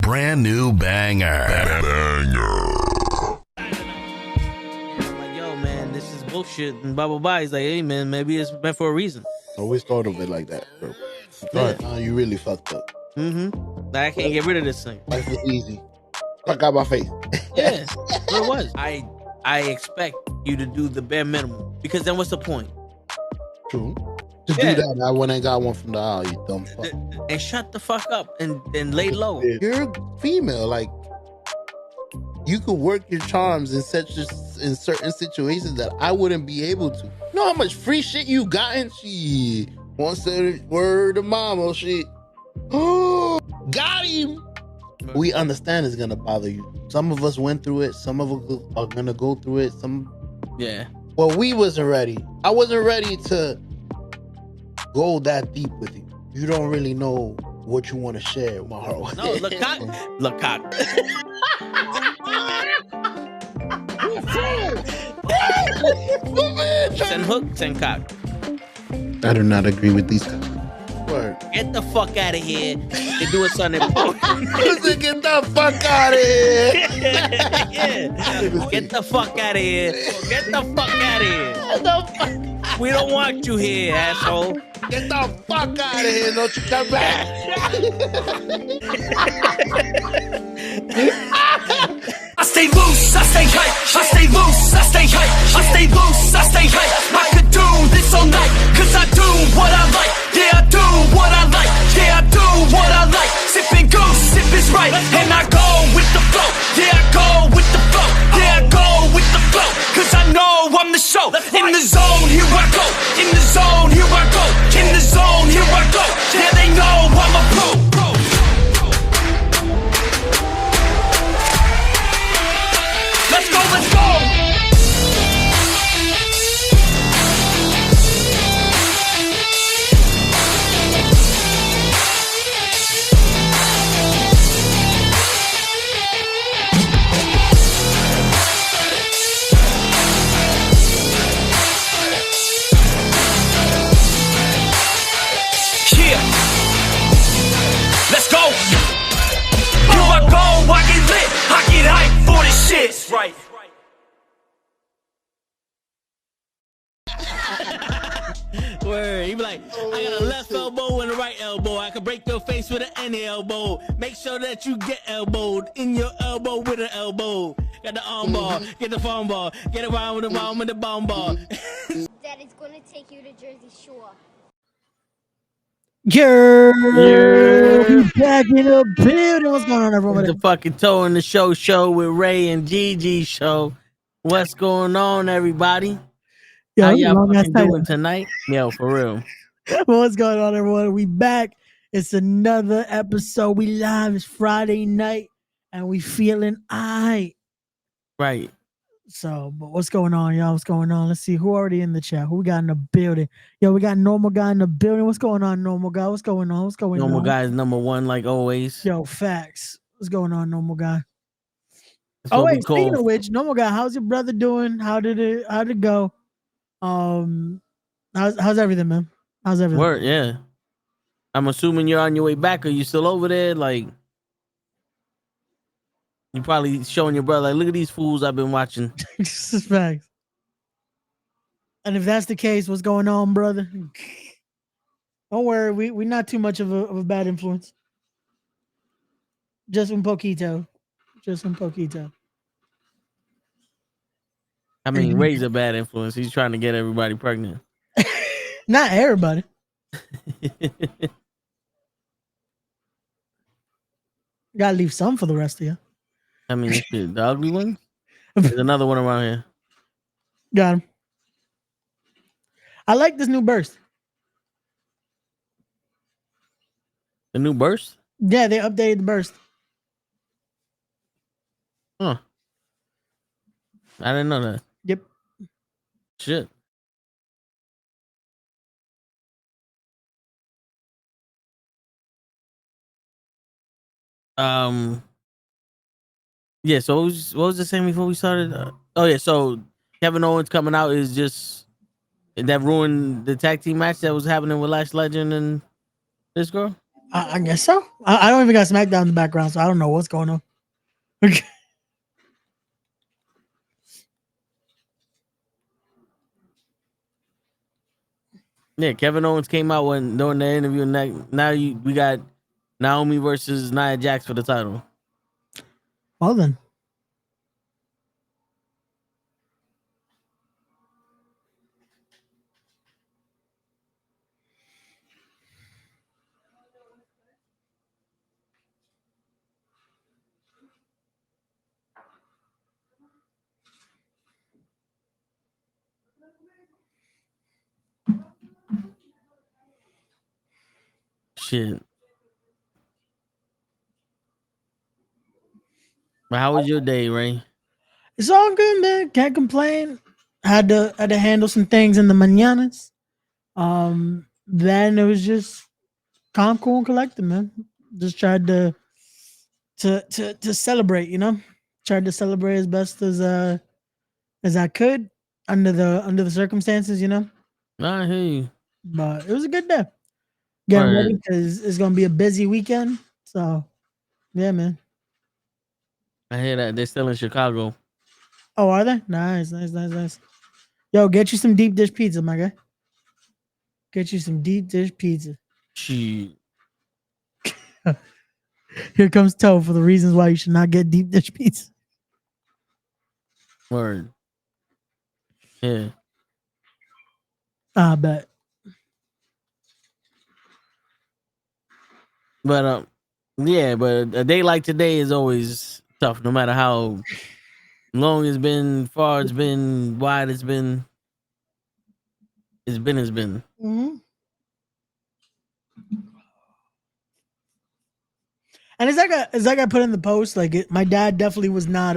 brand new banger. I'm like, yo, man, this is bullshit and blah blah blah. He's like, hey, man, maybe it's meant for a reason. Always thought of it like that, bro. You really fucked up. Like, I can't get rid of this thing. Life was easy. Fuck out my face. Yeah, what it was. I expect you to do the bare minimum, because then what's the point? True. To do that, I went and got one from the aisle, you dumb fuck. And shut the fuck up and lay low. You're female, like you could work your charms in certain situations that I wouldn't be able to. You know how much free shit you gotten? She once said word to mama, shit. Oh, got him. We understand it's gonna bother you. Some of us went through it. Some of us are gonna go through it. Well, we wasn't ready. I wasn't ready to go that deep with you. You don't really know what you want to share with my heart. No, look cock. Send hook, send cock. I do not agree with these guys. Word. Get the fuck out of here. They do it Sunday morning. Get the fuck out of here. Yeah. Get the fuck out of here. Get the fuck out of here. We don't want you here, asshole. Get the fuck out of here. Don't you come back. I stay loose, I stay hype. I stay loose, I stay hype. I stay loose, I stay hype. I could do this all night, cause I do what I like. Yeah, I do what I like. Yeah, I do what I like. Sipping goose, sip is right. And I go with the flow. Yeah, I go with the flow. Yeah, I go with the flow. Cause I know I'm the show. In the zone, here I go. In the zone, here I go. In the zone, here I go. Yeah, they know I'm a pro. Let's go, let's go! Yeah! Let's go! Here I go, I get lit, I get hyped for this shit. Right. Word. He be like, I got a left elbow and a right elbow. I can break your face with an any elbow. Make sure that you get elbowed in your elbow with an elbow. Got the arm ball, get the phone ball, get around with the bomb with the bomb ball. Daddy's gonna take you to Jersey Shore. You're back in the building. What's going on, everyone? The fucking Toe in the Show with Ray and Gigi show. What's going on, everybody? Yo, how y'all fucking doing tonight? Yo, for real. What's going on, everyone? We back. It's another episode. We live. It's Friday night, and we feeling aight. Right. So, but what's going on, y'all? What's going on? Let's see who already in the chat. Who we got in the building? Yo, we got Normal Guy in the building. What's going on, Normal Guy? What's going on? What's going on? Normal Guy is number one, like always. Yo, facts. What's going on, Normal Guy? Oh wait, speaking of which, Normal Guy, how's your brother doing? How'd it go? How's everything, man? How's everything? Word, yeah. I'm assuming you're on your way back. Are you still over there? Like, you probably showing your brother, like, look at these fools I've been watching. This is facts. And if that's the case, what's going on, brother? Don't worry, we're not too much of a bad influence. Just un poquito. Just un poquito. I mean, Ray's a bad influence. He's trying to get everybody pregnant. Not everybody. Gotta leave some for the rest of you. I mean, shit, the ugly one? There's another one around here. Got him. I like this new burst. The new burst? Yeah, they updated the burst. Huh. I didn't know that. Yep. Shit. Yeah, so what was the same before we started? Oh yeah, so Kevin Owens coming out is just that ruined the tag team match that was happening with Lash Legend and this girl. I guess so. I don't even got SmackDown in the background, so I don't know what's going on. Yeah, Kevin Owens came out when during the interview. And now we got Naomi versus Nia Jax for the title. Well then. Shit. But how was your day, Ray? It's all good, man. Can't complain. Had to handle some things in the mañanas. Then it was just calm, cool, and collected, man. Just tried to celebrate, you know. Tried to celebrate as best as I could under the circumstances, you know. I hear you. But it was a good day. Getting ready Word. because it's gonna be a busy weekend. So yeah, man. I hear that they're still in Chicago. Oh, are they? Nice, nice, nice, nice. Yo, get you some deep dish pizza, my guy. Get you some deep dish pizza. Shit. Here comes Toe for the reasons why you should not get deep dish pizza. Word. Yeah. I bet. But yeah, but a day like today is always tough, no matter how long it's been, far it's been, wide it's been. It's been. Mm-hmm. And as I put in the post, like my dad definitely was not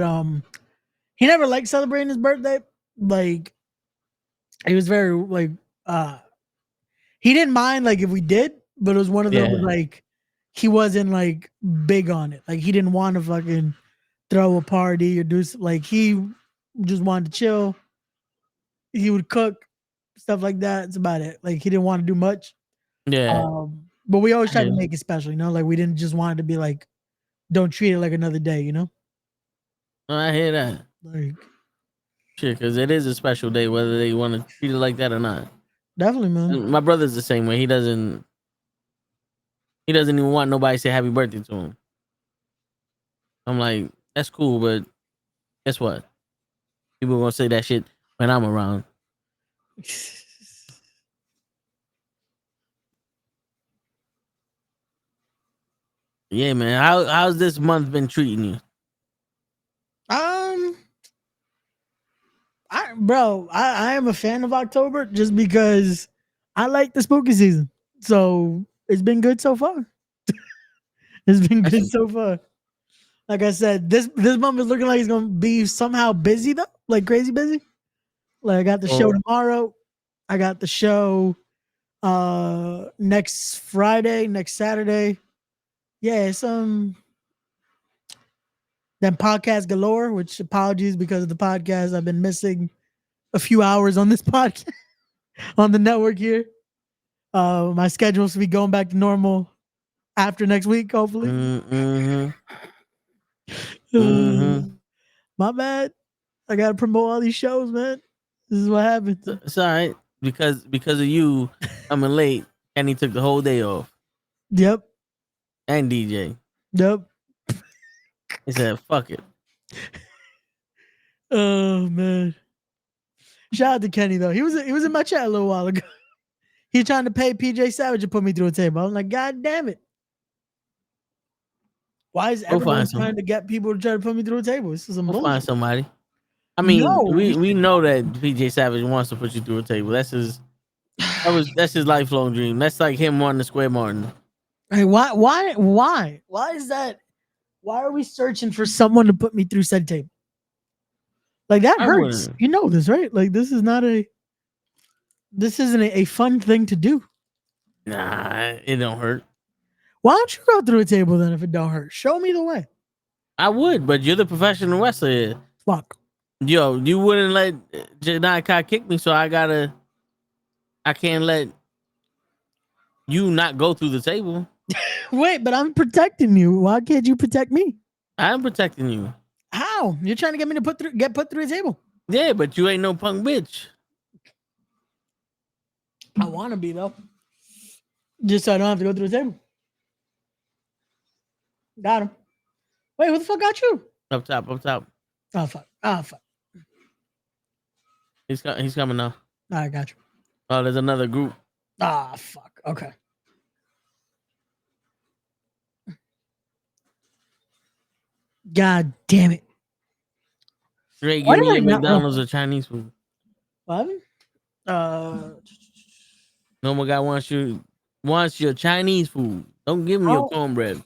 he never liked celebrating his birthday. Like he was very like he didn't mind like if we did, but it was one of those Yeah. like he wasn't like big on it. Like he didn't want to fucking throw a party or like he just wanted to chill. He would cook stuff like that. That's about it. Like he didn't want to do much. Yeah. But we always I tried hear to you. make it special, you know. Like we didn't just want it to be like, don't treat it like another day, you know. I hear that. Like Shit, because it is a special day, whether they want to treat it like that or not. definitely, man. And my brother's the same way. He doesn't even want nobody to say happy birthday to him. I'm like, that's cool, but guess what? People are gonna say that shit when I'm around. Yeah, man. How's this month been treating you? Um, I am a fan of October just because I like the spooky season. So it's been good so far. It's been good so far. Like I said, this month is looking like it's gonna be somehow busy though, like crazy busy. Like I got the show Oh. tomorrow. I got the show next Friday, next Saturday. Yeah, it's then podcast galore, which apologies because of the podcast. I've been missing a few hours on this podcast on the network here. My schedule's to be going back to normal after next week, hopefully. Mm-hmm. Mm-hmm. My bad. I gotta promote all these shows, man. This is what happens. It's all right because of you coming late, and he took the whole day off. Yep. And DJ, Yep. he said, "Fuck it." Oh man. Shout out to Kenny though. He was in my chat a little while ago. He's trying to pay PJ Savage to put me through a table. I'm like, God damn it. Why is everyone trying to get people to try to put me through a table? This is some We'll bullshit. find somebody. I mean, No, we know that PJ Savage wants to put you through a table. That's his lifelong dream. That's like him wanting to square Martin. Hey, why is that? Why are we searching for someone to put me through said table? Like that hurts. You know this, right? Like this isn't a fun thing to do. Nah, it don't hurt. Why don't you go through a table then if it don't hurt? Show me the way. I would, but you're the professional wrestler here. Fuck. Yo, you wouldn't let Janai Kai kick me, so I can't let you not go through the table. Wait, but I'm protecting you. Why can't you protect me? I'm protecting you. How? You're trying to get me to get put through a table. Yeah, but you ain't no punk bitch. I want to be though. Just so I don't have to go through the table. Got him. Wait, who the fuck got you? Up top, up top. Oh fuck. Oh fuck. He's coming now. I got you. Oh, there's another group. Ah fuck. Okay. God damn it. Ray, Why give me did I your not- McDonald's or Chinese food. What? No more guy wants your Chinese food. Don't give me your Oh. cornbread.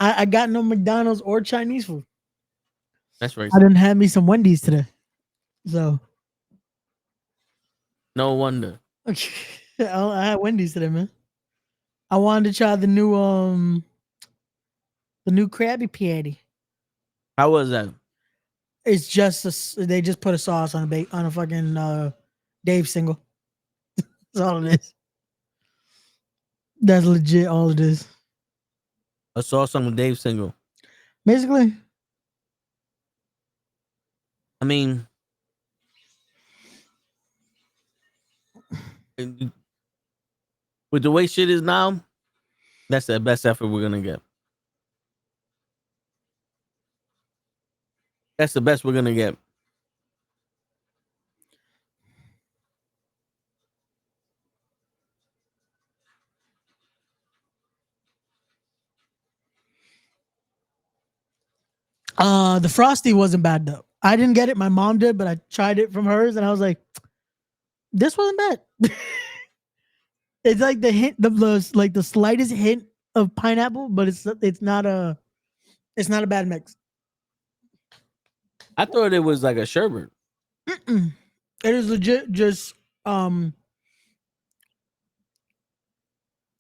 I got no McDonald's or Chinese food. That's right. I didn't have me some Wendy's today. So No wonder. I had Wendy's today, man. I wanted to try the new Krabby Patty. How was that? It's just they just put a sauce on a fucking Dave single. That's all it is. That's legit all it is. I saw some with Dave single. Basically, I mean, with the way shit is now, that's the best effort we're gonna get. That's the best we're gonna get. the Frosty wasn't bad though. I didn't get it. My mom did, but I tried it from hers, and I was like, "This wasn't bad." It's like the hint, the slightest hint of pineapple, but it's not a bad mix. I thought it was like a sherbet. Mm-mm. It is legit just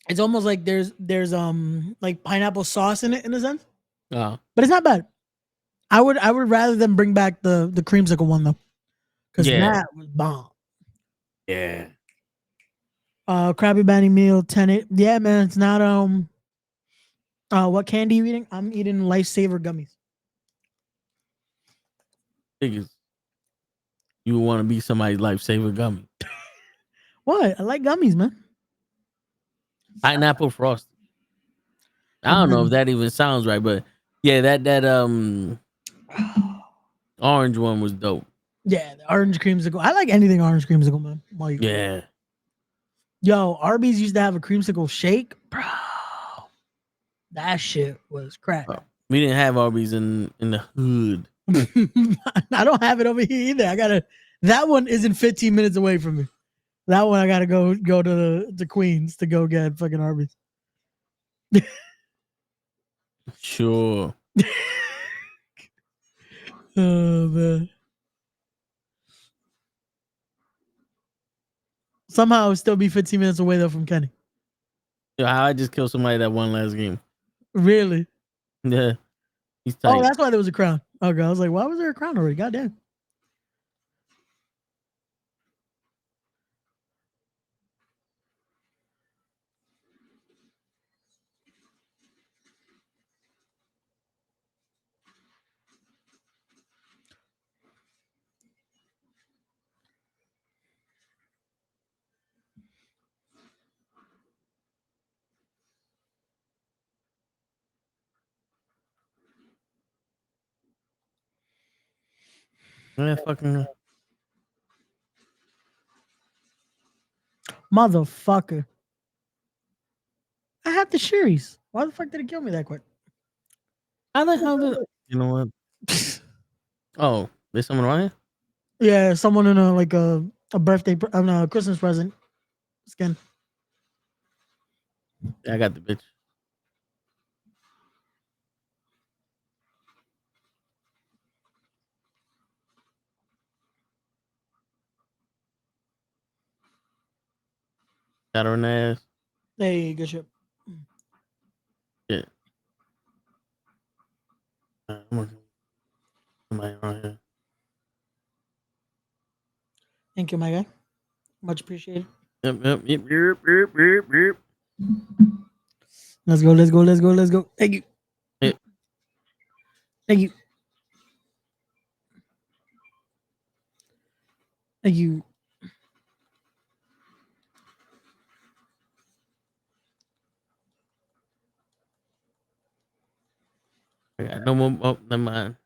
it's almost like there's like pineapple sauce in it in a sense. Oh, But it's not bad. I would rather them bring back the creamsicle one though. Cause Yeah. that was bomb. yeah. Krabby Patty meal, 10. Yeah, man, it's not what candy you eating? I'm eating Lifesaver gummies. Figures. You want to be somebody's lifesaver gummy. What? I like gummies, man. Pineapple frosting. I don't know if that even sounds right, but yeah, that orange one was dope. Yeah, the orange creamsicle. I like anything orange creamsicle, man. Like, Yeah. yo, Arby's used to have a creamsicle shake, bro. That shit was crack. We didn't have Arby's in the hood. I don't have it over here either. That one isn't 15 minutes away from me. That one I gotta go to Queens to go get fucking Arby's. Sure. Oh man. Somehow it'll still be 15 minutes away though from Kenny. Yo, how I just killed somebody that one last game. Really? Yeah. He's tight. Oh, that's why there was a crown. Okay, I was like, why was there a crown already? Goddamn. Yeah, fucking. Motherfucker. I had the Sherry's. Why the fuck did it kill me that quick? How the hell did? You know what? Oh, there's someone around here. Yeah, someone in a birthday, a Christmas present skin. Yeah, I got the bitch. Got her in the ass. Hey, good shit. Yeah. I'm working. Somebody around here. Thank you, my guy. Much appreciated. Yep. Let's go. Let's go. Let's go. Let's go. Thank you. Yeah. Thank you. Thank you. I got no more. Oh, never mind.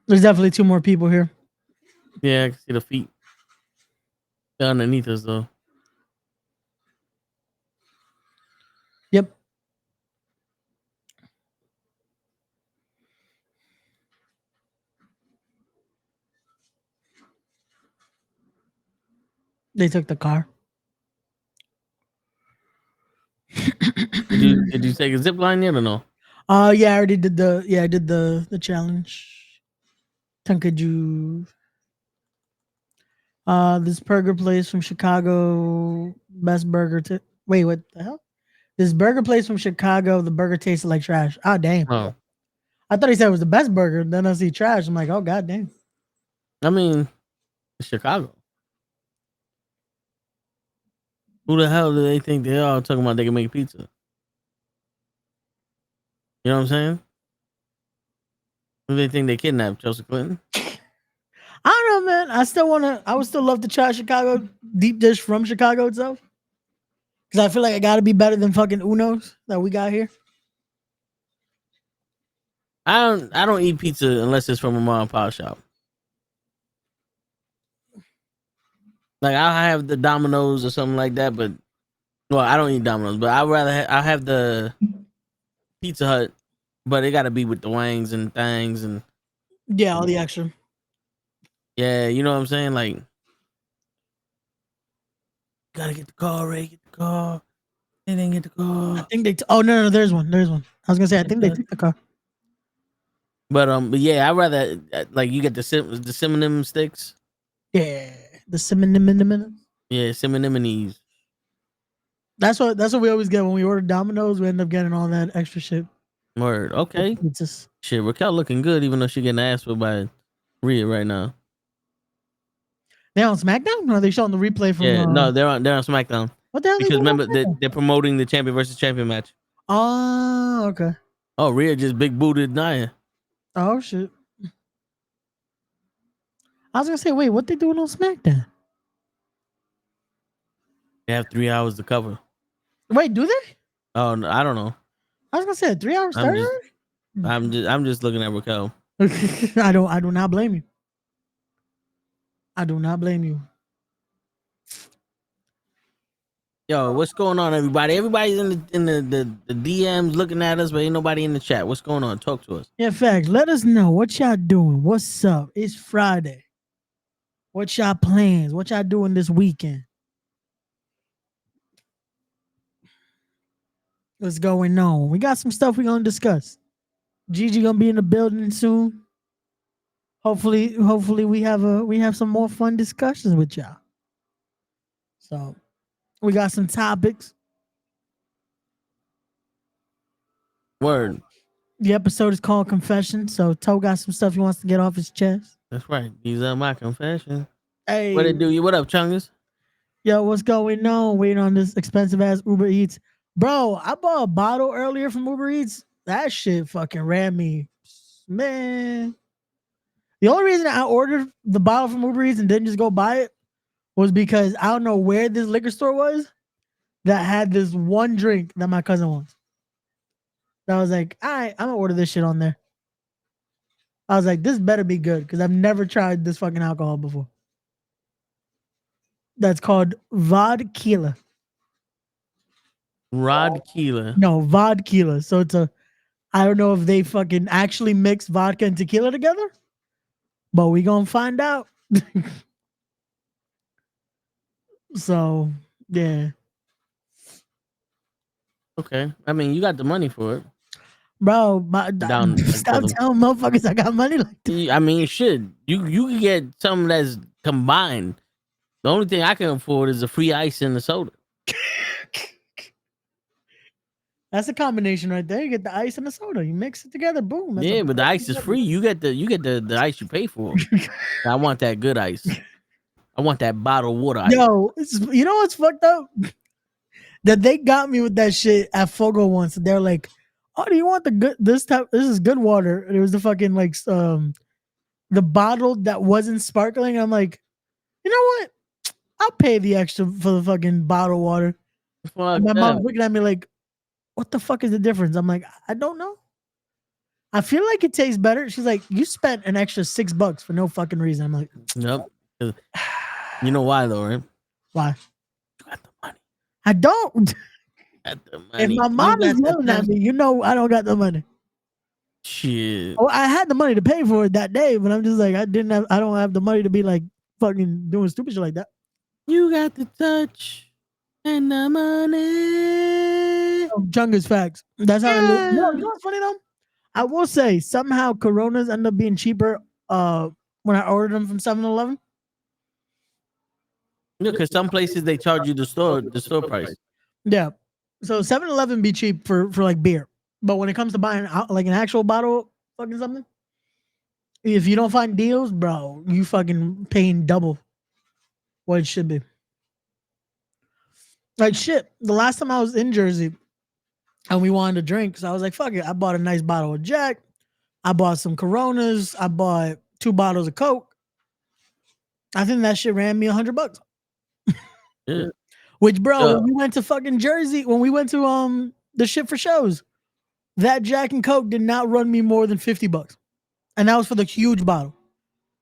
There's definitely 2 more people here. Yeah, I can see the feet. They're underneath us though. Yep. They took the car. Did you take a zip line yet or no? Yeah, I already did I did the challenge. Tankaju. This burger place from Chicago, best burger to wait, what the hell? This burger place from Chicago, the burger tasted like trash. Ah, damn. Oh, I thought he said it was the best burger. Then I see trash. I'm like, oh god damn. I mean, it's Chicago. Who the hell do they think they are talking about they can make pizza? You know what I'm saying? Who do they think they kidnapped? Joseph Clinton? I don't know, man. I would still love to try Chicago deep dish from Chicago itself. Cause I feel like it gotta be better than fucking Uno's that we got here. I don't eat pizza unless it's from a mom and pop shop. Like I'll have the Domino's or something like that, but well, I don't eat Domino's, but I'd rather I'll have the Pizza Hut, but it got to be with the wangs and things and Yeah, all the extra. yeah, you know what I'm saying? Like, gotta get the car, Ray. Get the car. They didn't get the car. I think they. Oh no, there's one. There's one. I was gonna say I think they took the car. But yeah, I'd rather like you get the cinnamon sticks. Yeah, the cinnamon. Yeah, cinnamon. That's what we always get when we order Domino's. We end up getting all that extra shit. Word. Okay. Pizzas. Shit, Raquel looking good, even though she getting asked for by Rhea right now. They on SmackDown? Or are they showing the replay from? Yeah, no, they're on SmackDown. What the hell? Because remember they're promoting the champion versus champion match. Oh, okay. Oh, Rhea just big booted Nia. Oh shit. I was gonna say, wait, what they doing on SmackDown? They have 3 hours to cover. Wait, do they? Oh, no, I don't know. I was gonna say 3 hours. I'm just looking at Raquel. I do not blame you. I do not blame you. Yo, what's going on, everybody? Everybody's in the DMs looking at us, but ain't nobody in the chat. What's going on? Talk to us. Yeah, facts. Let us know what y'all doing. What's up? It's Friday. What y'all plans? What y'all doing this weekend? What's going on? We got some stuff we're gonna discuss. Gigi gonna be in the building soon. Hopefully we have some more fun discussions with y'all. So we got some topics. Word. The episode is called Confession. So Toe got some stuff he wants to get off his chest. That's right. These are my confessions. Hey, What it do? You what up, Chungus? yo, what's going on? Waiting on this expensive ass Uber Eats. Bro, I bought a bottle earlier from Uber Eats. That shit fucking ran me. Man. The only reason I ordered the bottle from Uber Eats and didn't just go buy it was because I don't know where this liquor store was that had this one drink that my cousin wants. I was like, all right, I'm gonna order this shit on there. I was like, this better be good because I've never tried this fucking alcohol before. That's called vodka. Rodkeela. No, vodka. So it's I don't know if they fucking actually mix vodka and tequila together, but we gonna find out. So, yeah. Okay. I mean, you got the money for it. Bro, stop like, telling motherfuckers I got money like that. I mean, shit. You can get something that's combined. The only thing I can afford is a free ice and the soda. That's a combination right there. You get the ice and the soda. You mix it together. Boom. That's Yeah, but the ice is free. You get the ice you pay for. I want that good ice. I want that bottled water. Yo, you know what's fucked up? That they got me with that shit at Fogo once. They're like, "Oh, do you want the good this type? This is good water." And it was the fucking like the bottle that wasn't sparkling. I'm like, you know what? I'll pay the extra for the fucking bottled water. Fuck And my that. mom's looking at me like, what the fuck is the difference? I'm like, I don't know. I feel like it tastes better. She's like, you spent an extra $6 for no fucking reason. I'm like, Yep. You know why though, right? why? You got the money. I don't. Got the If money. my mom is yelling at me, you know I don't got the money. Shit. Oh, I had the money to pay for it that day, but I'm just like, I don't have the money to be like fucking doing stupid shit like that. You got the touch and the money. Chungus facts. That's how Yeah. you know what's funny though? I will say somehow Coronas end up being cheaper when I ordered them from 7-Eleven. Yeah, because some places they charge you the store price. Yeah. So 7-Eleven be cheap for like beer. But when it comes to buying like an actual bottle of fucking something, if you don't find deals, bro, you fucking paying double what it should be. Like shit. The last time I was in Jersey and we wanted to drink, so I was like, fuck it. I bought a nice bottle of Jack. I bought some Coronas. I bought 2 bottles of Coke. I think that shit ran me $100. Yeah. Which, bro, when we went to fucking Jersey, when we went to the shit for shows, that Jack and Coke did not run me more than $50, and that was for the huge bottle.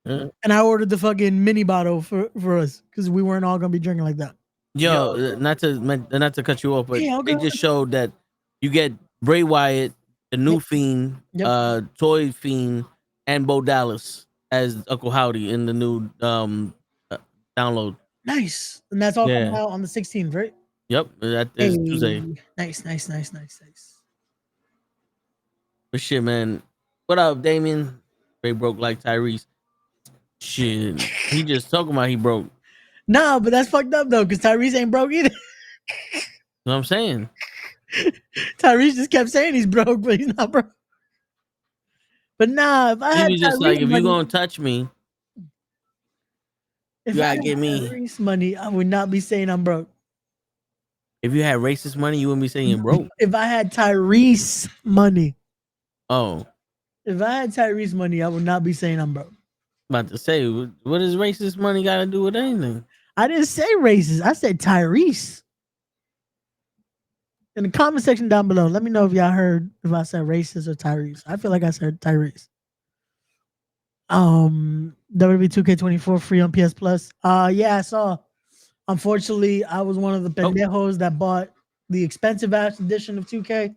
Yeah. And I ordered the fucking mini bottle for us because we weren't all gonna be drinking like that. Yo, not to cut you off, but Yeah, okay. they just showed that you get Bray Wyatt, the new Fiend, Toy Fiend, and Bo Dallas as Uncle Howdy in the new download. Nice, and that's all coming out on the 16th, right? Yep, that is Tuesday. Nice. But shit, man. What up, Damien? Ray broke like Tyrese. Shit, he just talking about he broke. Nah, but that's fucked up though, because Tyrese ain't broke either. You know what I'm saying? Tyrese just kept saying he's broke, but he's not broke. But nah, if I had He was just Tyrese like, if money, you gonna touch me, if you I gotta had give me. Tyrese money, I would not be saying I'm broke. If you had racist money, you wouldn't be saying you're broke. If I had Tyrese money, Oh, if I had Tyrese money, I would not be saying I'm broke. about to say, what does racist money got to do with anything? I didn't say racist. I said Tyrese. In the comment section down below, let me know if y'all heard if I said racist or Tyrese. I feel like I said Tyrese. WWE 2K24 free on PS Plus. Yeah, I saw. Unfortunately, I was one of the pendejos that bought the expensive ass edition of 2K.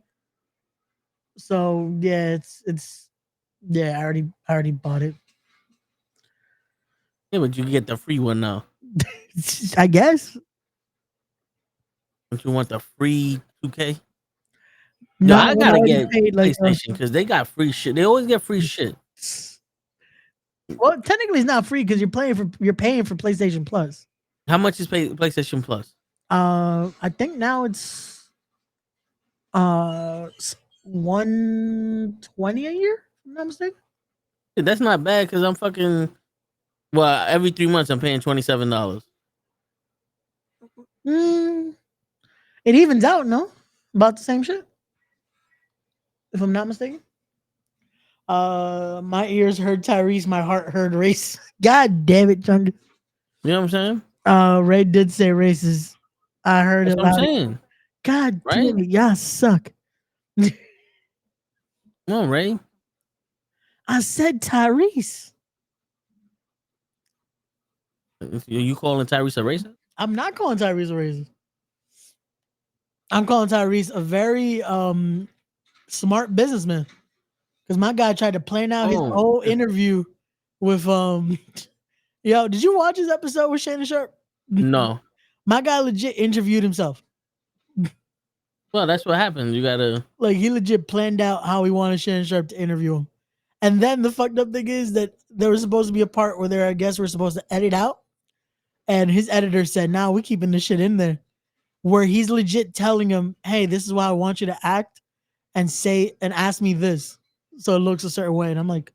So yeah, it's I already bought it. Yeah, but you can get the free one now. I guess. Don't you want the free 2K? No, I gotta get like, PlayStation because they got free shit. They always get free shit. Well, technically, it's not free because you're paying for PlayStation Plus. How much is PlayStation Plus? I think now it's $120 a year. If I'm not mistaken. Dude, that's not bad because I'm fucking. Well, every 3 months I'm paying $27. It evens out, no? About the same shit. If I'm not mistaken. My ears heard Tyrese, my heart heard race. God damn it, Chungus. You know what I'm saying? Ray did say racist. I heard That's it what I'm loud. saying. God damn it, y'all suck. Come on, Ray. I said Tyrese. You calling Tyrese a racist? I'm not calling Tyrese a racist. I'm calling Tyrese a very smart businessman. Because my guy tried to plan out his whole interview with yo, did you watch his episode with Shannon Sharp? No. My guy legit interviewed himself. Well, that's what happens. You gotta like he legit planned out how he wanted Shannon Sharp to interview him. And then the fucked up thing is that there was supposed to be a part where there, I guess, we're supposed to edit out. And his editor said, "Nah, we're keeping this shit in there." Where he's legit telling him, "Hey, this is why I want you to act and say and ask me this, so it looks a certain way." And I'm like,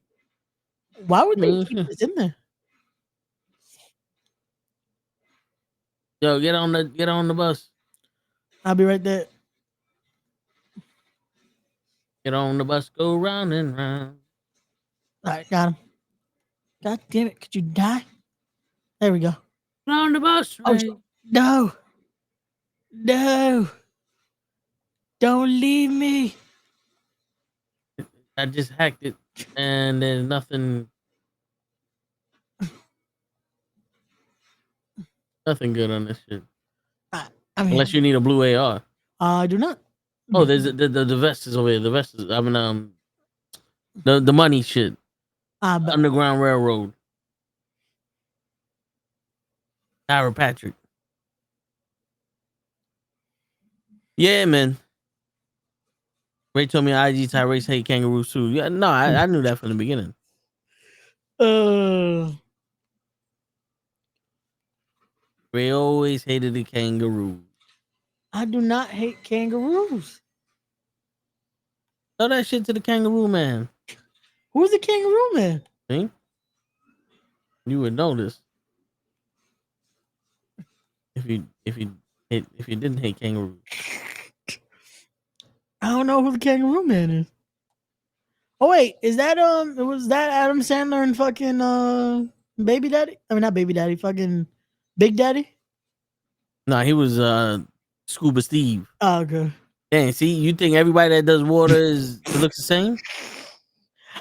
why would they keep this in there? Yo, get on the bus. I'll be right there. Get on the bus, go round and round. All right, got him. God damn it! Could you die? There we go. Get on the bus, Oh Ray. no, no! Don't leave me. I just hacked it, and there's nothing good on this shit. I mean, Unless you need a blue AR. I do not. Oh, there's the vest is over here. The vest is the money shit. But Underground Railroad. Tyra Patrick. Yeah, man. Ray told me IG Tyrese hate kangaroos too. Yeah, no, I knew that from the beginning. Ray always hated the kangaroo. I do not hate kangaroos. Tell that shit to the kangaroo man. Who's the kangaroo man? See? You would know this. If you didn't hate kangaroos. I don't know who the kangaroo man is. Oh wait, is that was that Adam Sandler and fucking Baby Daddy? I mean not Baby Daddy, fucking Big Daddy? Nah, he was Scuba Steve. Oh, okay. Dang, see, you think everybody that does water looks the same?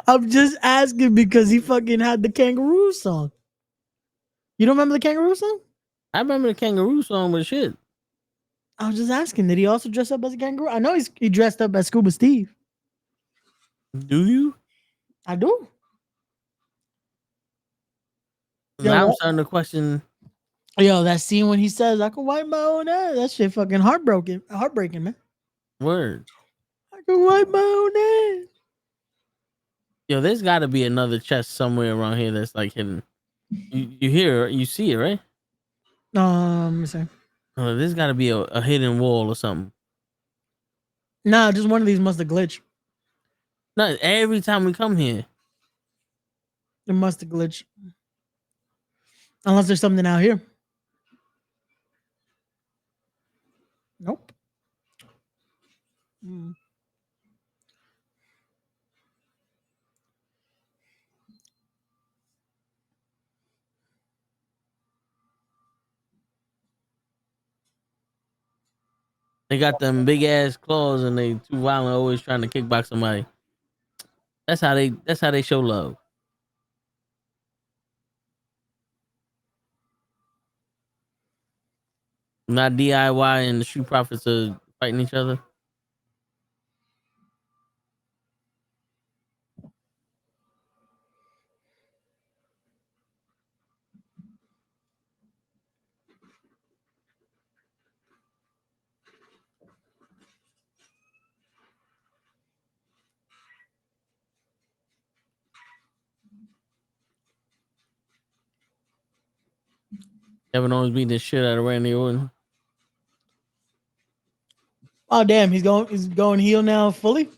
I'm just asking because he fucking had the kangaroo song. You don't remember the kangaroo song? I remember the kangaroo song, but shit. I was just asking, did he also dress up as a kangaroo? I know he dressed up as Scuba Steve. Do you? I do. Now I'm starting to question. Yo, that scene when he says, I can wipe my own ass. That shit fucking heartbreaking, man. Word. I can wipe my own ass. Yo, there's got to be another chest somewhere around here that's like hidden. You hear it, you see it, right? Let me see. There's got to be a hidden wall or something. Nah, just one of these must have glitched. Not every time we come here. It must have glitched. Unless there's something out here. Nope. They got them big ass claws and they too violent, always trying to kickbox somebody. That's how they show love. Not DIY and the Street Profits are fighting each other. Kevin Owens beating the shit out of Randy Orton. Oh damn, he's going heel now fully?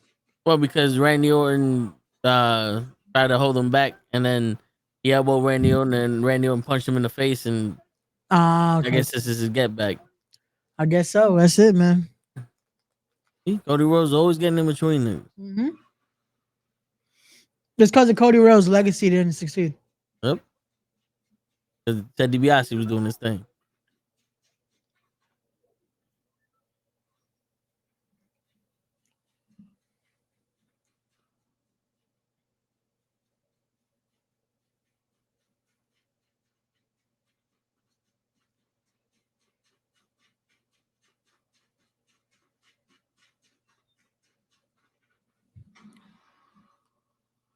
Well, because Randy Orton tried to hold him back and then he elbowed Randy Orton and Randy Orton punched him in the face and Okay. I guess this is his get back. I guess so. That's it, man. See, Cody Rhodes always getting in between them. Mm-hmm. Just because of Cody Rhodes' legacy didn't succeed. Yep. Because Ted DiBiase was doing this thing.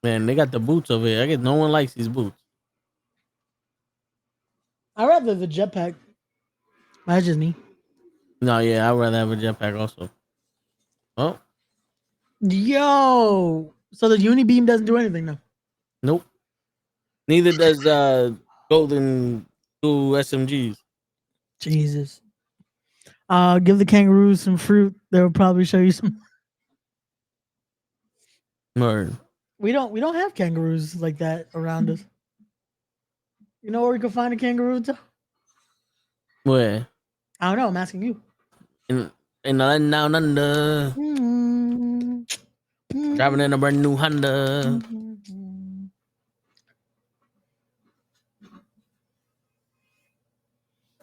Man, they got the boots over here. I guess no one likes these boots. I'd rather the jetpack. That's just me. No, yeah, I'd rather have a jetpack also. Oh. Yo. So the Unibeam doesn't do anything now. Nope. Neither does Golden School SMGs. Jesus. Give the kangaroos some fruit. They'll probably show you some. Word. We don't have kangaroos like that around us. You know where we can find a kangaroo? Where? I don't know. I'm asking you. In the land down under, Mm, driving in a brand new Honda.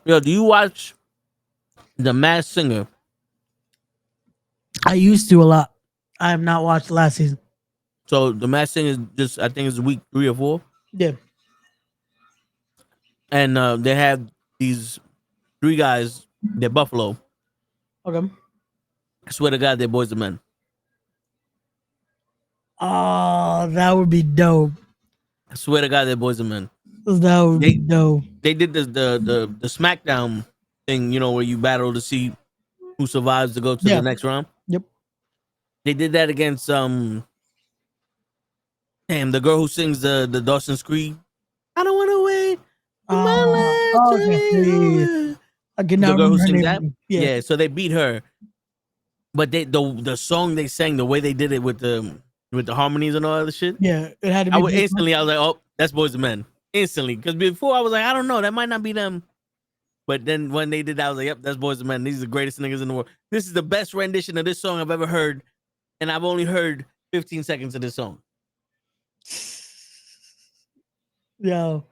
Yo, do you watch The Masked Singer? I used to a lot. I have not watched the last season. So The Masked Singer is just, I think it's week 3 or 4, Yeah. and they have these 3 guys. They're Buffalo. Okay. I swear to God, they're boys and men. Oh, that would be dope. I swear to God, they're boys and men. That would be They dope. they did the SmackDown thing, where you battle to see who survives to go to the Yeah. next round. Yep. They did that against damn, the girl who sings the Dawson's Creek. I don't want to wait for my life to Okay. Yeah, be yeah, yeah. over. I can The now girl who remember her sings that, name. Yeah. yeah. So they beat her, but the song they sang, the way they did it with the harmonies and all that shit, Yeah. It had to I be would this one. instantly, I was like, oh, that's Boys and Men, instantly. Because before I was like, I don't know, that might not be them. But then when they did that, I was like, yep, that's Boys and Men. These are the greatest niggas in the world. This is the best rendition of this song I've ever heard, and I've only heard 15 seconds of this song. Yo.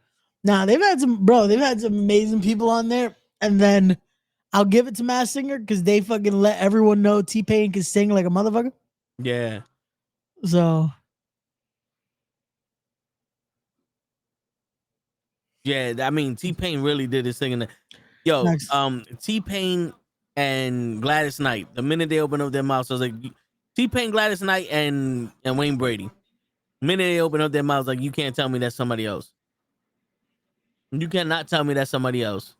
Nah, they've had some amazing people on there. And then I'll give it to Mass Singer because they fucking let everyone know T-Pain can sing like a motherfucker. Yeah. So Yeah, I mean, T-Pain really did his thing in the yo, next. T-Pain and Gladys Knight. The minute they opened up their mouths, I was like, T-Pain, Gladys Knight, and Wayne Brady. The minute they opened up their mouths, like, you can't tell me that's somebody else. You cannot tell me that's somebody else.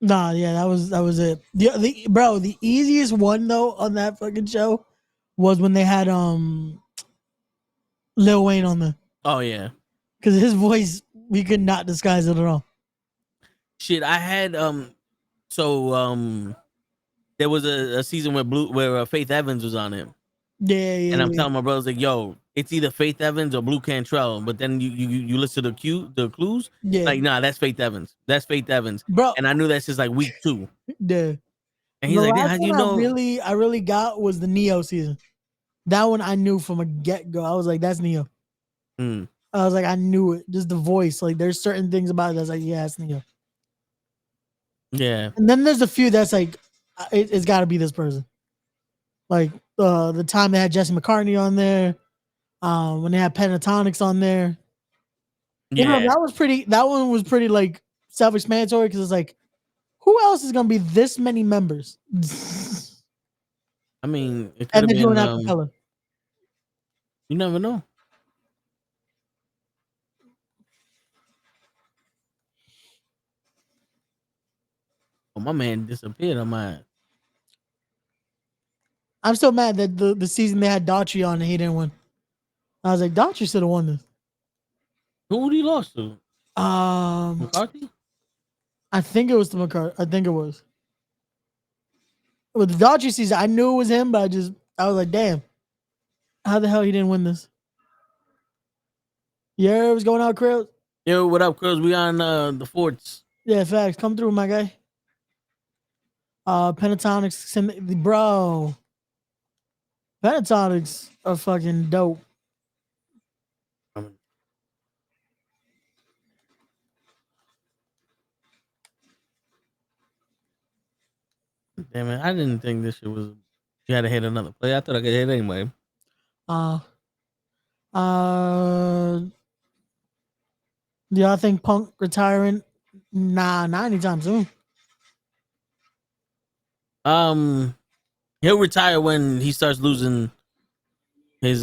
Nah, yeah, that was it. The easiest one though on that fucking show was when they had Lil Wayne on there. Oh yeah. Because his voice, we could not disguise it at all. Shit, I had there was a season where Faith Evans was on it. Yeah, And I'm yeah, telling my brothers like, yo, it's either Faith Evans or Blue Cantrell. But then you listen to the clues, yeah. like, nah, that's Faith Evans. That's Faith Evans. Bro, And I knew that's just like week 2. yeah. And he's The like, damn, last how do one you know? I really got was the Neo season. That one I knew from a get go. I was like, that's Neo. Hmm. I was like, I knew it. Just the voice. Like, there's certain things about it that's like, yeah, it's Neo. Yeah. And then there's a few that's like, it's got to be this person. Like the time they had Jesse McCartney on there, when they had Pentatonics on there. Yeah. That was pretty. That one was pretty like self-explanatory because it's like, who else is gonna be this many members? I mean, it could And have they're doing been acapella. you never know. Oh, my man disappeared on my I'm still mad that the season they had Daughtry on and he didn't win. I was like, Daughtry should have won this. who he lost to? Um, McCarthy? I think it was the McCarthy. I think it was. With the Daughtry season, I knew it was him, but I was like, damn, how the hell he didn't win this? Yeah, it was going out, Krill. Yo, what up, Chris? We on the forts. Yeah, facts. Come through, my guy. Pentatonics, bro. Pentatonics are fucking dope. Damn it, I didn't think this shit was. You had to hit another play. I thought I could hit anyway. Uh, do y'all think Punk retiring? Nah, not anytime soon. He'll retire when he starts losing his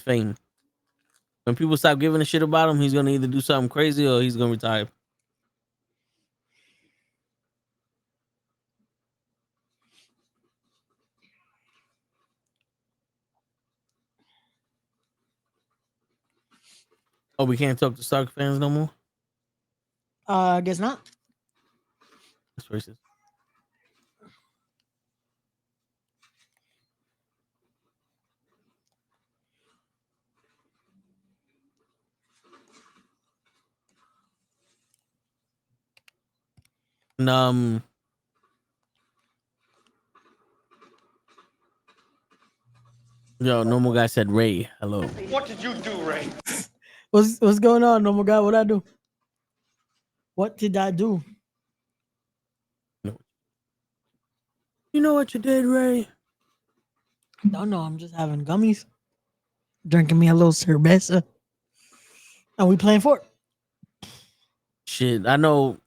fame. When people stop giving a shit about him, he's gonna either do something crazy or he's gonna retire. Oh, we can't talk to Stark fans no more? I guess not. That's racist. And, yo, normal guy said Ray. Hello. What did you do, Ray? What's going on, normal guy? What I do? What did I do? You know what you did, Ray? Don't know. I'm just having gummies, drinking me a little cerveza, and we playing Fort. Shit, I know.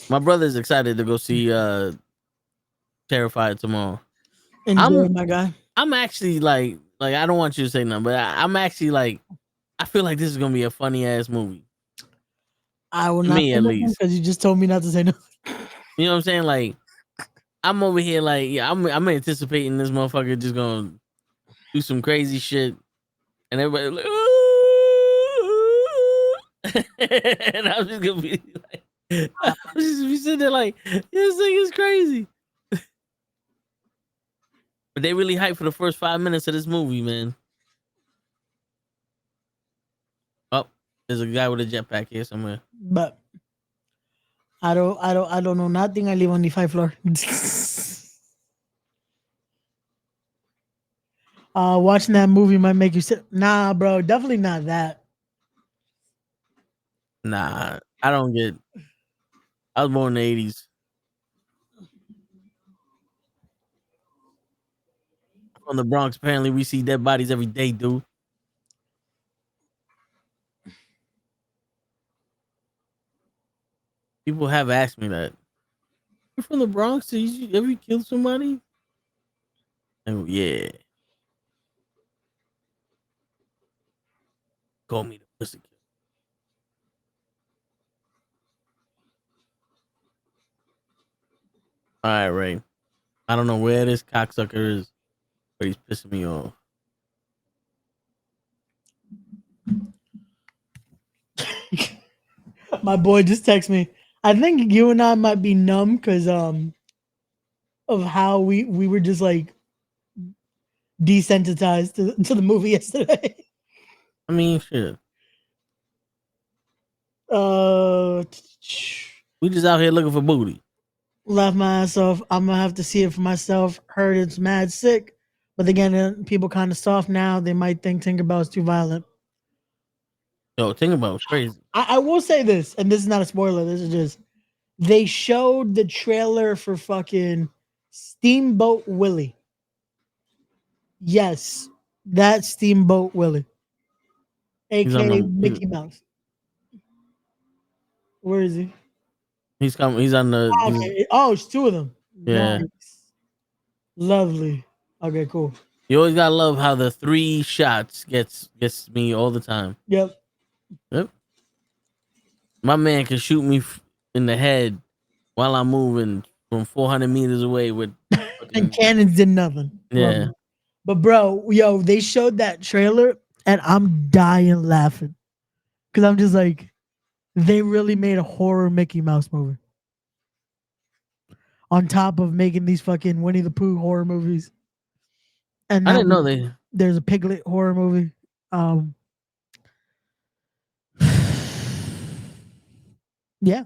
My brother's excited to go see Terrified tomorrow. Enjoy, my guy. I'm actually like I don't want you to say nothing, but I'm actually like, I feel like this is gonna be a funny ass movie. I will not Me, say at nothing least. because you just told me not to say nothing. You know what I'm saying? Like, I'm over here like, yeah, I'm anticipating this motherfucker just gonna do some crazy shit, and everybody like, ooh. And I'm just gonna be like, I'm just be sitting there like, this thing is crazy. But they really hyped for the first 5 minutes of this movie, man. Oh, there's a guy with a jetpack here somewhere. But I don't know nothing. I live on the 5th floor. Watching that movie might make you sick. Nah, bro, definitely not that. Nah, I don't get. I was born in the 80s. From the Bronx, apparently we see dead bodies every day, dude. People have asked me that. You're from the Bronx? Did you ever kill somebody? Oh yeah. Call me the pussy killer. All right, Ray. I don't know where this cocksucker is, but he's pissing me off. My boy just texted me. I think you and I might be numb because of how we were just like desensitized to the movie yesterday. I mean, shit. We just out here looking for booty. Laugh my ass off. I'm gonna have to see it for myself. Heard it's mad sick, but again, people kind of soft now. They might think Tinkerbell's too violent. Yo, Tinkerbell's crazy. I will say this, and this is not a spoiler. This is just they showed the trailer for fucking Steamboat Willie. Yes, that's Steamboat Willie, aka Mickey Mouse. Where is he? He's coming. He's on the. Okay. Oh, it's two of them. Yeah. Nice. Lovely. Okay, cool. You always gotta love how the 3 shots gets me all the time. Yep. My man can shoot me in the head while I'm moving from 400 meters away with. And cannons did nothing. Yeah. But bro, yo, they showed that trailer and I'm dying laughing. Cause I'm just like, they really made a horror Mickey Mouse movie. On top of making these fucking Winnie the Pooh horror movies. And I didn't know there's a Piglet horror movie. Yeah.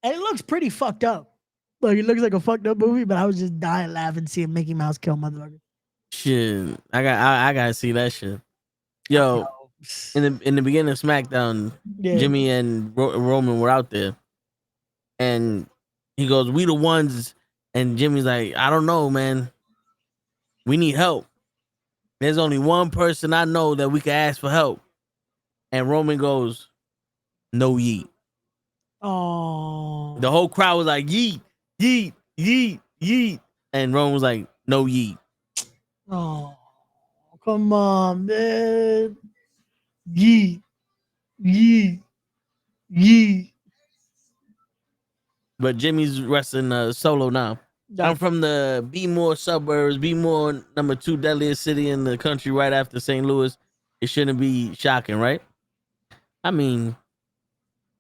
And it looks pretty fucked up. Like it looks like a fucked up movie, but I was just dying laughing seeing Mickey Mouse kill motherfuckers. Shit. I gotta see that shit. Yo, in the beginning of SmackDown, Jimmy and Roman were out there. And he goes, "We the ones," and Jimmy's like, "I don't know, man. We need help. There's only one person I know that we can ask for help." And Roman goes, "No yeet." Oh. The whole crowd was like, "Yeet, yeet, yeet, yeet," and Roman was like, "No yeet." Oh, come on, man. Yeet, yeet, yeet. But Jimmy's wrestling solo now. I'm from the B-More suburbs. B-More, number 2 deadliest city in the country, right after St. Louis. It shouldn't be shocking, right? I mean,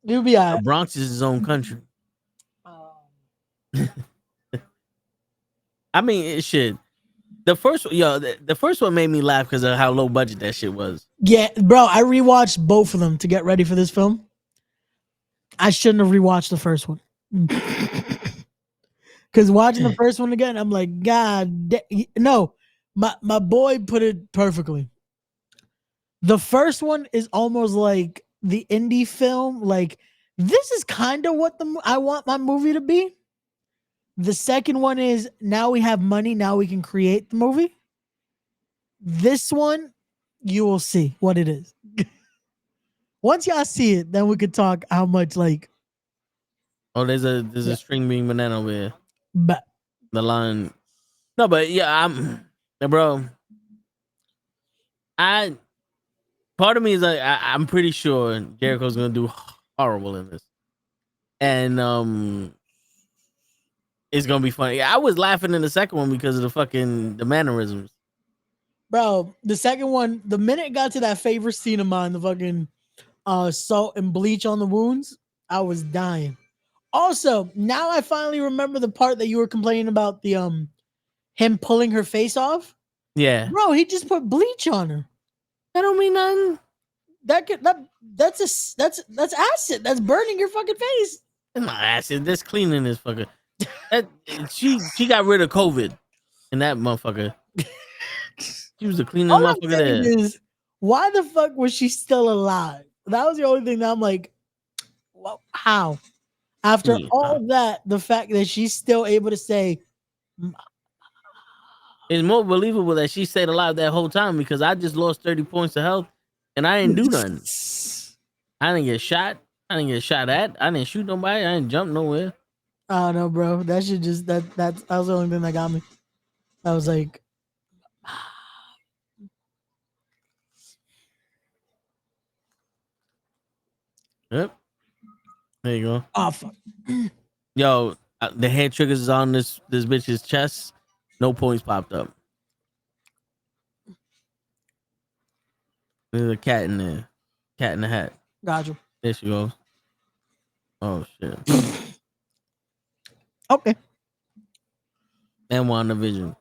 you'll be all right. The Bronx is his own country. I mean, shit. The first one made me laugh because of how low budget that shit was. Yeah, bro, I rewatched both of them to get ready for this film. I shouldn't have rewatched the first one. Because watching the first one again, I'm like, no. My boy put it perfectly. The first one is almost like the indie film. Like, this is kind of what I want my movie to be. The second one is now we have money, now we can create the movie. This one, you will see what it is. Once y'all see it, then we could talk how much like. Oh, there's a string bean banana over here. But The line. No, but yeah, bro. Part of me is like, I'm pretty sure Jericho's gonna do horrible in this, and it's gonna be funny. I was laughing in the second one because of the mannerisms. bro, the second one, the minute it got to that favorite scene of mine, the fucking salt and bleach on the wounds, I was dying. Also, now I finally remember the part that you were complaining about the him pulling her face off. Yeah, Bro, he just put bleach on her. that don't mean nothing. That's acid. That's burning your fucking face. It's not acid. That's cleaning this fucker. She got rid of COVID in that motherfucker. She was the cleaning All I'm motherfucker saying there. is, why the fuck was she still alive? That was the only thing that I'm like, well, how? After Yeah. all that, the fact that she's still able to say, It's more believable that she stayed alive that whole time because I just lost 30 points of health and I didn't do nothing. I didn't get shot. I didn't get shot at. I didn't shoot nobody. I didn't jump nowhere. I don't know, bro. That should just that was the only thing that got me. I was like, Yep. There you go. oh fuck. Yo, the hand triggers is on this bitch's chest. No points popped up. There's a cat in there. Cat in the hat. Gotcha. There she goes. Oh shit. Okay. And WandaVision.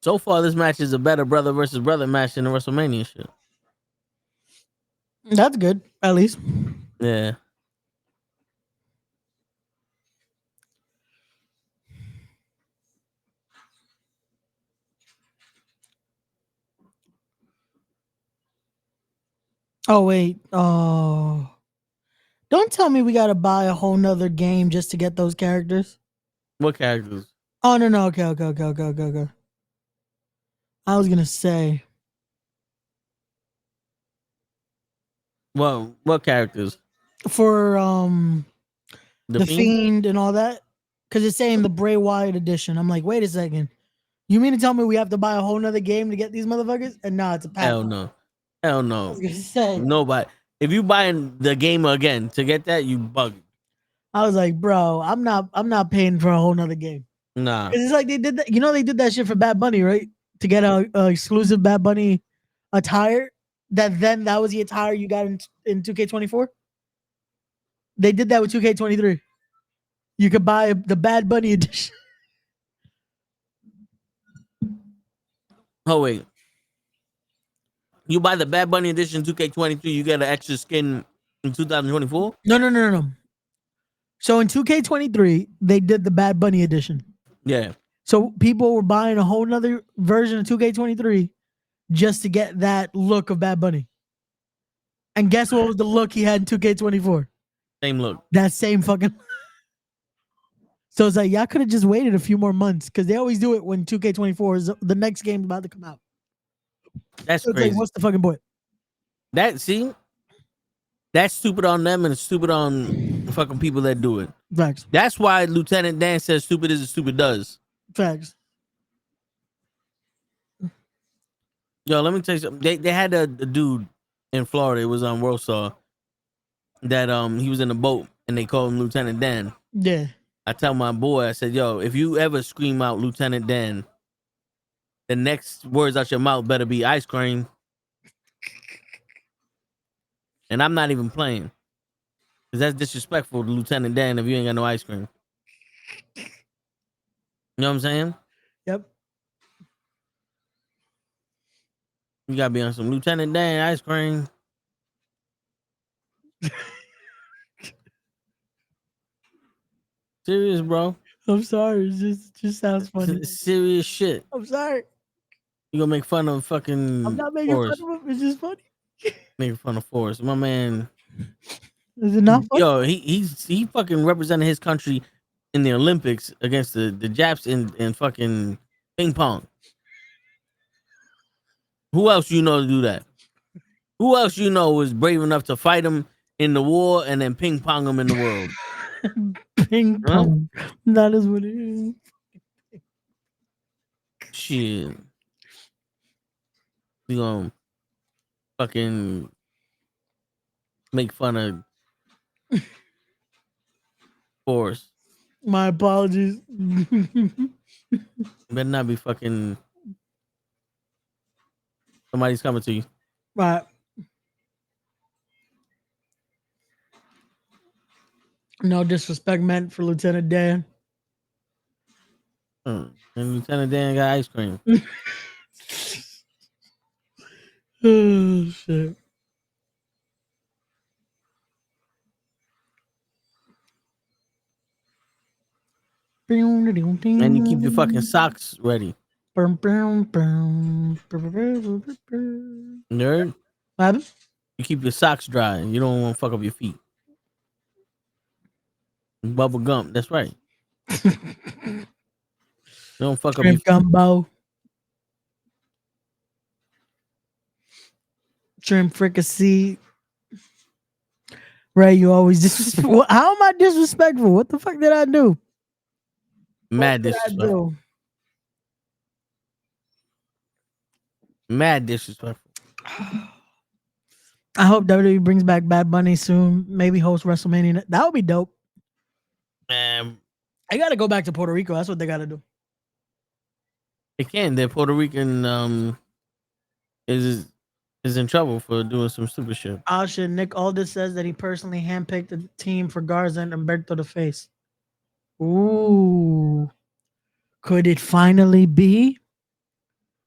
So far, this match is a better brother versus brother match than the WrestleMania shit. That's good, at least. Yeah. Oh wait. Oh. Don't tell me we gotta buy a whole nother game just to get those characters. What characters? Oh no. Okay. I was gonna say Well, what characters? for the Fiend? Fiend and all that. Cause it's saying the Bray Wyatt edition. I'm like, wait a second. You mean to tell me we have to buy a whole nother game to get these motherfuckers? And nah, it's a pack. Hell no. Hell I no. was gonna say. Nobody. If you buying the game again to get that, you bug. I was like, bro, I'm not paying for a whole nother game. Nah. 'Cause it's like they did that. You know, they did that shit for Bad Bunny, right? To get a exclusive Bad Bunny attire. That was the attire you got in 2K24. They did that with 2K23. You could buy the Bad Bunny edition. Oh wait. You buy the Bad Bunny edition 2K23, you get an extra skin in 2024? No. So in 2K23, they did the Bad Bunny edition. Yeah. So people were buying a whole nother version of 2K23 just to get that look of Bad Bunny. And guess what was the look he had in 2K24? Same look. That same fucking. So it's like, y'all could have just waited a few more months because they always do it when 2K24 is the next game's about to come out. That's So it's crazy. like, what's the fucking point? That's stupid on them and it's stupid on fucking people that do it. Facts. That's why Lieutenant Dan says stupid is as stupid does. Facts. Yo, let me tell you something. They had a dude in Florida. It was on World Star that he was in a boat and they called him Lieutenant Dan. Yeah. I tell my boy, I said, yo, if you ever scream out Lieutenant Dan, the next words out your mouth better be ice cream. And I'm not even playing. Because that's disrespectful to Lieutenant Dan if you ain't got no ice cream. You know what I'm saying? Yep. You gotta be on some Lieutenant Dan ice cream. Serious, bro. I'm sorry. It just sounds funny. It's serious shit. I'm sorry. You gonna make fun of fucking I'm not making Forrest. fun of him. It's just funny. Making fun of Forrest. My man. Is it not funny? Yo, he fucking represented his country in the Olympics against the Japs in fucking ping pong. Who else you know to do that? Who else you know was brave enough to fight him in the war and then ping pong him in the world? Ping pong. That is what it is. Shit. We gonna fucking make fun of Forrest. My apologies. Better not be fucking. Somebody's coming to you. Right. No disrespect meant for Lieutenant Dan. And Lieutenant Dan got ice cream. Oh shit. And you keep your fucking socks ready. Nerd. What happened? You keep your socks dry. You don't want to fuck up your feet. Bubble gum. That's right. You don't fuck up your Shrimp gumbo. Shrimp fricassee. Ray, you always disrespectful. How am I disrespectful? What the fuck did I do? mad What did I disrespectful. do? Mad disrespectful. I hope WWE brings back Bad Bunny soon. Maybe host WrestleMania. That would be dope. Man, I gotta go back to Puerto Rico. That's what they gotta do. they can. They're Puerto Rican. Is in trouble for doing some stupid shit. Oh shit! Nick Aldis says that he personally handpicked the team for Garza and Humberto to face. Ooh, could it finally be?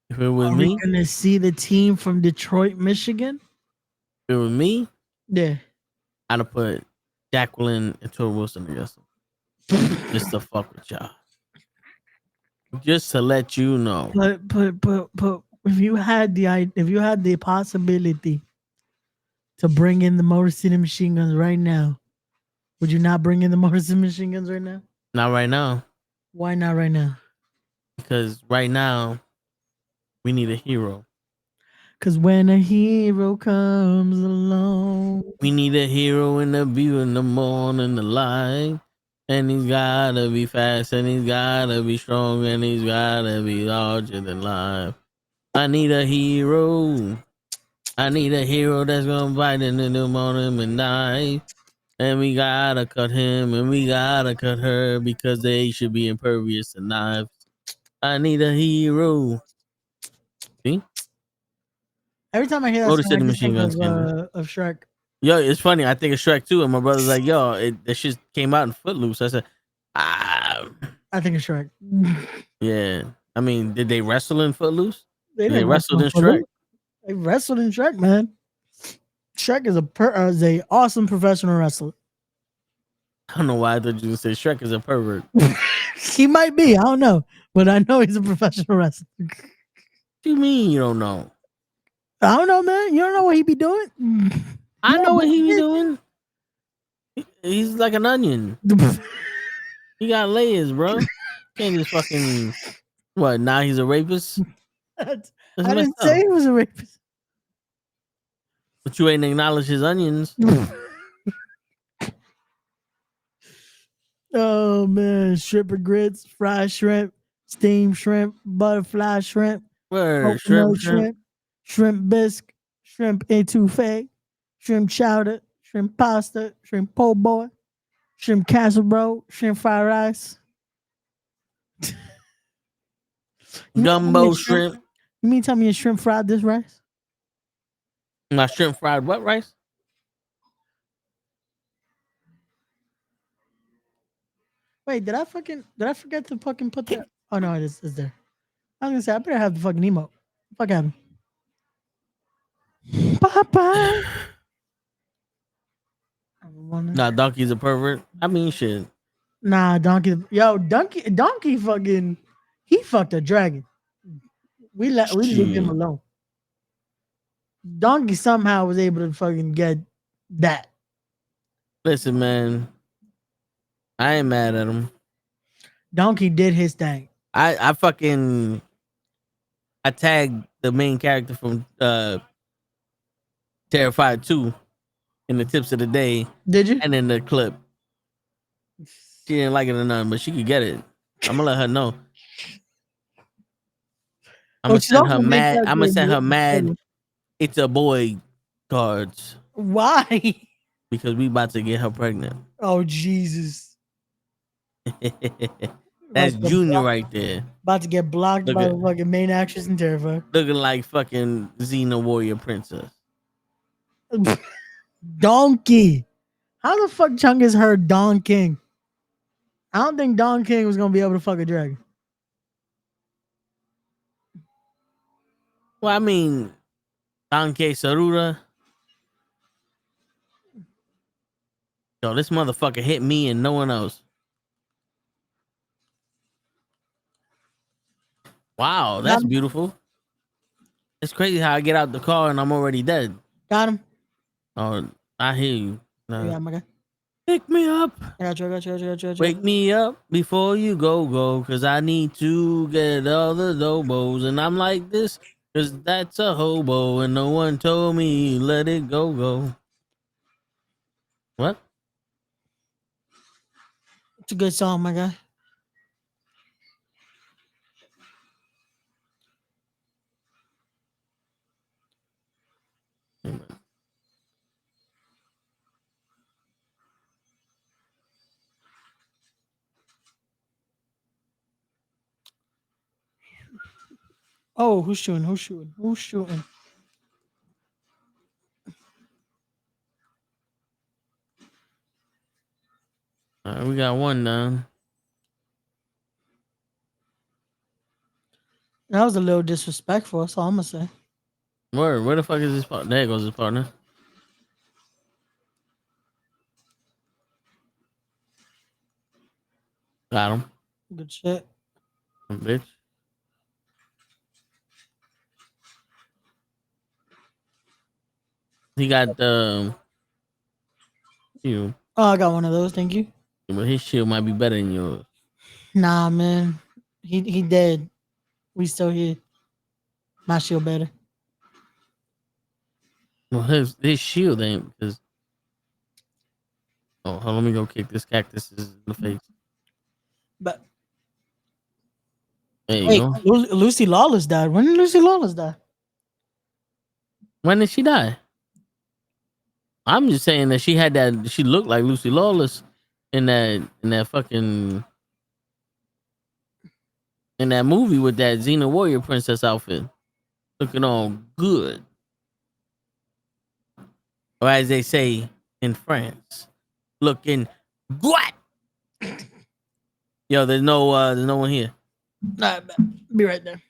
If it was Are me, we gonna see the team from Detroit, Michigan? if it was me, Yeah. I'd have put Jacqueline and Tori Wilson together. Just to fuck with y'all. Just to let you know. But if you had the possibility to bring in the Motor City Machine Guns right now, would you not bring in the Motor City Machine Guns right now? Not right now. Why not right now? Because right now, we need a hero. Because when a hero comes along, We need a hero in the view in the morning, the light. And he's gotta be fast, and he's gotta be strong, and he's gotta be larger than life. I need a hero. I need a hero that's gonna fight in the morning and night. And we gotta cut him, and we gotta cut her, because they should be impervious to knives. I need a hero. See? every time I hear that Motor song, City I just Machine think Guns of Shrek. Yo, it's funny. I think of Shrek too, and my brother's like, "Yo, that shit came out in Footloose." I said, "Ah, I think of Shrek. yeah." I mean, did they wrestle in Footloose? They They didn't wrestled in wrestle Shrek. They wrestled in Shrek, man. Shrek is a awesome professional wrestler. I don't know why I thought you would say Shrek is a pervert. He might be. I don't know, but I know he's a professional wrestler. What you mean you don't know? I don't know, man. You don't know what he be doing? I know what he be doing. He's like an onion. He got layers, bro. Can't just fucking what? Now he's a rapist. I That's didn't messed say up. he was a rapist. But you ain't acknowledge his onions. Oh man, stripper grits, fried shrimp, steamed shrimp, butterfly shrimp, Word, coconut shrimp. shrimp bisque, shrimp etouffee, shrimp chowder, shrimp pasta, shrimp po' boy, shrimp casserole, shrimp fried rice. Gumbo shrimp. You mean tell me your shrimp fried this rice? My shrimp fried what rice? Wait, did I forget to fucking put that? Oh no, it's there. I was gonna say I better have the fucking emote. Fuck happened. Papa. Nah, Donkey's a pervert. I mean, shit. Nah, Donkey fucking he fucked a dragon. We leave him Shit. alone. Donkey somehow was able to fucking get that. Listen, man. I ain't mad at him. Donkey did his thing. I fucking I tagged the main character from Terrified 2 in the tips of the day Did you? and in the clip. She didn't like it or nothing, but she could get it. I'm gonna let her know. I'm gonna she's send also her the main mad. I'm gonna character in send her the- mad. It's a boy cards Why? because we about to get her pregnant. Oh Jesus! That's About to get Junior blocked- right there, About to get blocked Look by at- the fucking main actress in Terrifier. looking like fucking Xena Warrior Princess. Donkey. How the fuck Chung is her Don King? I don't think Don King was gonna be able to fuck a dragon. Well, I mean, Donkey Sarura. Yo, this motherfucker hit me and no one else. Wow, that's Got him. beautiful. It's crazy how I get out the car and I'm already dead. Got him. Oh, I hear you. No. Yeah, my guy. Pick me up. I got you. Wake me up before you go. Cause I need to get all the dobos. And I'm like this, cause that's a hobo. And no one told me let it go. What? It's a good song, my guy. Oh, who's shooting? All right, we got one down. That was a little disrespectful. That's all I'm gonna say. Where the fuck is his partner? There goes his partner. Got him. Good shit. Bitch. He got shield, Oh, I got one of those. Thank you. but his shield might be better than yours. Nah, man. He dead. We still here. My shield better. Well, his shield ain't because. Oh, hold on, let me go kick this cactus in the face. But There you wait, go. Lucy Lawless died. When did Lucy Lawless die? When did she die? I'm just saying that she had that. She looked like Lucy Lawless in that fucking in that movie with that Xena Warrior Princess outfit, looking all good, or as they say in France, looking what? Yo, there's no one here. Nah, be right there.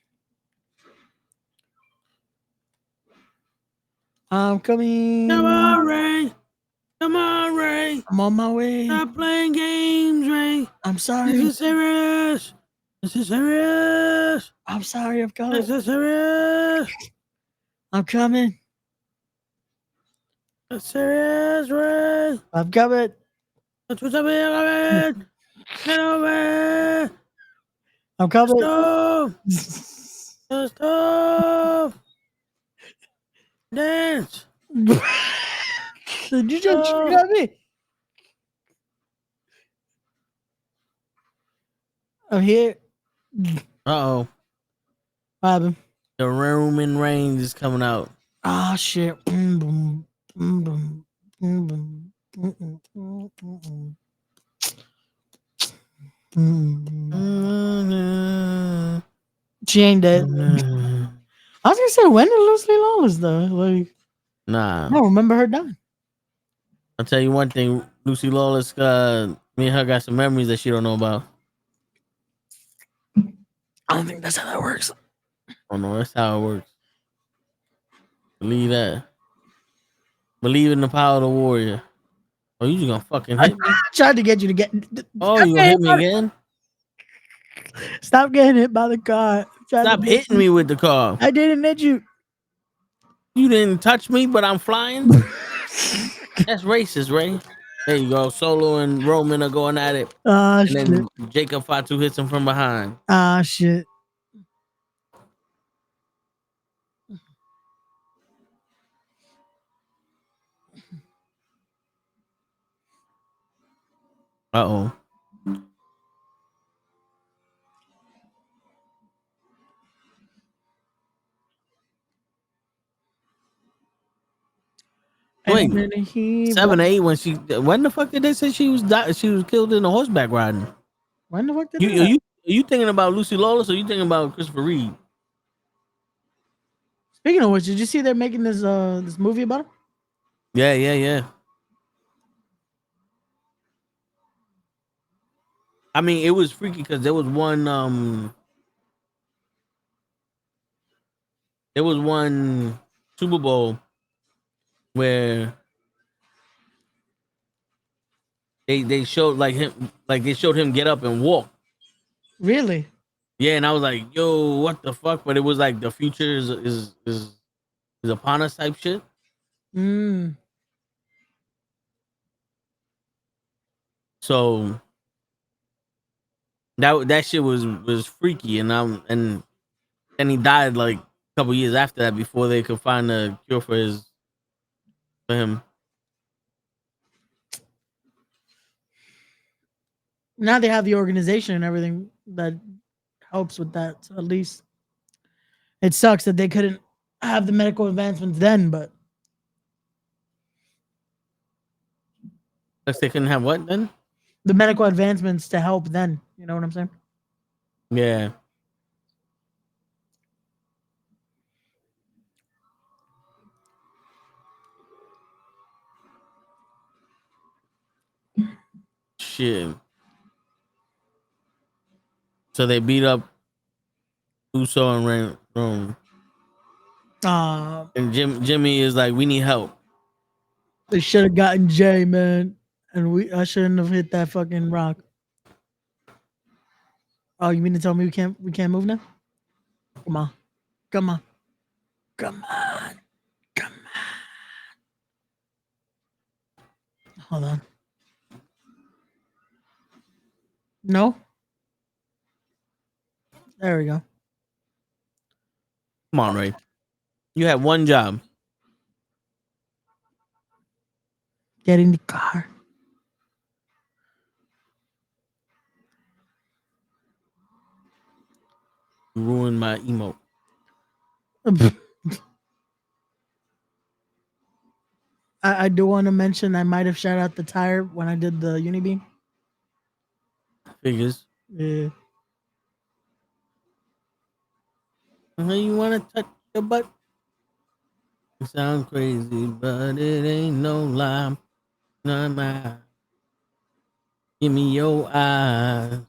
I'm coming. Come on, Ray. Come on, Ray. I'm on my way. Stop playing games, Ray. I'm sorry. This is serious. This is serious. I'm sorry. I'm coming. This is serious. I'm coming. It's serious, Ray. I'm coming. That's what's up here. Get over. I'm coming. Stop. Stop. Dance. Did you just shoot at me? I'm here. Uh-oh. What happened? The Roman Reigns is coming out. Ah, shit. Boom, boom, boom, boom, boom, boom, boom, boom, boom, boom. She ain't dead. I was gonna say, when did Lucy Lawless though? Like, Nah. I don't remember her dying. I'll tell you one thing. Lucy Lawless, me and her got some memories that she don't know about. I don't think that's how that works. Oh no, that's how it works. Believe that. Believe in the power of the warrior. Oh, you just gonna fucking hit me? I tried to get you to get. Oh, you gonna hit me again? Stop getting hit by the car. Stop hitting me with the car. I didn't hit you. You didn't touch me, but I'm flying. That's racist, Ray. There you go. Solo and Roman are going at it. And Shit. then Jacob Fatu hits him from behind. Shit. Uh-oh. Wait, 7-8 when the fuck did they say she was killed in a horseback riding? When the fuck did Are you thinking about Lucy Lawless or you thinking about Christopher Reed? Speaking of which, did you see they're making this this movie about her? Yeah. I mean, it was freaky because there was one Super Bowl where they showed they showed him get up and walk. Really? Yeah, and I was like, yo, what the fuck? But it was like the future is upon us type shit. So that shit was freaky, and he died like a couple years after that before they could find a cure for him. Now they have the organization and everything that helps with that. So at least it sucks that they couldn't have the medical advancements then, but Guess they couldn't have what then? the medical advancements to help then. You know what I'm saying? Yeah. Shit. So they beat up Uso and Rome. And Jimmy is like, we need help. They should have gotten Jay, man, and I shouldn't have hit that fucking rock. Oh, you mean to tell me we can't move now? Come on. Hold on. No. There we go. Come on, Ray. You had one job. Get in the car. You ruined my emote. I do want to mention I might have shot out the tire when I did the Unibeam. Figures. Yeah. You want to touch your butt? You sound crazy, but it ain't no lie. Nah. Give me your eyes.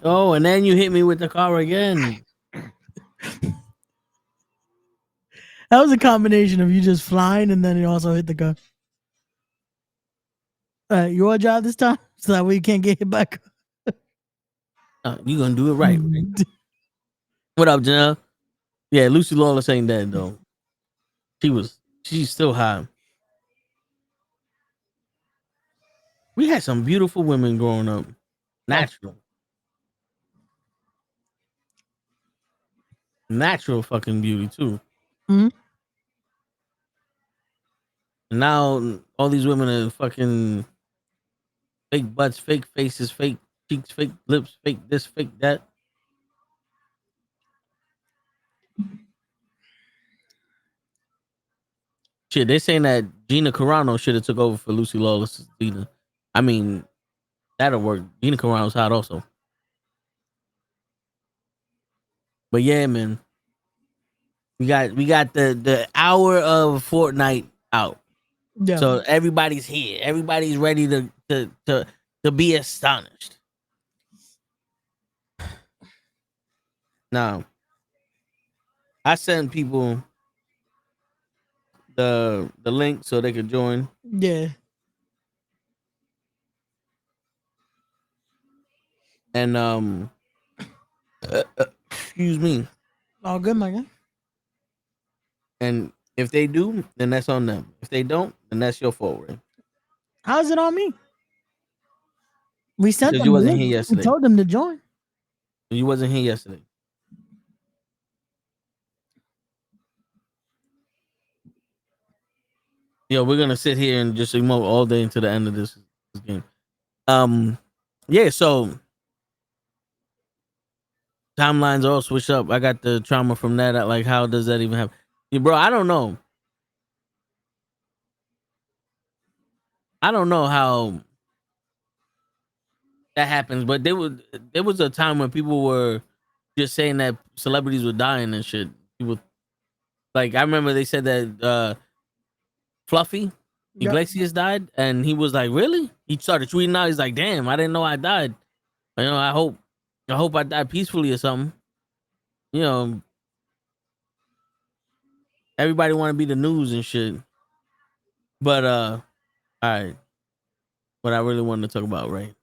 Oh, and then you hit me with the car again. That was a combination of you just flying and then you also hit the car. Your job this time so that way you can't get hit back. You gonna do it right. What up, Janelle? Yeah, Lucy Lawless ain't dead though. She's still high. We had some beautiful women growing up. Natural fucking beauty too. Mm-hmm. Now all these women are fucking fake butts, fake faces, fake cheeks, fake lips, fake this, fake that. Shit, they saying that Gina Carano should have took over for Lucy Lawless. I mean, that'll work. Gina Carano's hot also. But yeah, man. We got the hour of Fortnite out. Yeah. So everybody's here. Everybody's ready to to be astonished. Now, I sent people the link so they could join. Yeah. And excuse me. All good, my guy. And if they do, then that's on them. If they don't, then that's your fault, Ray. How's it on me? We sent Because them you the wasn't link. here We yesterday. told them to join. You wasn't here yesterday. Yo, we're gonna sit here and just emote all day until the end of this game. Yeah. So timelines all switch up. I got the trauma from that. Like, how does that even happen? Yeah, bro, I don't know. I don't know how that happens, but there was a time when people were just saying that celebrities were dying and shit. People like I remember they said that Fluffy Yep. Iglesias died, and he was like, "Really?" He started tweeting out. He's like, "Damn, I didn't know I died. You know, I hope I died peacefully or something." You know, everybody want to be the news and shit. But all right, what I really wanted to talk about, right?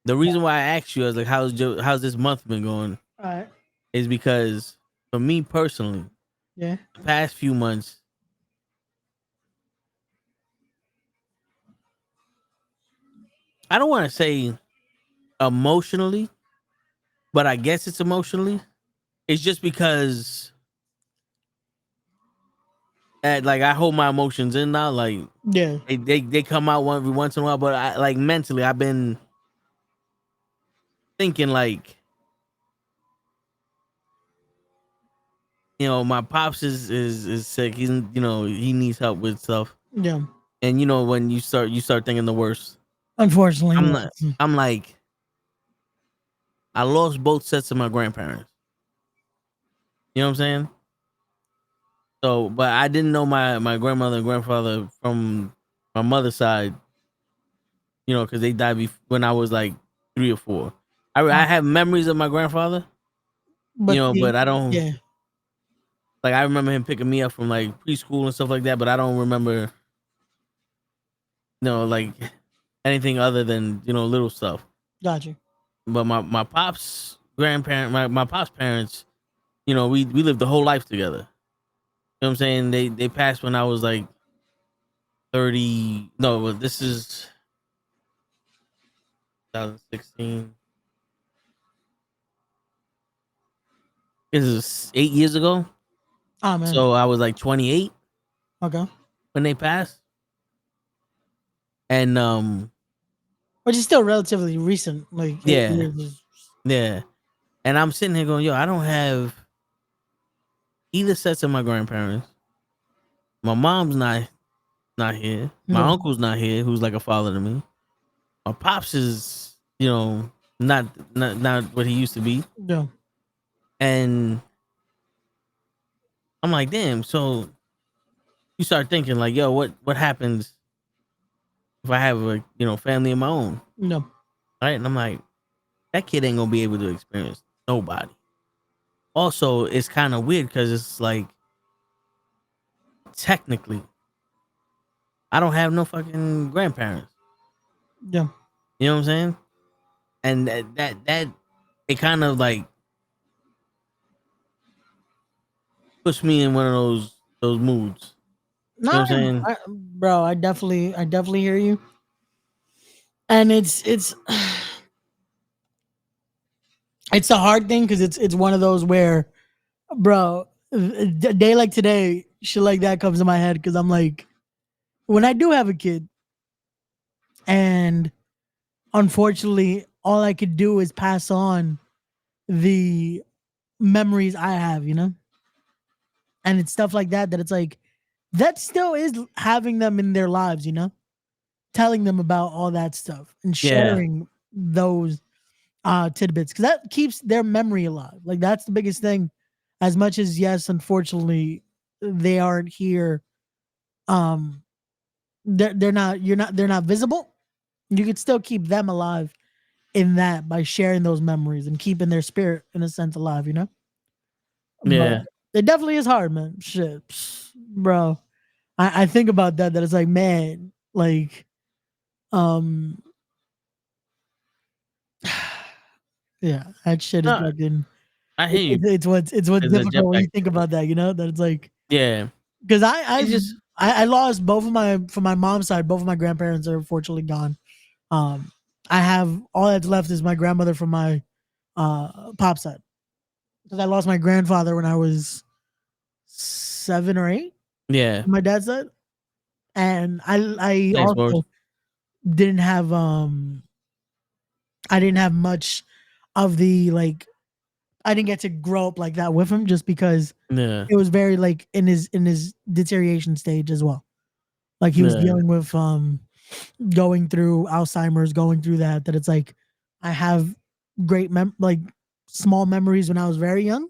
The reason why I asked you, I was like, how's this month been going? All right. Is because for me personally, Yeah. the past few months, I don't want to say emotionally, but I guess it's emotionally. It's just because like I hold my emotions in now. Like Yeah. they come out every once in a while, but I like mentally I've been thinking like, you know, my pops is sick. He's, you know, he needs help with stuff. Yeah. And you know, when you start thinking the worst. Unfortunately. I'm yeah. not I'm like, I lost both sets of my grandparents. You know what I'm saying? So, but I didn't know my grandmother and grandfather from my mother's side, you know, because they died when I was like 3 or 4. I have memories of my grandfather, you But know, but I don't, yeah. like, I remember him picking me up from like preschool and stuff like that, but I don't remember, you know, like anything other than, you know, little stuff. Gotcha. But my pops grandparent, my pops parents, you know, we lived the whole life together. You know what I'm saying? They passed when I was like 30. No, well, this is 2016. This is 8 years ago. Oh man. So I was like 28 Okay. when they passed. And Which is still relatively recent. Like 8 yeah. years is- Yeah. And I'm sitting here going, yo, I don't have either sets of my grandparents. My mom's not here. My Yeah. uncle's not here, who's like a father to me. My pops is, you know, not what he used to be. Yeah. And I'm like, damn, so you start thinking like, yo, what happens if I have a, you know, family of my own? No. Right? And I'm like, that kid ain't gonna be able to experience nobody. Also, it's kind of weird because it's like, technically, I don't have no fucking grandparents. Yeah. You know what I'm saying? And that it kind of like puts me in one of those moods. No, You know what I'm saying? bro, I definitely hear you. And it's it's a hard thing because it's one of those where, bro, a day like today, shit like that comes to my head because I'm like, when I do have a kid, and unfortunately, all I could do is pass on the memories I have, you know, and it's stuff like that that it's like that still is having them in their lives, you know, telling them about all that stuff and Yeah. sharing those tidbits because that keeps their memory alive. Like that's the biggest thing. As much as yes, unfortunately, they aren't here. Um, they're not. You're not. They're not visible. You could still keep them alive in that by sharing those memories and keeping their spirit in a sense alive, you know? Yeah. But it definitely is hard, man. Shit, bro. I think about that it's like, man, like, um, yeah, that shit is No, fucking. I hear you. It's what's There's a difficult when you jetpack. think about that, you know? That it's like, Yeah. because It's just I lost both of my from my mom's side. Both of my grandparents are unfortunately gone. I have all that's left is my grandmother from my pop side, because I lost my grandfather when I was 7 or 8 yeah. on my dad's side, and I Thanks, Morris. also didn't have I didn't have much of the like, I didn't get to grow up like that with him, just because Yeah. it was very like in his deterioration stage as well. Like he was Yeah. dealing with going through Alzheimer's, going through that it's like I have great like small memories when I was very young,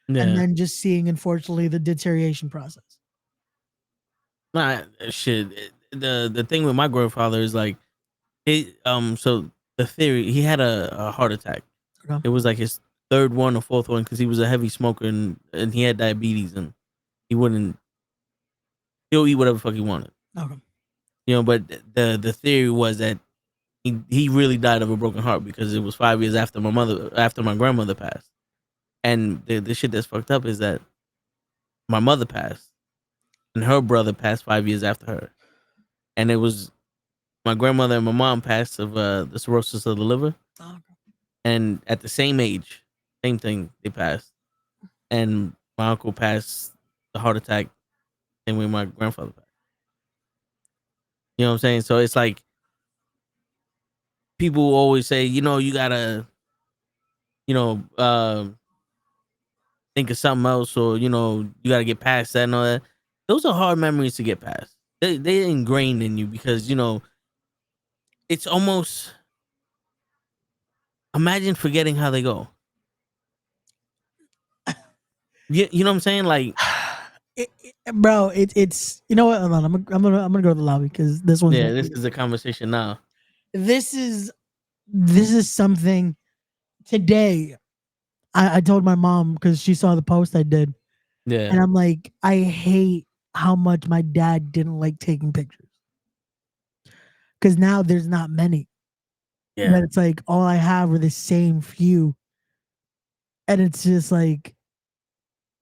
and Yeah. then just seeing unfortunately the deterioration process. Nah, shit. The thing with my grandfather is like so the theory, he had a heart attack. Okay. It was like his third one or fourth one because he was a heavy smoker and he had diabetes and he wouldn't he'll eat whatever the fuck he wanted. Okay. You know, but the theory was that he really died of a broken heart because it was 5 years after my grandmother passed. And the shit that's fucked up is that my mother passed and her brother passed 5 years after her. And it was my grandmother and my mom passed of the cirrhosis of the liver. Okay. And at the same age, same thing, they passed. And my uncle passed the heart attack, same way my grandfather passed. You know what I'm saying? So it's like people always say, you gotta, you know, think of something else, or you gotta get past that and all that. Those are hard memories to get past. They're ingrained in you because it's almost, imagine forgetting how they go. You know what I'm saying? Like, Bro, it's you know what? Hold on, I'm gonna go to the lobby because this one's yeah, this is a conversation now. this is something today. I told my mom because she saw the post I did, Yeah, and I'm like, I hate how much my dad didn't like taking pictures, because now there's not many. yeah, But it's like all I have are the same few, and it's just like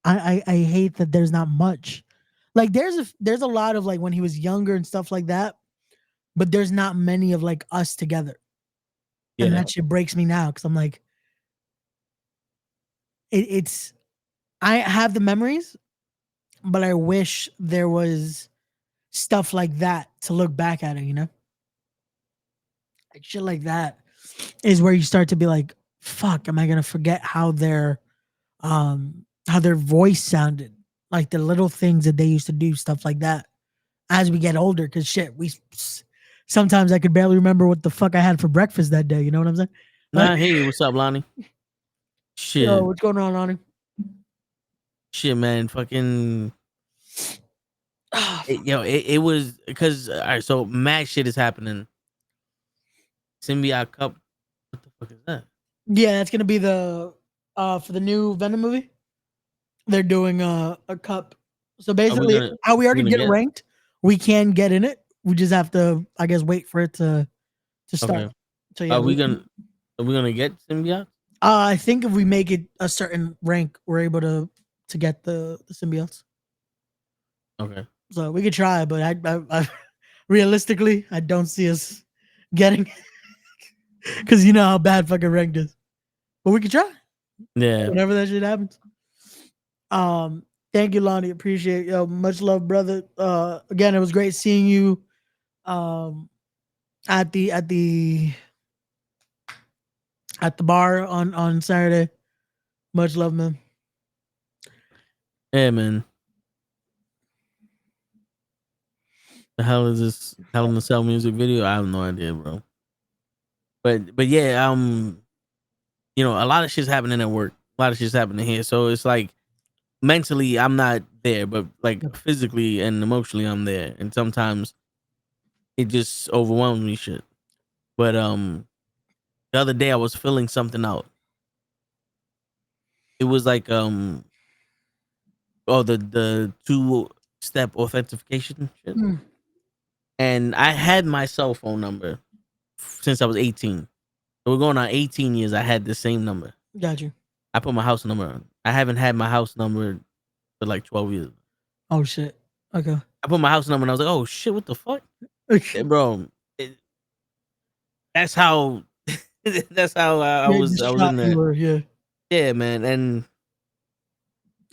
I hate that there's not much. Like there's a lot of like when he was younger and stuff like that, but there's not many of like us together, and yeah, that shit breaks me now because I'm like, it's I have the memories, but I wish there was stuff like that to look back at it, you know? Like shit like that is where you start to be like, fuck, am I gonna forget how their voice sounded? Like the little things that they used to do, stuff like that. As we get older, because shit, we sometimes I could barely remember what the fuck I had for breakfast that day. You know what I'm saying? Like, nah, hey, what's up, Lonnie? yo, Shit, what's going on, Lonnie? shit, man, fucking, Ah, it was because all right, so mad shit is happening. Symbiote Cup, what the fuck is that? yeah, that's gonna be the for the new Venom movie. They're doing a cup. So Are we basically, gonna how we we already gonna get get ranked, we can get in it. We just have to, I guess, wait for it to start. okay? So yeah, Are we gonna get symbiote? I think if we make it a certain rank, we're able to get the symbiotes. Okay. So we could try, but I realistically, I don't see us getting, because you know how bad fucking ranked is. But we could try Yeah. whenever that shit happens. Thank you, Lonnie. Appreciate you. Much love, brother. Again, it was great seeing you. Um, at the bar on Saturday. Much love, man. Yeah, man. The hell is this Hell in the Cell music video? I have no idea, bro. But yeah, a lot of shit's happening at work. A lot of shit's happening here. So it's like mentally I'm not there, but like physically and emotionally I'm there. And sometimes it just overwhelms me shit. But the other day I was filling something out. It was like the 2-step authentication shit. Hmm. And I had my cell phone number since I was 18. So we're going on 18 years. I had the same number. Got you. I put my house number on. I haven't had my house number for like 12 years. Oh shit. Okay. I put my house number and I was like, oh shit, what the fuck? Yeah, bro. That's how that's how I was in there. Yeah. Yeah, man. And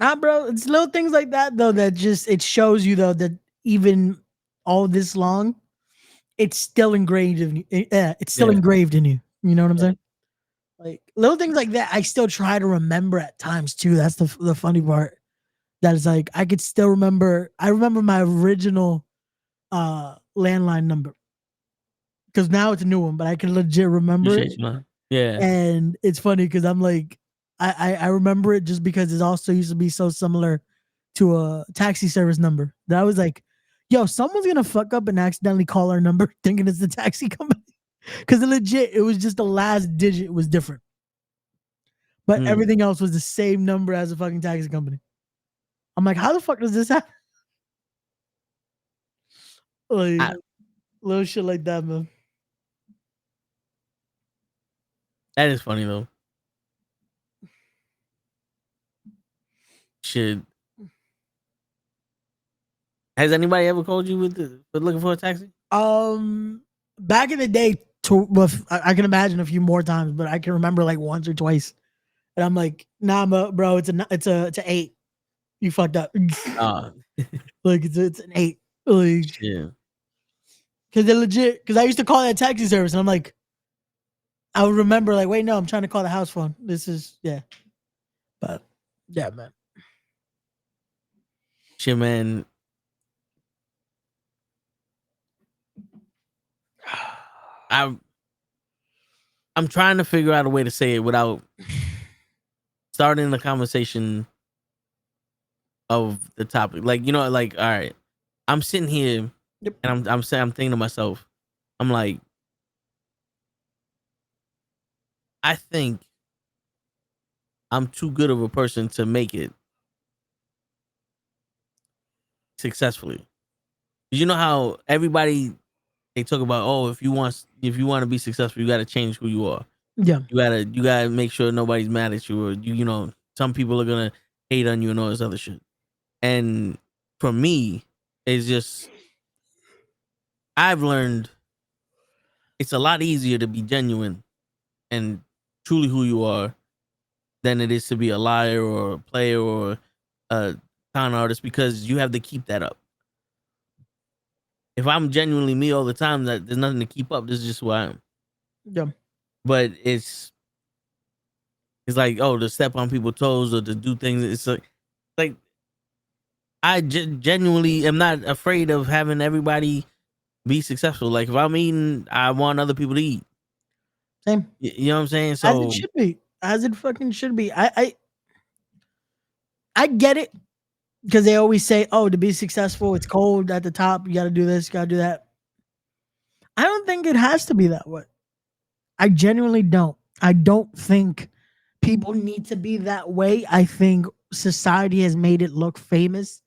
Nah, bro, it's little things like that though that just it shows you though that even all this long, it's still engraved in you. Yeah, it's still Yeah. engraved in you. You know what I'm Yeah. saying? Like little things like that, I still try to remember at times too. That's the funny part. That is like I could still remember. I remember my original landline number because now it's a new one, but I can legit remember it. appreciate you, man. Yeah. And it's funny because I'm like, I remember it just because it also used to be so similar to a taxi service number that I was like, yo, someone's gonna fuck up and accidentally call our number thinking it's the taxi company. Because legit, it was just the last digit was different. But everything else was the same number as a fucking taxi company. I'm like, how the fuck does this happen? Like, little shit like that, man. That is funny though. Shit. Has anybody ever called you with looking for a taxi? Back in the day, I can imagine a few more times, but I can remember like once or twice. And I'm like, nah, bro, it's a 8. You fucked up. Like it's an 8. Like, yeah. Cause they're legit. Cause I used to call that taxi service, and I'm like, I would remember like, wait, no, I'm trying to call the house phone. This is but yeah, man. Shit, man. I'm trying to figure out a way to say it without starting the conversation of the topic. Like, you know, like, all right, I'm sitting here and I'm thinking to myself, I'm like, I think I'm too good of a person to make it successfully. You know how everybody they talk about, oh, if you want to be successful, you got to change who you are. Yeah. You gotta make sure nobody's mad at you, or you know, some people are gonna hate on you and all this other shit. And for me, it's just I've learned it's a lot easier to be genuine and truly who you are than it is to be a liar or a player or a con artist, because you have to keep that up. If I'm genuinely me all the time, that there's nothing to keep up. This is just who I am. Yeah. But it's like, oh, to step on people's toes or to do things. It's like I genuinely am not afraid of having everybody be successful. Like if I'm eating, I want other people to eat. Same. You know what I'm saying? As So it should be. As it fucking should be. I get it. Because they always say, oh, to be successful, it's cold at the top. You got to do this, you got to do that. I don't think it has to be that way. I genuinely don't. I don't think people need to be that way. I think society has made it look famous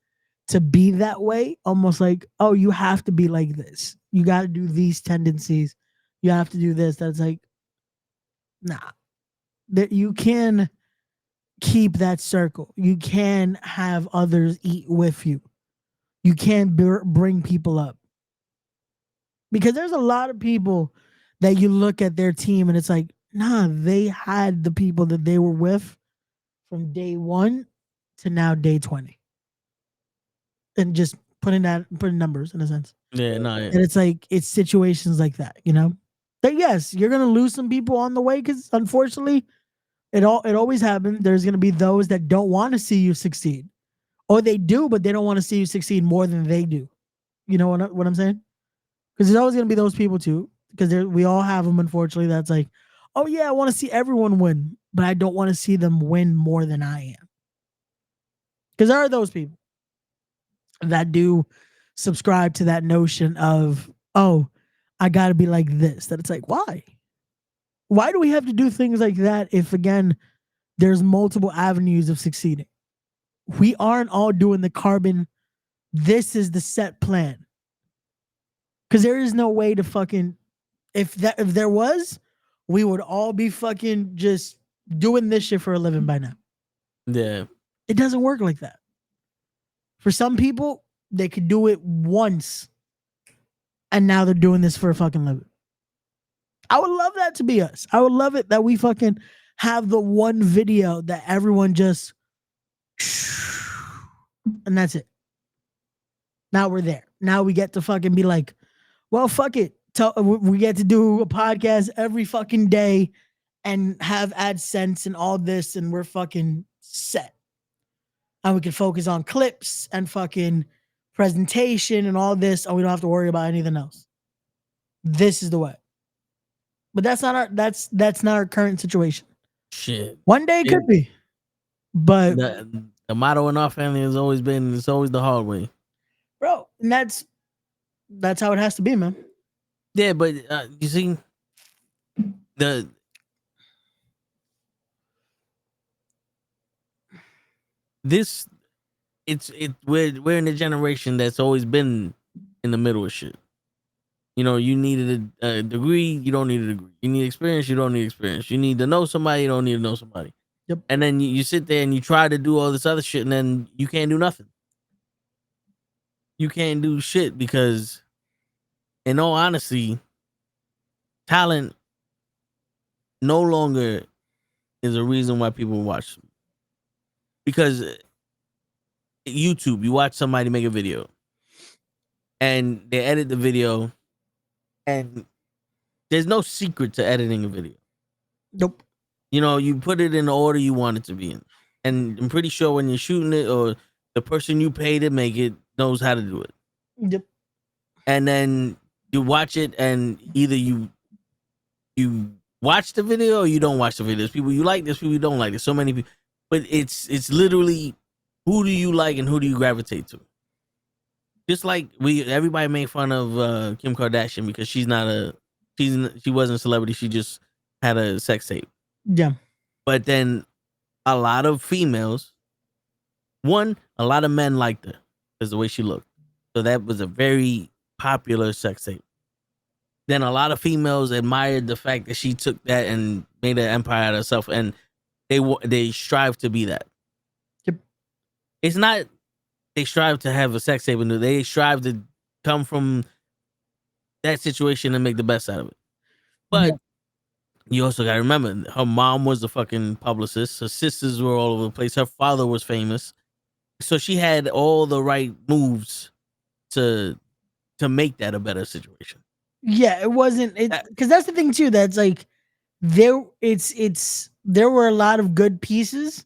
to be that way. Almost like, oh, you have to be like this. You got to do these tendencies. You have to do this. That's like, nah. That you can keep that circle. You can have others eat with you. You can bring people up. Because there's a lot of people that you look at their team and it's like, nah, they had the people that they were with from day 1 to now day 20. And just putting numbers in a sense. yeah, no, yeah. And it's like, it's situations like that, you know? That yes, you're going to lose some people on the way because unfortunately, it always happens. There's going to be those that don't want to see you succeed. Or they do, but they don't want to see you succeed more than they do. You know what I'm saying? Because there's always going to be those people too. Because we all have them, unfortunately, that's like, oh yeah, I want to see everyone win, but I don't want to see them win more than I am. Because there are those people that do subscribe to that notion of, oh, I gotta be like this. That it's like, why? Why do we have to do things like that if, again, there's multiple avenues of succeeding? We aren't all doing the carbon, this is the set plan. Because there is no way to fucking, if there was, we would all be fucking just doing this shit for a living by now. Yeah. It doesn't work like that. For some people, they could do it once, and now they're doing this for a fucking living. I would love that to be us. I would love it that we fucking have the one video that everyone just, and that's it. Now we're there. Now we get to fucking be like, well, fuck it. We get to do a podcast every fucking day and have AdSense and all this, and we're fucking set. And we can focus on clips and fucking presentation and all this, and we don't have to worry about anything else. This is the way. But that's not our current situation. Shit. One day it could be. But the motto in our family has always been, it's always the hard way. Bro, and that's how it has to be, man. Yeah, but you see, we're in a generation that's always been in the middle of shit. You know, you needed a degree, you don't need a degree. You need experience, you don't need experience. You need to know somebody, you don't need to know somebody. Yep. And then you sit there and you try to do all this other shit, and then you can't do nothing. You can't do shit because, in all honesty, talent no longer is a reason why people watch. Because YouTube, you watch somebody make a video and they edit the video, and there's no secret to editing a video. Nope. You know, you put it in the order you want it to be in. And I'm pretty sure when you're shooting it, or the person you pay to make it knows how to do it. Yep. And then you watch it, and either you watch the video or you don't watch the video. There's people you like, there's people you don't like. There's so many people. But it's literally, who do you like and who do you gravitate to? Just like everybody made fun of Kim Kardashian because she wasn't a celebrity. She just had a sex tape. Yeah. But then a lot of females, a lot of men liked her because the way she looked. So that was a very popular sex tape. Then a lot of females admired the fact that she took that and made an empire out of herself, and they strive to be that. Yep. It's not they strive to have a sex tape, and they strive to come from that situation and make the best out of it. But you also got to remember, her mom was a fucking publicist. Her sisters were all over the place. Her father was famous. So she had all the right moves to make that a better situation. Yeah, it wasn't because that's the thing too. That's like there were a lot of good pieces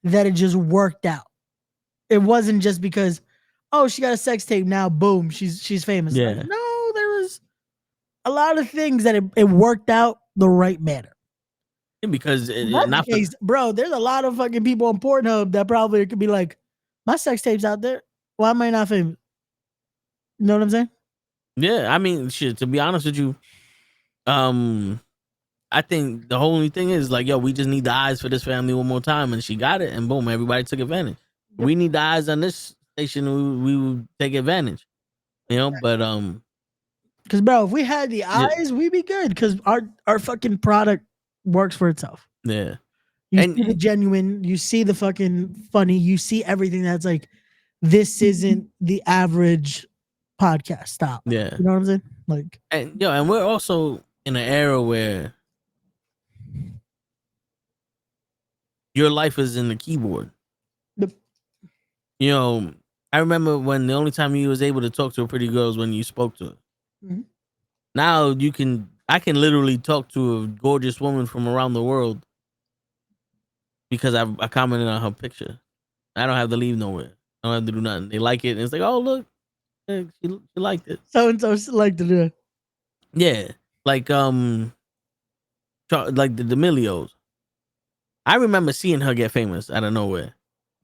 that it just worked out. It wasn't just because, oh, she got a sex tape now, boom, she's famous. Yeah. Like, no, there was a lot of things that it worked out the right manner. Yeah, because bro, there's a lot of fucking people on Pornhub that probably could be like, my sex tape's out there. Why am I not famous? You know what I'm saying? Yeah, I mean, shit, to be honest with you, I think the only thing is like, yo, we just need the eyes for this family one more time, and she got it, and boom, everybody took advantage. Yep. We need the eyes on this station, we would take advantage, you know. But because bro, if we had the eyes, we'd be good. Because our fucking product works for itself. Yeah, you see the genuine, you see the fucking funny, you see everything that's like, this isn't the average podcast style. Yeah, you know what I'm saying? Like, and we're also in an era where your life is in the keyboard. Yep. You know, I remember when the only time you was able to talk to a pretty girl is when you spoke to her. Mm-hmm. Now I can literally talk to a gorgeous woman from around the world because I commented on her picture. I don't have to leave nowhere. I don't have to do nothing. They like it, and it's like, oh look, she liked it. So and so liked it. Yeah, like the D'Amelios. I remember seeing her get famous out of nowhere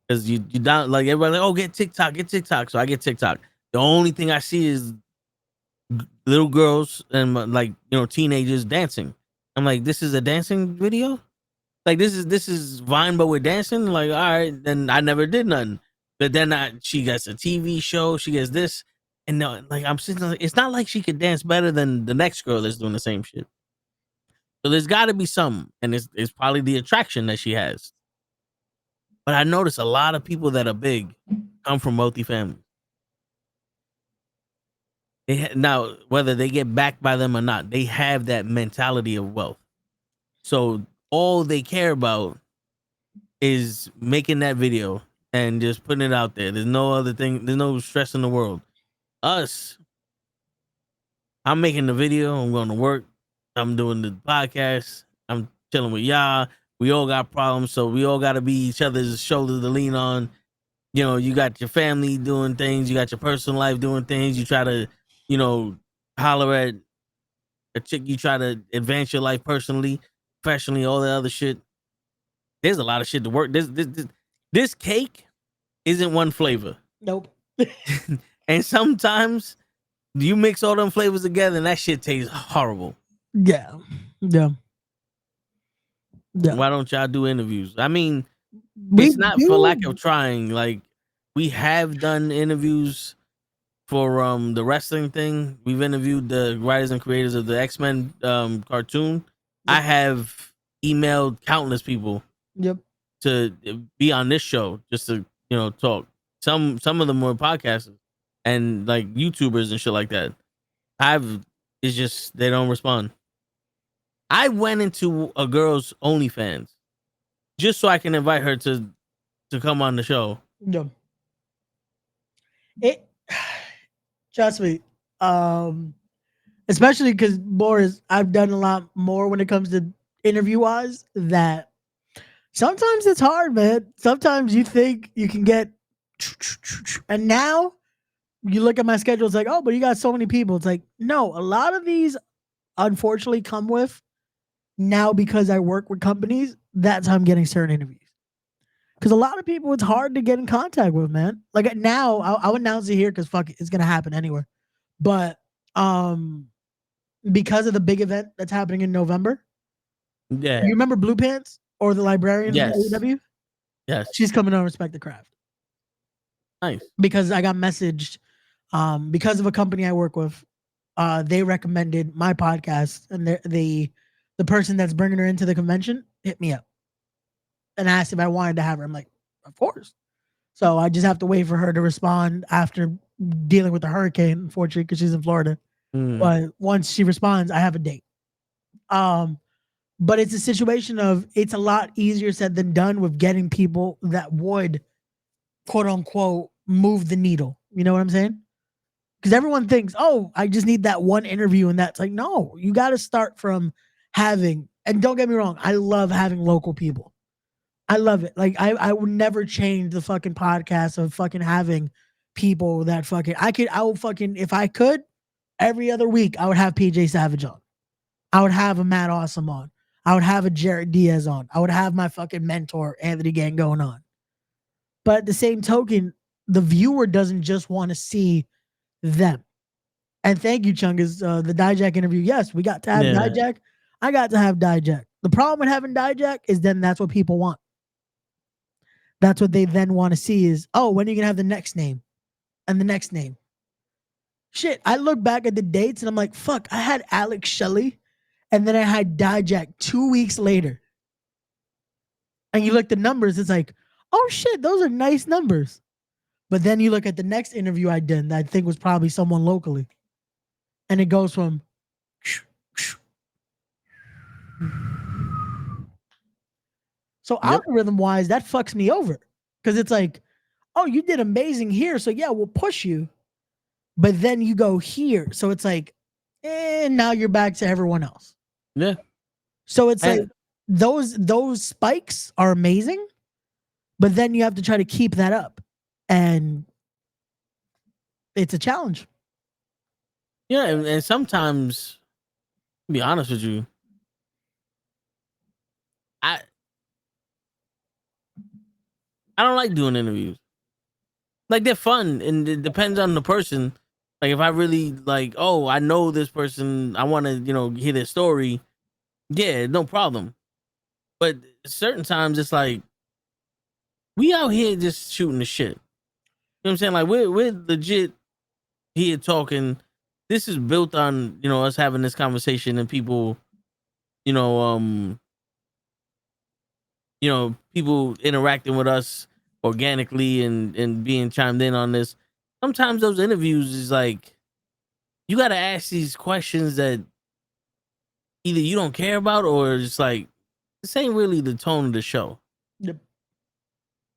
because you don't like everybody like, oh, get TikTok. So I get TikTok. The only thing I see is little girls and like teenagers dancing. I'm like, this is a dancing video. Like this is Vine, but we're dancing. Like, all right, then I never did nothing. But then she gets a TV show. She gets this, and no, like I'm sitting. Like, it's not like she could dance better than the next girl that's doing the same shit. So there's got to be some, and it's probably the attraction that she has. But I notice a lot of people that are big come from wealthy families. Now, whether they get backed by them or not, they have that mentality of wealth. So all they care about is making that video and just putting it out there. There's no other thing. There's no stress in the world. Us, I'm making the video. I'm going to work. I'm doing the podcast. I'm chilling with y'all. We all got problems, so we all got to be each other's shoulders to lean on. You got your family doing things. You got your personal life doing things. You try to, holler at a chick. You try to advance your life personally, professionally, all the other shit. There's a lot of shit to work. This cake isn't one flavor. Nope. And sometimes you mix all them flavors together and that shit tastes horrible. Yeah. Why don't y'all do interviews? I mean, it's not for lack of trying. Like, we have done interviews for the wrestling thing. We've interviewed the writers and creators of the X-Men cartoon. I have emailed countless people to be on this show just to talk. Some of them were podcasters and like YouTubers and shit like that. It's just they don't respond. I went into a girl's OnlyFans just so I can invite her to come on the show. Yeah. Trust me. Especially because Boris, I've done a lot more when it comes to interview wise that sometimes it's hard, man. Sometimes you think you can get, and now you look at my schedule, it's like, oh, but you got so many people. It's like, no, a lot of these unfortunately come with now because I work with companies. That's how I'm getting certain interviews. Because a lot of people, it's hard to get in contact with, man. Like now, I'll announce it here because fuck it, it's gonna happen anywhere. But because of the big event that's happening in November, yeah, you remember Blue Pants or the librarian from AEW? Yes, she's coming on Respect the Craft. Nice. Because I got messaged because of a company I work with. They recommended my podcast, and the person that's bringing her into the convention hit me up and asked if I wanted to have her. I'm like, of course. So I just have to wait for her to respond after dealing with the hurricane, unfortunately, because she's in Florida. But once she responds, I have a date. But it's a situation of it's a lot easier said than done with getting people that would, quote unquote, move the needle. You know what I'm saying? Because everyone thinks, oh, I just need that one interview, and that's like, no, you got to start from having, and don't get me wrong, I love having local people. I love it. Like I would never change the fucking podcast of fucking having people that fucking I would fucking, if I could, every other week I would have PJ Savage on. I would have a Matt Awesome on. I would have a Jared Diaz on. I would have my fucking mentor Anthony Gang going on. But at the same token, the viewer doesn't just want to see them. And thank you, Chungus. The Dijak interview. Yes, we got to have Dijak. I got to have Dijak. The problem with having Dijak is then that's what people want. That's what they then want to see is, oh, when are you going to have the next name? And the next name. Shit, I look back at the dates and I'm like, fuck, I had Alex Shelley and then I had Dijak 2 weeks later. And you look at the numbers, it's like, oh shit, those are nice numbers. But then you look at the next interview I did that I think was probably someone locally. And it goes from so algorithm wise, that fucks me over. Because it's like, oh, you did amazing here. So yeah, we'll push you. But then you go here. So it's like, now you're back to everyone else. Yeah. So it's like those spikes are amazing. But then you have to try to keep that up. And it's a challenge. Yeah, and sometimes, to be honest with you, I don't like doing interviews. Like, they're fun, and it depends on the person. Like if I really like, oh, I know this person, I want to, hear their story. Yeah, no problem. But certain times it's like we out here just shooting the shit. You know what I'm saying? Like we're legit here talking. This is built on, us having this conversation and people, you know, um, people interacting with us organically and being chimed in on this. Sometimes those interviews is like you got to ask these questions that either you don't care about or it's like this ain't really the tone of the show. Yep.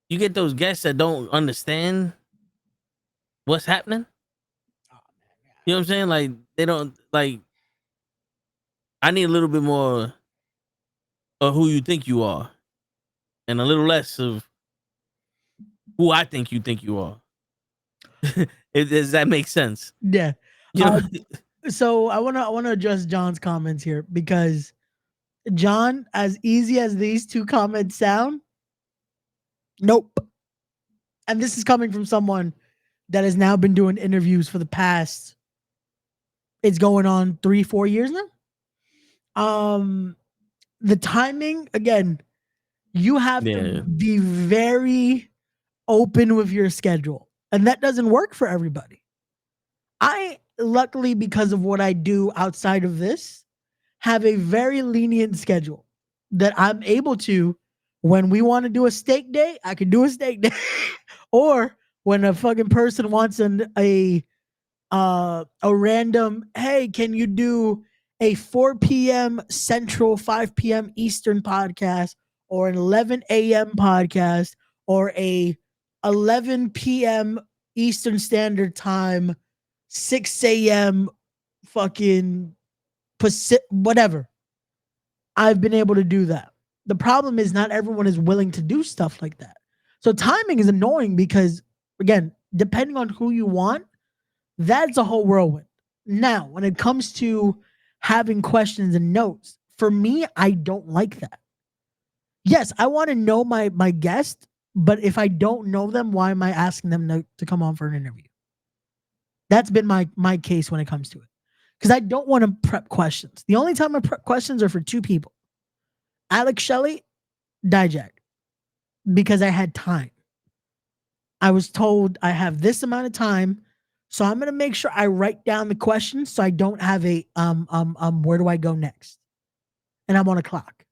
You get those guests that don't understand what's happening. You know what I'm saying? Like they don't like. I need a little bit more of who you think you are, and a little less of who I think you are. Does that make sense? Yeah. You know? So I wanna address John's comments here because John, as easy as these two comments sound, nope. And this is coming from someone that has now been doing interviews for the past. It's going on 3-4 years now. The timing again, you have to be very open with your schedule, and that doesn't work for everybody. I luckily, because of what I do outside of this, have a very lenient schedule that I'm able to. When we want to do a steak day, I can do a steak day, or when a fucking person wants a random, hey, can you do a 4 p.m. Central, 5 p.m. Eastern podcast, or an 11 a.m. podcast, or a 11 p.m. Eastern Standard Time, 6 a.m. fucking Pacific, whatever. I've been able to do that. The problem is not everyone is willing to do stuff like that. So timing is annoying because, again, depending on who you want, that's a whole whirlwind. Now, when it comes to having questions and notes, for me, I don't like that. Yes, I want to know my guest, but if I don't know them, why am I asking them to come on for an interview? That's been my case when it comes to it. Because I don't want to prep questions. The only time I prep questions are for two people. Alex Shelley, Dijak. Because I had time. I was told I have this amount of time, so I'm gonna make sure I write down the questions so I don't have a where do I go next? And I'm on a clock.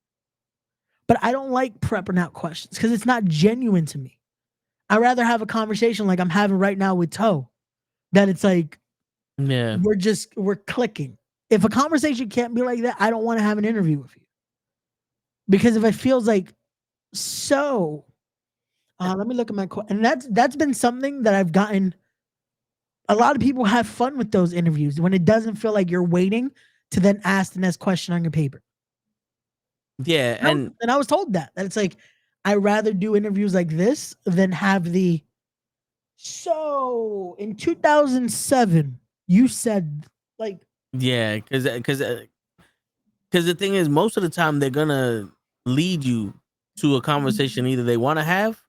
But I don't like prepping out questions because it's not genuine to me. I'd rather have a conversation like I'm having right now with Toe. That it's like, yeah, we're clicking. If a conversation can't be like that, I don't want to have an interview with you. Because if it feels like so, let me look at my and that's been something that I've gotten. A lot of people have fun with those interviews when it doesn't feel like you're waiting to then ask the next question on your paper. Yeah, and I was told that it's like I'd rather do interviews like this than have the. So in 2007, you said like because the thing is, most of the time they're gonna lead you to a conversation either they want to have,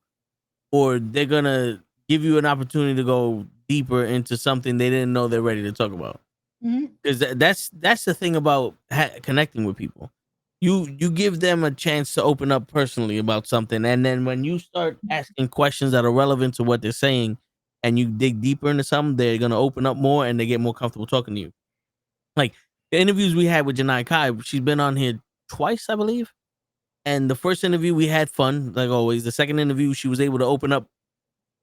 or they're gonna give you an opportunity to go deeper into something they didn't know they're ready to talk about. Because that's the thing about connecting with people. You give them a chance to open up personally about something, and then when you start asking questions that are relevant to what they're saying, and you dig deeper into something, they're gonna open up more and they get more comfortable talking to you. Like the interviews we had with Janai Kai, she's been on here twice, I believe. And the first interview we had fun, like always. The second interview, she was able to open up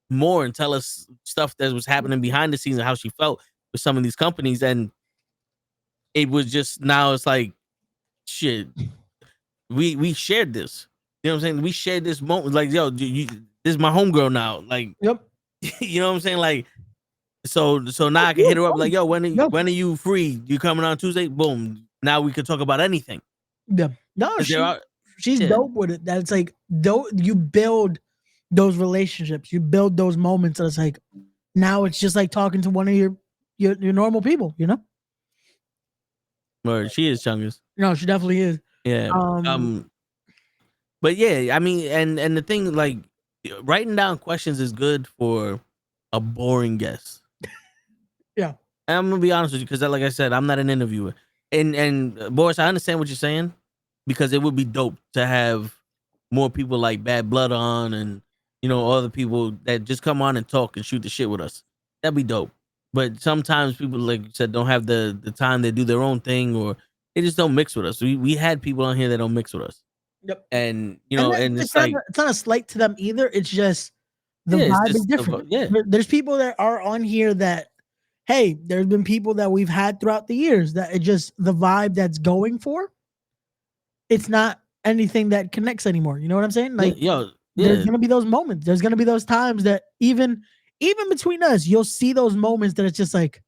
more and tell us stuff that was happening behind the scenes and how she felt with some of these companies. And it was just now it's like, shit, we shared this. You know what I'm saying? We shared this moment. Like, yo, this is my homegirl now. Like, yep. You know what I'm saying? Like, so now I can hit her up like, yo, when are you free? You coming on Tuesday? Boom. Now we can talk about anything. Yeah. No, she's dope with it. That's like, you build those relationships, you build those moments. And it's like, now it's just like talking to one of your normal people, you know? Or she is Chungus. No, she definitely is. Yeah. But yeah, I mean, and the thing, like, writing down questions is good for a boring guest. Yeah. And I'm gonna be honest with you, because like I said, I'm not an interviewer. And Boris, I understand what you're saying, because it would be dope to have more people like Bad Blood on, and other people that just come on and talk and shoot the shit with us. That'd be dope. But sometimes people, like you said, don't have the time. They do their own thing, or they just don't mix with us. We had people on here that don't mix with us. Yep. And And it's like, it's not a slight to them either. It's just the yeah, it's vibe is just different. yeah. There's people that are on here that, hey, there's been people that we've had throughout the years that it just the vibe that's going for. It's not anything that connects anymore. You know what I'm saying? Like, there's gonna be those moments. There's gonna be those times that even between us, you'll see those moments that it's just like,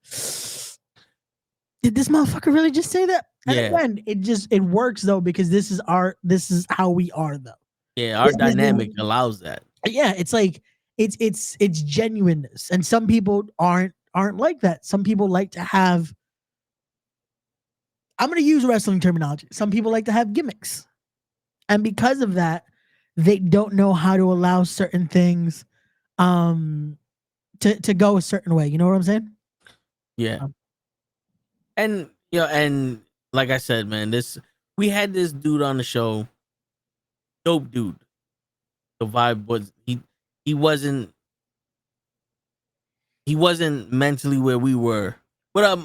did this motherfucker really just say that? And again, it works though, because this is how we are though. Yeah, our dynamic allows that. Yeah, it's like it's genuineness, and some people aren't like that. Some people like to have. I'm going to use wrestling terminology. Some people like to have gimmicks, and because of that, they don't know how to allow certain things, to go a certain way. You know what I'm saying? Yeah. And and like I said, man, we had this dude on the show, dope dude. The vibe was he wasn't mentally where we were. But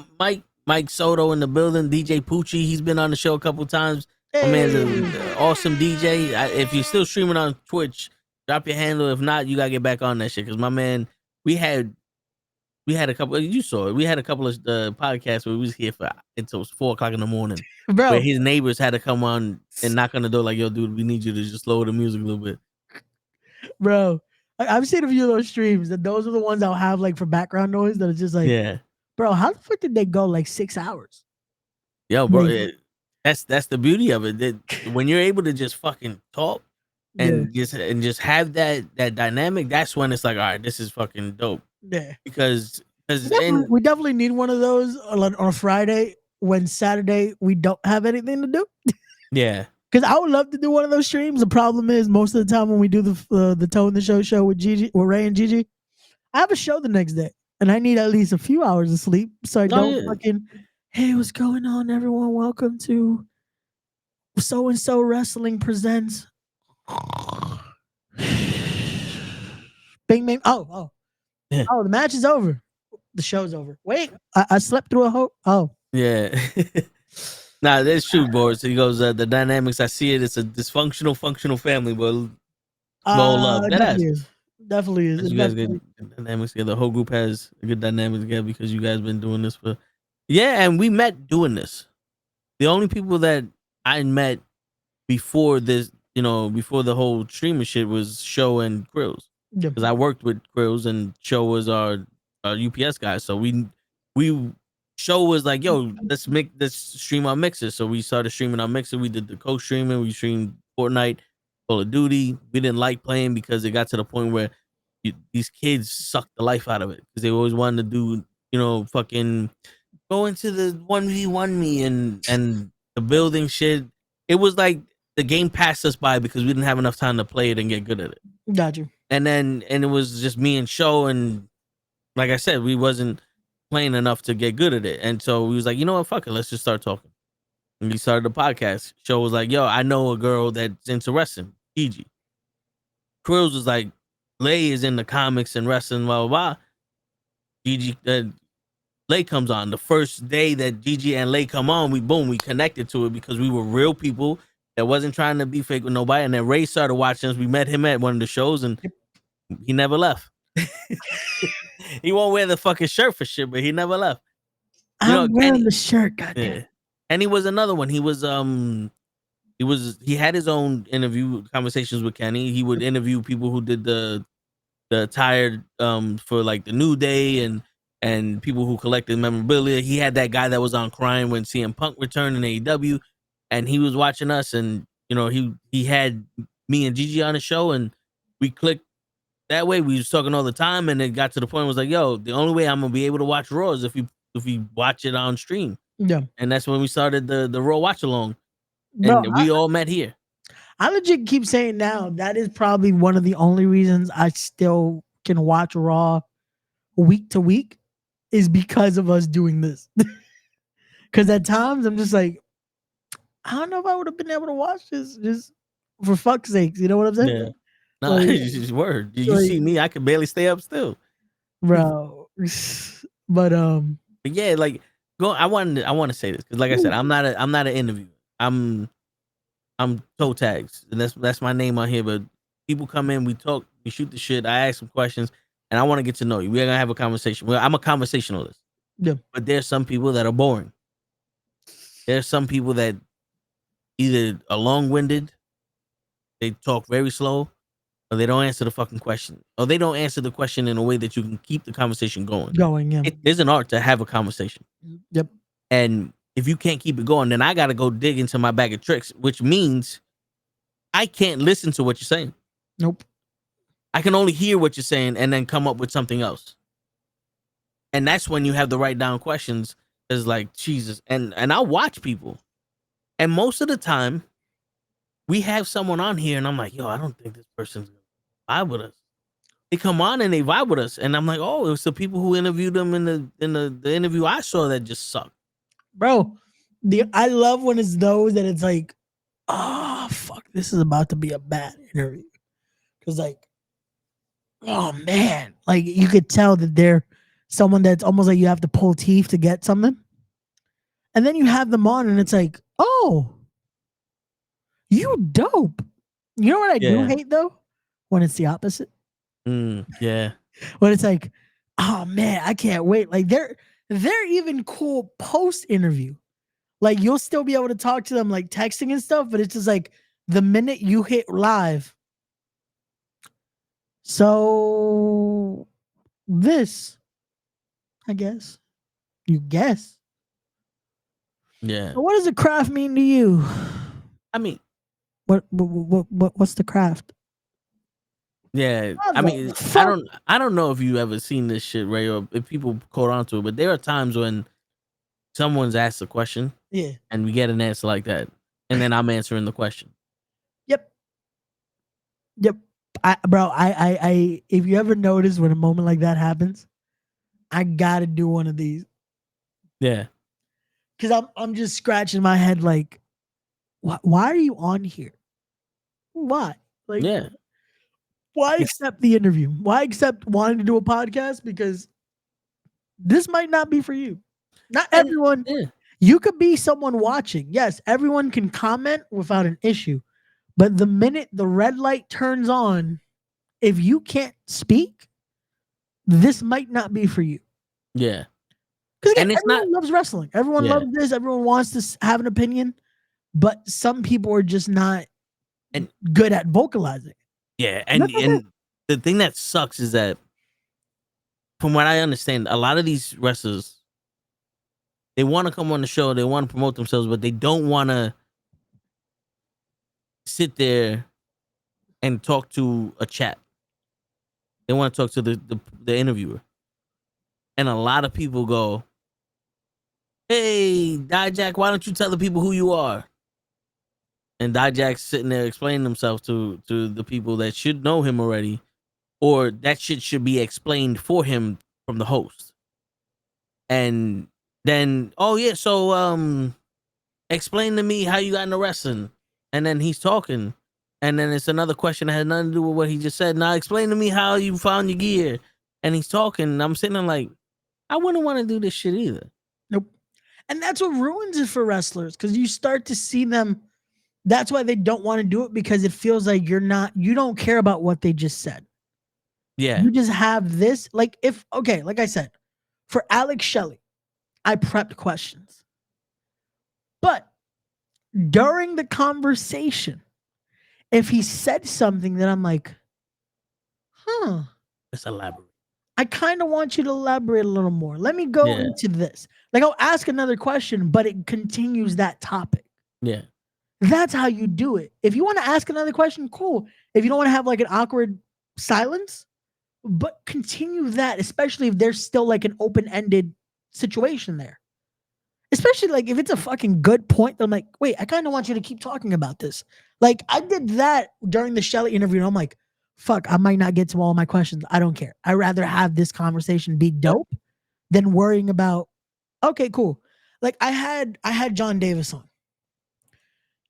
Mike Soto in the building, DJ Poochie, he's been on the show a couple times. My man's an awesome DJ. If you're still streaming on Twitch, drop your handle. If not, you gotta get back on that shit, because my man, we had a couple. You saw it. We had a couple of podcasts where we was here until 4:00 in the morning, bro. where his neighbors had to come on and knock on the door, like, "Yo, dude, we need you to just lower the music a little bit." Bro, I've seen a few of those streams, and those are the ones I'll have like for background noise. That are just like, yeah, bro, how the fuck did they go like 6 hours? Yo, bro, that's the beauty of it. That when you're able to just fucking talk and just have that dynamic, that's when it's like, all right, this is fucking dope. Yeah, because we definitely need one of those on a Friday when Saturday we don't have anything to do. Yeah, because I would love to do one of those streams. The problem is most of the time when we do the Tone the Show with Ray and Gigi, I have a show the next day, and I need at least a few hours of sleep, so I don't fucking. Hey, what's going on, everyone? Welcome to So and So Wrestling presents. Bing, bing. Oh, the match is over. The show's over. Wait, I slept through a whole. Oh, yeah. Nah, that's true, Boris. He goes, the dynamics, I see it. It's a dysfunctional, functional family, but all love. Definitely is. You guys get dynamics together. The whole group has a good dynamic together because you guys been doing this for. Yeah, and we met doing this. The only people that I met before this, before the whole streamer shit, was Show and Krills. Because I worked with Krills, and Show was our UPS guy. So we Show was like, yo, let's stream our Mixer. So we started streaming our Mixer. We did the co-streaming. We streamed Fortnite, Call of Duty. We didn't like playing because it got to the point where these kids sucked the life out of it, because they always wanted to do, fucking go into the 1v1 me and the building shit. It was like the game passed us by because we didn't have enough time to play it and get good at it. Got you. And it was just me and Show, and like I said, we wasn't playing enough to get good at it. And so we was like, you know what, fuck it, let's just start talking. And we started the podcast. Show was like, yo, I know a girl that's into wrestling, Gigi. Krills was like, Lay is in the comics and wrestling, blah, blah, blah. Gigi, Lay comes on. The first day that Gigi and Lay come on, we connected to it because we were real people that wasn't trying to be fake with nobody. And then Ray started watching us. We met him at one of the shows, and he never left. He won't wear the fucking shirt for shit, but he never left. I'm wearing the shirt, goddamn. Yeah. And he was another one. He had his own interview conversations with Kenny. He would interview people who did the attire for like the New Day and people who collected memorabilia. He had that guy that was on crying when CM Punk returned in AEW, and he was watching us, and he had me and Gigi on the show, and we clicked that way. We was talking all the time, and it got to the point where it was like, yo, the only way I'm gonna be able to watch Raw is if we watch it on stream. Yeah. And that's when we started the Raw watch along. And we all met here. I legit keep saying now that is probably one of the only reasons I still can watch Raw week to week, is because of us doing this. Because at times I'm just like, I don't know if I would have been able to watch this just for fuck's sakes. You know what I'm saying? Yeah. No, Like, it's just word. You like- see me, I can barely stay up still. bro. But But yeah, like I want to say this because, like I said, I'm not an interviewer. I'm toe tags, and that's my name on here. But people come in, we talk, we shoot the shit. I ask some questions, and I want to get to know you. We're gonna have a conversation. Well, I'm a conversationalist. Yeah. But there's some people that are boring. There's some people that either are long-winded, they talk very slow, or they don't answer the fucking question, or they don't answer the question in a way that you can keep the conversation going. Yeah. There's an art to have a conversation. Yep. And if you can't keep it going, then I got to go dig into my bag of tricks, which means I can't listen to what you're saying. Nope. I can only hear what you're saying and then come up with something else. And that's when you have to write down questions. It's like, Jesus. And I'll watch people. And most of the time, we have someone on here and I'm like, yo, I don't think this person's going to vibe with us. They come on and they vibe with us. And I'm like, oh, it was the people who interviewed them in the interview I saw that just sucked. Bro, I love when it's those that it's like, oh fuck, this is about to be a bad interview. Cause like, oh man, like you could tell that they're someone that's almost like you have to pull teeth to get something. And then you have them on and it's like, oh, you dope. You know what I do hate though? When it's the opposite. Yeah. When it's like, oh man, I can't wait. Like they're even cool post interview. Like you'll still be able to talk to them like texting and stuff, but it's just like the minute you hit live. So this, I guess. You guess. Yeah. So what does a craft mean to you? I mean, what's the craft? yeah. I mean, I don't know if you ever seen this shit, Ray, or if people caught on to it, but there are times when someone's asked a question, yeah, and we get an answer like that, and then I'm answering the question. Yep. I if you ever notice when a moment like that happens, I gotta do one of these. Yeah. Because I'm just scratching my head like, why are you on here? Why? Like, yeah. Why accept the interview? Why accept wanting to do a podcast? Because this might not be for you. Not everyone. Yeah. You could be someone watching. Yes, everyone can comment without an issue. But the minute the red light turns on, if you can't speak, this might not be for you. Yeah. Because again, everyone loves wrestling. Everyone Yeah. loves this. Everyone wants to have an opinion. But some people are just not good at vocalizing. Yeah. And the thing that sucks is that, from what I understand, a lot of these wrestlers, they want to come on the show, they want to promote themselves, but they don't want to sit there and talk to a chat. They want to talk to the interviewer. And a lot of people go, hey, Dijak, why don't you tell the people who you are? And Dijak's sitting there explaining himself to the people that should know him already, or that shit should be explained for him from the host. And then, oh yeah, so explain to me how you got into wrestling. And then he's talking, and then it's another question that had nothing to do with what he just said. Now explain to me how you found your gear. And he's talking, and I'm sitting there like, I wouldn't want to do this shit either. Nope. And that's what ruins it for wrestlers, because you start to see them. That's why they don't want to do it, because it feels like you don't care about what they just said. Yeah. You just have this, like like I said, for Alex Shelley, I prepped questions. But during the conversation, if he said something that I'm like, Let's elaborate. I kind of want you to elaborate a little more. Let me go into this. Like I'll ask another question, but it continues that topic. Yeah. That's how you do it. If you want to ask another question, cool. If you don't want to have like an awkward silence, but continue that, especially if there's still like an open-ended situation there. Especially like if it's a fucking good point, I'm like, wait, I kind of want you to keep talking about this. Like I did that during the Shelley interview, and I'm like, fuck, I might not get to all my questions. I don't care. I'd rather have this conversation be dope than worrying about, okay, cool. Like I had John Davis on,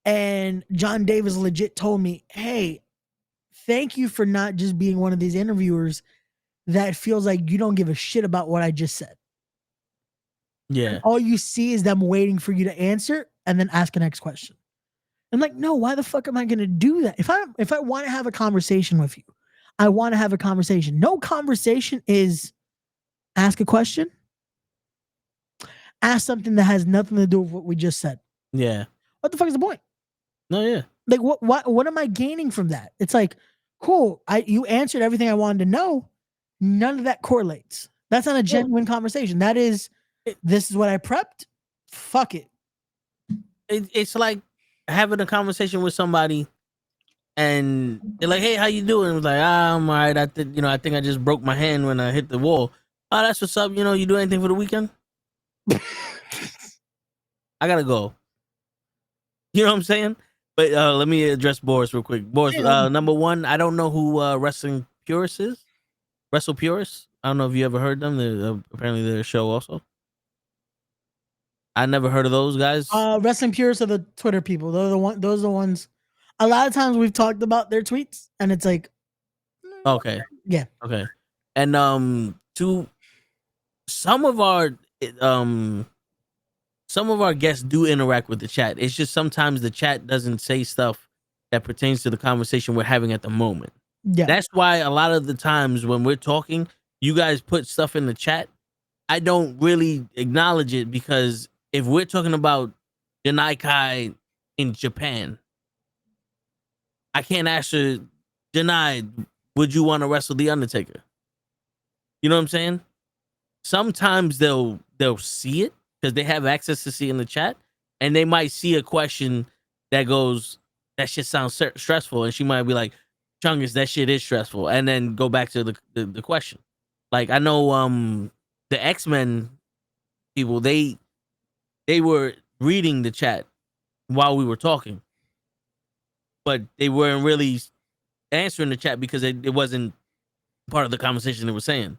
and John Davis legit told me, hey, thank you for not just being one of these interviewers that feels like you don't give a shit about what I just said. Yeah. All you see is them waiting for you to answer and then ask the next question. I'm like, no, why the fuck am I gonna do that? If I want to have a conversation with you, I want to have a conversation. No conversation is ask a question, ask something that has nothing to do with what we just said. Yeah. What the fuck is the point? No, yeah. Like what am I gaining from that? It's like, cool, you answered everything I wanted to know. None of that correlates. That's not a genuine conversation. That is, this is what I prepped. Fuck it. It's like having a conversation with somebody and they're like, hey, how you doing? It's like, I'm all right. I think I just broke my hand when I hit the wall. Oh, that's what's up. You do anything for the weekend? I gotta go. You know what I'm saying? But let me address Boris real quick. Boris, number one, I don't know who Wrestling Purist is. Wrestle Purist. I don't know if you ever heard them. Apparently they're a show also. I never heard of those guys. Wrestling Purists are the Twitter people. Those are the ones. A lot of times we've talked about their tweets, and it's like, okay, yeah, okay, and to some of our guests do interact with the chat. It's just sometimes the chat doesn't say stuff that pertains to the conversation we're having at the moment. yeah. That's why a lot of the times when we're talking, you guys put stuff in the chat. I don't really acknowledge it because if we're talking about Janai Kai in Japan, I can't ask her, Janai, would you want to wrestle The Undertaker? You know what I'm saying? Sometimes they'll see it because they have access to see in the chat, and they might see a question that goes, that shit sounds stressful, and she might be like, Chungus, that shit is stressful, and then go back to the question. Like I know the X-Men people, they were reading the chat while we were talking, but they weren't really answering the chat because it wasn't part of the conversation they were saying.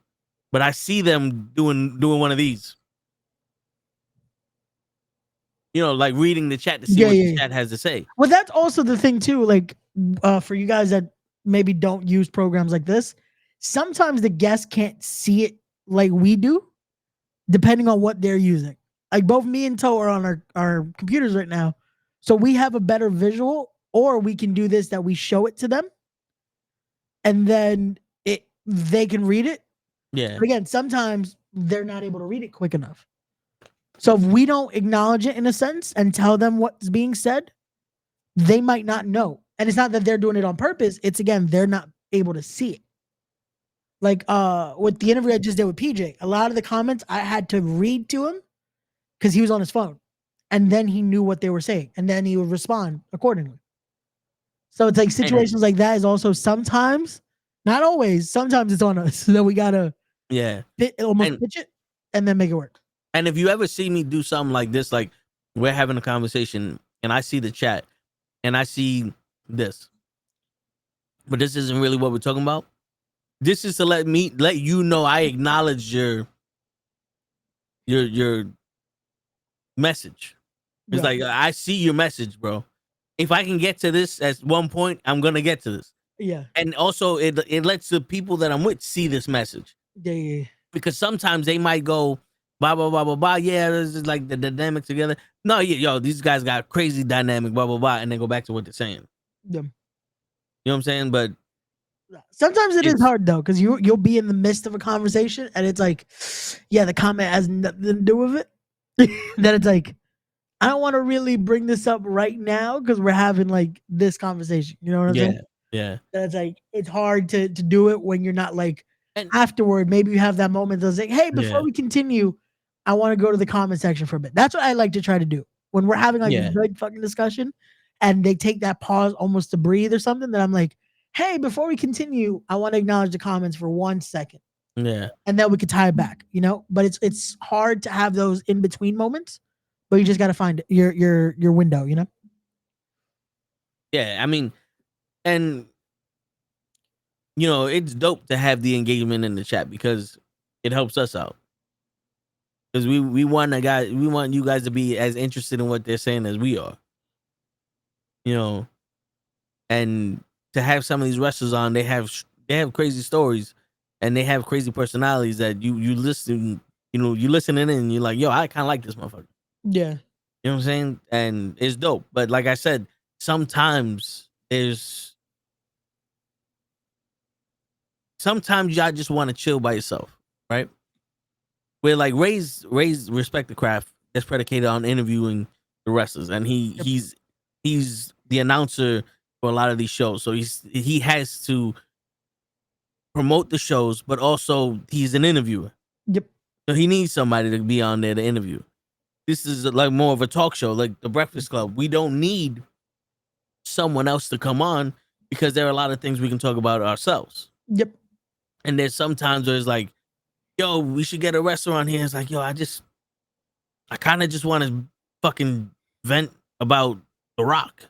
But I see them doing one of these. Like reading the chat to see what the chat has to say. Well, that's also the thing too. Like, for you guys that maybe don't use programs like this, sometimes the guests can't see it like we do, depending on what they're using. Like both me and Toe are on our computers right now, so we have a better visual, or we can do this that we show it to them, and then they can read it. Yeah. But again, sometimes they're not able to read it quick enough. So if we don't acknowledge it in a sense and tell them what's being said, they might not know. And it's not that they're doing it on purpose. It's again, they're not able to see it. Like with the interview I just did with PJ, a lot of the comments I had to read to him because he was on his phone. And then he knew what they were saying. And then he would respond accordingly. So it's like situations like that is also sometimes, not always, sometimes it's on us. So we gotta pitch it and then make it work. And if you ever see me do something like this, like we're having a conversation and I see the chat and I see this, but this isn't really what we're talking about. This is to let you know I acknowledge your message. It's like, I see your message, bro. If I can get to this at one point, I'm gonna get to this. Yeah. And also it lets the people that I'm with see this message. Yeah. Because sometimes they might go, blah, blah, blah, blah, blah. Yeah, this is like the dynamic together. No, these guys got crazy dynamic, blah, blah, blah. And then go back to what they're saying. Yeah. You know what I'm saying? But sometimes it is hard though, because you'll be in the midst of a conversation and it's like, yeah, the comment has nothing to do with it. Then it's like, I don't want to really bring this up right now because we're having like this conversation. You know what I'm saying? Yeah. That's like, it's hard to do it when you're not like, and afterward, maybe you have that moment that's like, hey, before we continue, I want to go to the comment section for a bit. That's what I like to try to do when we're having like a good fucking discussion and they take that pause almost to breathe or something. That I'm like, hey, before we continue, I want to acknowledge the comments for 1 second. Yeah. And then we could tie it back, but it's hard to have those in between moments, but you just got to find your window, Yeah. I mean, and it's dope to have the engagement in the chat because it helps us out. because we want you guys to be as interested in what they're saying as we are. You know, and to have some of these wrestlers on, they have crazy stories, and they have crazy personalities that you listen, you listening in and you're like, yo, I kind of like this motherfucker. Yeah. You know what I'm saying? And it's dope. But like I said, sometimes y'all just want to chill by yourself, right? Where like Ray's Respect the Craft is predicated on interviewing the wrestlers, and he's the announcer for a lot of these shows, so he has to promote the shows, but also he's an interviewer. Yep. So he needs somebody to be on there to interview. This is like more of a talk show, like the Breakfast Club. We don't need someone else to come on because there are a lot of things we can talk about ourselves. Yep. And there's sometimes where it's like, yo, we should get a restaurant here. It's like, yo, I kind of just want to fucking vent about The Rock.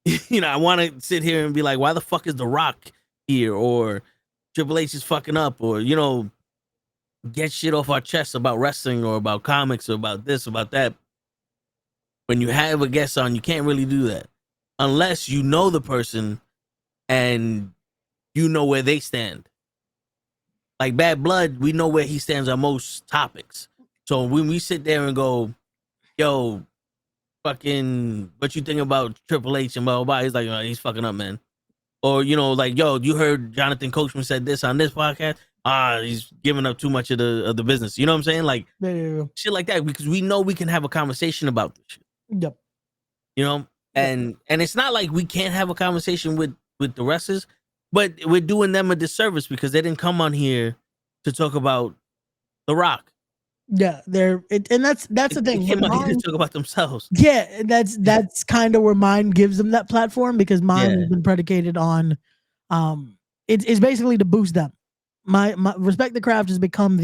I want to sit here and be like, why the fuck is The Rock here? Or Triple H is fucking up, or, get shit off our chests about wrestling or about comics or about this, about that. When you have a guest on, you can't really do that unless you know the person and you know where they stand. Like Bad Blood, we know where he stands on most topics. So when we sit there and go, yo, fucking, what you think about Triple H and blah, blah, blah, he's like, oh, he's fucking up, man. Or, like, yo, you heard Jonathan Coachman said this on this podcast? He's giving up too much of the business. You know what I'm saying? Like, shit like that, because we know we can have a conversation about this shit. Yep. And it's not like we can't have a conversation with the wrestlers, but we're doing them a disservice because they didn't come on here to talk about The Rock. Yeah, and that's the thing. They came on here to talk about themselves. Yeah, that's kind of where mine gives them that platform, because mine has been predicated on, it's basically to boost them. My Respect the Craft has become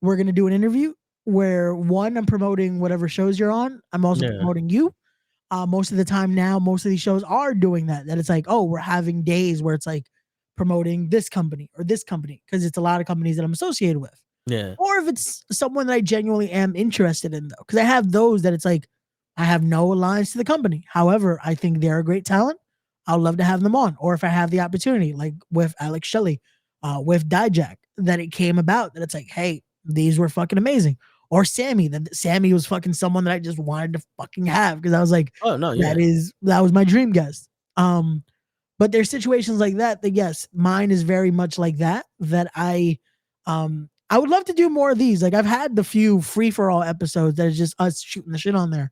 we're gonna do an interview where, one, I'm promoting whatever shows you're on. I'm also promoting you. Most of the time now, most of these shows are doing that it's like, oh, we're having days where it's like promoting this company or this company, because it's a lot of companies that I'm associated with. Yeah. Or if it's someone that I genuinely am interested in, though, because I have those that it's like, I have no alliance to the company. However, I think they're a great talent. I'd love to have them on. Or if I have the opportunity, like with Alex Shelley, with Dijak, that it came about that it's like, hey, these were fucking amazing. Or Sammy, that Sammy was fucking someone that I just wanted to fucking have, because I was like, oh no, yeah, that was my dream guest. But there's situations like that yes, mine is very much like that I would love to do more of these. Like, I've had the few free for all episodes that is just us shooting the shit on there.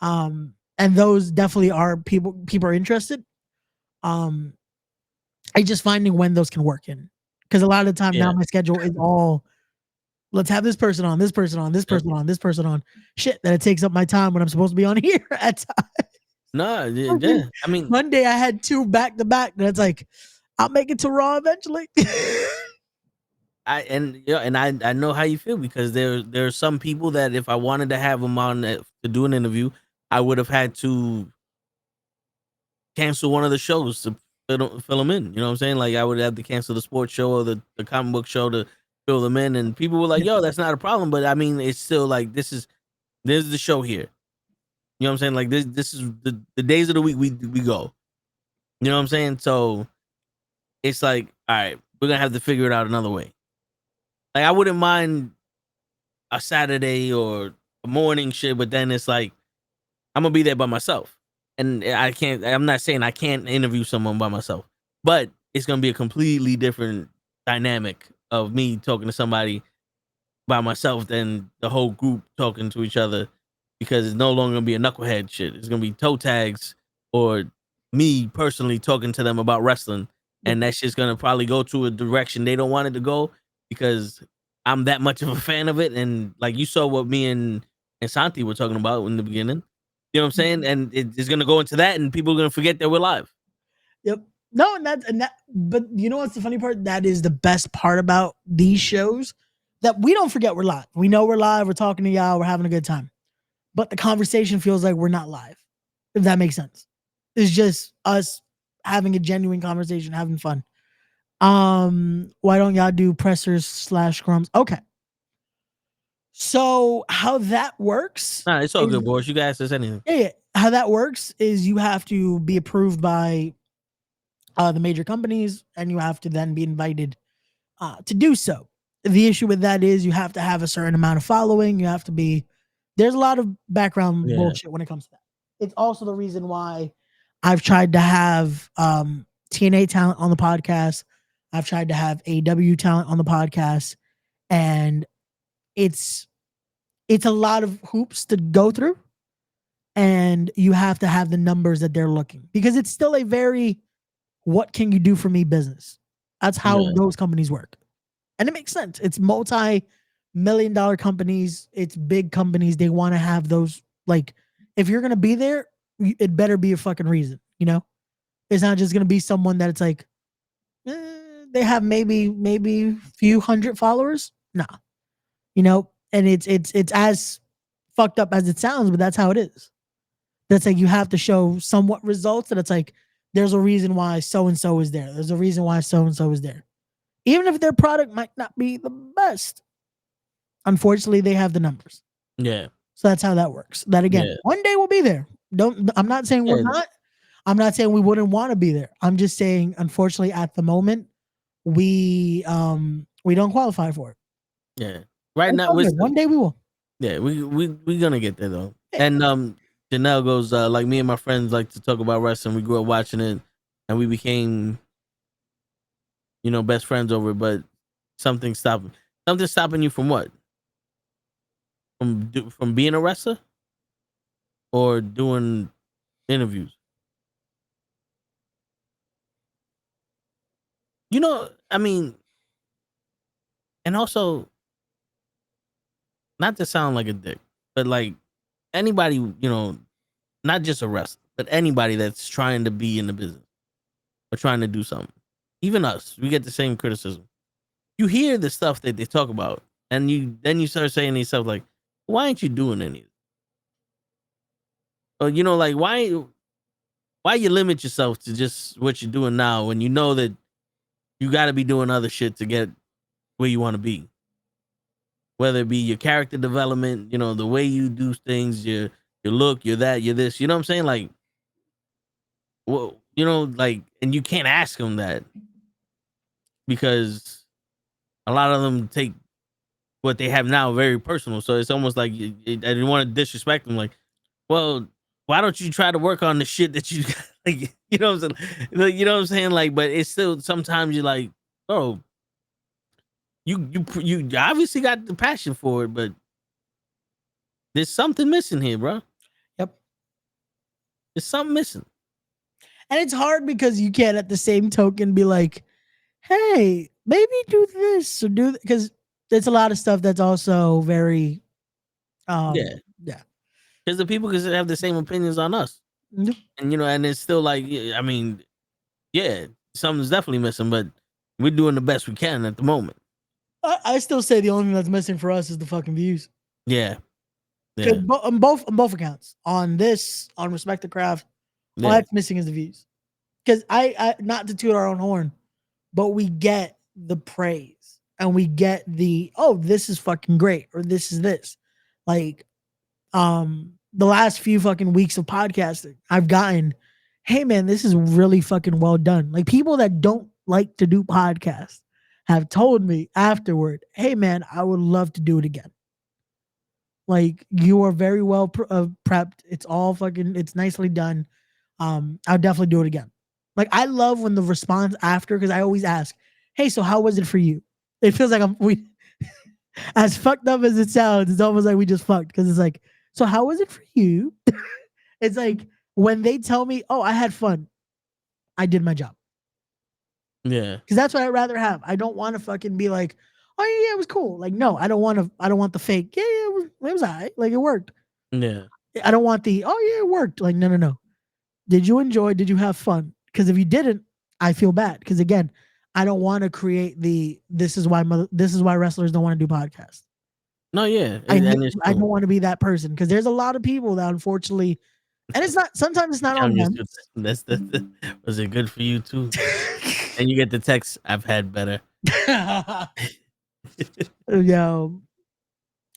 And those definitely are people are interested. I just finding when those can work in, because a lot of the time now my schedule is all, let's have this person on, this person on, this person on, this person on. Shit, that it takes up my time when I'm supposed to be on here at times. No, yeah. I mean, Monday I had 2 back to back. That's like, I'll make it to Raw eventually. I know how you feel, because there are some people that if I wanted to have them on to do an interview, I would have had to cancel one of the shows to fill them in. You know what I'm saying? Like, I would have to cancel the sports show or the comic book show to fill them in. And people were like, yo, that's not a problem. But I mean, it's still like, this is the show here. You know what I'm saying? Like, this is the days of the week we go. You know what I'm saying? So it's like, all right, we're going to have to figure it out another way. Like, I wouldn't mind a Saturday or a morning shit, but then it's like, I'm going to be there by myself. And I'm not saying I can't interview someone by myself, but it's going to be a completely different dynamic of me talking to somebody by myself than the whole group talking to each other, because it's no longer going to be a knucklehead shit. It's going to be toe tags or me personally talking to them about wrestling. And that shit's going to probably go to a direction they don't want it to go, because I'm that much of a fan of it. And like, you saw what me and Santi were talking about in the beginning. You know what I'm saying? And it's going to go into that, and people are going to forget that we're live. Yep. No, but you know what's the funny part? That is the best part about these shows, that we don't forget we're live. We know we're live. We're talking to y'all. We're having a good time. But the conversation feels like we're not live, if that makes sense. It's just us having a genuine conversation, having fun. Why don't y'all do pressers / scrums? Okay. So how that works? Nah, it's all is- good, boys. You guys says anything. Yeah, how that works is you have to be approved by the major companies, and you have to then be invited to do so. The issue with that is you have to have a certain amount of following. You have to be. There's a lot of background Yeah. bullshit when it comes to that. It's also the reason why I've tried to have TNA talent on the podcast. I've tried to have AW talent on the podcast, and it's a lot of hoops to go through, and you have to have the numbers that they're looking, because it's still a very what can you do for me business. That's how Yeah. those companies work. And it makes sense. It's multi-million-dollar companies. It's big companies. They want to have those, like, if you're going to be there, it better be a fucking reason, you know? It's not just going to be someone that it's like, they have maybe few hundred followers. Nah, you know? And it's as fucked up as it sounds, but that's how it is. That's like, you have to show somewhat results that it's like, there's a reason why so-and-so is there. There's a reason why so-and-so is there. Even if their product might not be the best, unfortunately, they have the numbers. Yeah. So that's how that works. That again, Yeah. one day we'll be there. I'm not saying we're Yeah. not. I'm not saying we wouldn't want to be there. I'm just saying, unfortunately, at the moment, we don't qualify for it. Yeah. Right now, One day we will. yeah, we gonna get there though. Yeah. And Janelle goes, like, me and my friends like to talk about wrestling. We grew up watching it, and we became, best friends over it. But something stopping you from what? From being a wrestler, or doing interviews? I mean, and also, not to sound like a dick, but like anybody, not just a wrestler, but anybody that's trying to be in the business or trying to do something. Even us, we get the same criticism. You hear the stuff that they talk about, and then you start saying to yourself, like, why aren't you doing any of it? Or, like, why you limit yourself to just what you're doing now when you know that you got to be doing other shit to get where you want to be? Whether it be your character development, the way you do things, your look, you're that, you're this. You know what I'm saying? Like, well, like, and you can't ask them that, because a lot of them take what they have now very personal. So it's almost like I didn't want to disrespect them. Like, well, why don't you try to work on the shit that you like? You know what I'm saying? Like, you know what I'm saying? Like, but it's still, sometimes you're like, oh, you obviously got the passion for it, but there's something missing here, bro. Yep. There's something missing. And it's hard because you can't at the same token be like, hey, maybe do this or do that, because there's a lot of stuff that's also very yeah. Because the people can have the same opinions on us. Yep. And and it's still like, I mean, yeah, something's definitely missing, but we're doing the best we can at the moment. I still say the only thing that's missing for us is the fucking views. Yeah. On both accounts. On this, on Respect the Craft, all that's missing is the views. Because I not to toot our own horn, but we get the praise and we get the, oh, this is fucking great, or this is this. Like, the last few fucking weeks of podcasting, I've gotten, hey man, this is really fucking well done. Like, people that don't like to do podcasts have told me afterward, hey man, I would love to do it again. Like, you are very well prepped. It's all fucking, it's nicely done. I'll definitely do it again. Like, I love when the response after, because I always ask, hey, so how was it for you? It feels like we as fucked up as it sounds, it's almost like we just fucked, because it's like, so how was it for you? It's like, when they tell me, oh, I had fun, I did my job. Yeah. Because that's what I'd rather have. I don't want to fucking be like, oh yeah, it was cool. Like, no, I don't want the fake. Yeah, it was all right. Like, it worked. Yeah. I don't want the, oh yeah, it worked. Like, no. Did you enjoy? Did you have fun? Because if you didn't, I feel bad. Because again, I don't want to create this is why wrestlers don't want to do podcasts. No, yeah. I don't want to be that person, because there's a lot of people that unfortunately, and it's not, sometimes it's not on them. Was it good for you too? And you get the text, I've had better. Yo,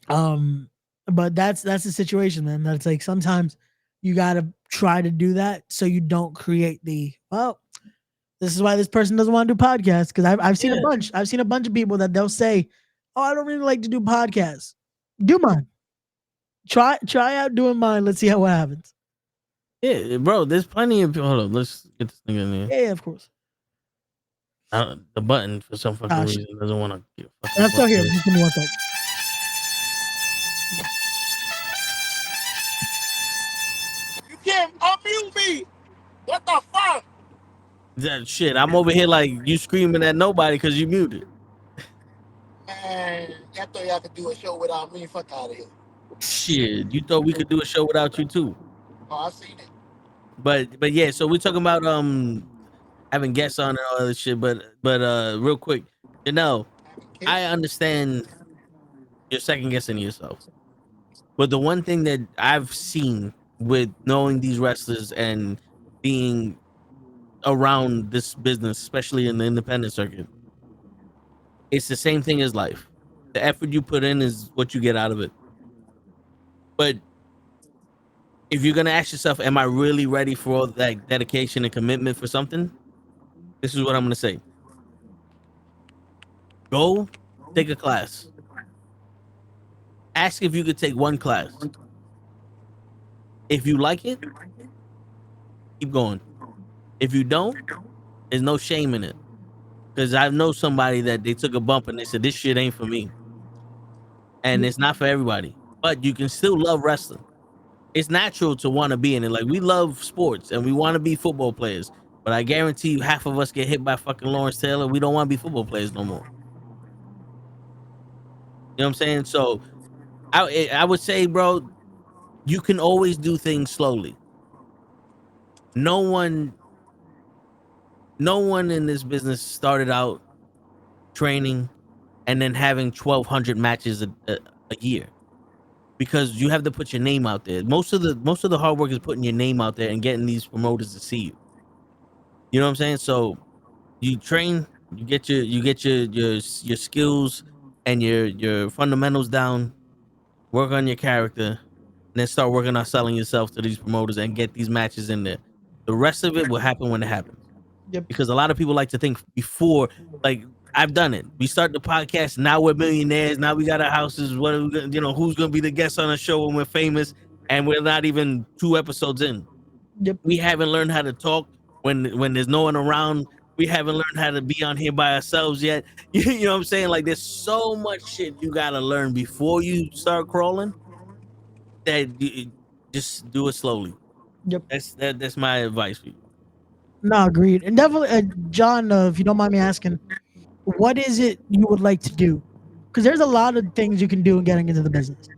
But that's the situation, man. That's like sometimes you gotta try to do that so you don't create the this is why this person doesn't want to do podcasts because I've seen a bunch. I've seen a bunch of people that they'll say, "Oh, I don't really like to do podcasts." Do mine. Try out doing mine. Let's see how what happens. Yeah, bro. There's plenty of people. Hold on, let's get this thing in there. Yeah, of course. The button for some fucking Ah, reason doesn't want to get fucking. And I'm still here. busted. Just give me one sec. You can't unmute me. What the fuck? That shit. I'm over here like you screaming at nobody because you muted. Man, I thought y'all could do a show without me. Fuck out of here. Shit, you thought we could do a show without you too. Oh, I seen it. But yeah, so we're talking about having guests on and all that shit. But real quick, I understand you're second guessing yourself. But the one thing that I've seen with knowing these wrestlers and being around this business, especially in the independent circuit, it's the same thing as life. The effort you put in is what you get out of it. But if you're gonna ask yourself, am I really ready for all that dedication and commitment for something? This is what I'm gonna say. Go take a class. Ask if you could take one class. If you like it, keep going. If you don't, there's no shame in it. Because I know somebody that they took a bump and they said, this shit ain't for me. And it's not for everybody. But you can still love wrestling. It's natural to want to be in it. Like, we love sports and we want to be football players. But I guarantee you half of us get hit by fucking Lawrence Taylor. We don't want to be football players no more. You know what I'm saying? So I would say, bro, you can always do things slowly. No one in this business started out training and then having 1,200 matches a year, because you have to put your name out there. Most of the hard work is putting your name out there and getting these promoters to see you. You know what I'm saying? So you train, you get your skills and your fundamentals down, work on your character, and then start working on selling yourself to these promoters and get these matches in there. The rest of it will happen when it happens. Yep. Because a lot of people like to think before, like, I've done it. We start the podcast, now we're millionaires, now we got our houses. What are we gonna, who's gonna be the guest on the show when we're famous? And we're not even 2 episodes in. Yep. We haven't learned how to talk when there's no one around. We haven't learned how to be on here by ourselves yet. You know what I'm saying? Like, there's so much shit you gotta learn before you start crawling. That you just do it slowly. Yep. That's my advice for you. No, agreed. And definitely, John, if you don't mind me asking, what is it you would like to do? Because there's a lot of things you can do in getting into the business.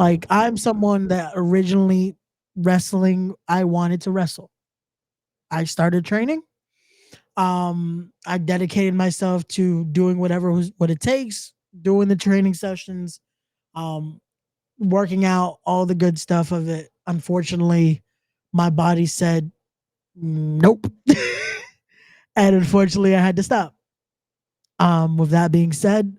Like, I'm someone that originally wrestling, I wanted to wrestle. I started training. I dedicated myself to doing what it takes, doing the training sessions, working out, all the good stuff of it. Unfortunately, my body said nope. And unfortunately I had to stop. With that being said,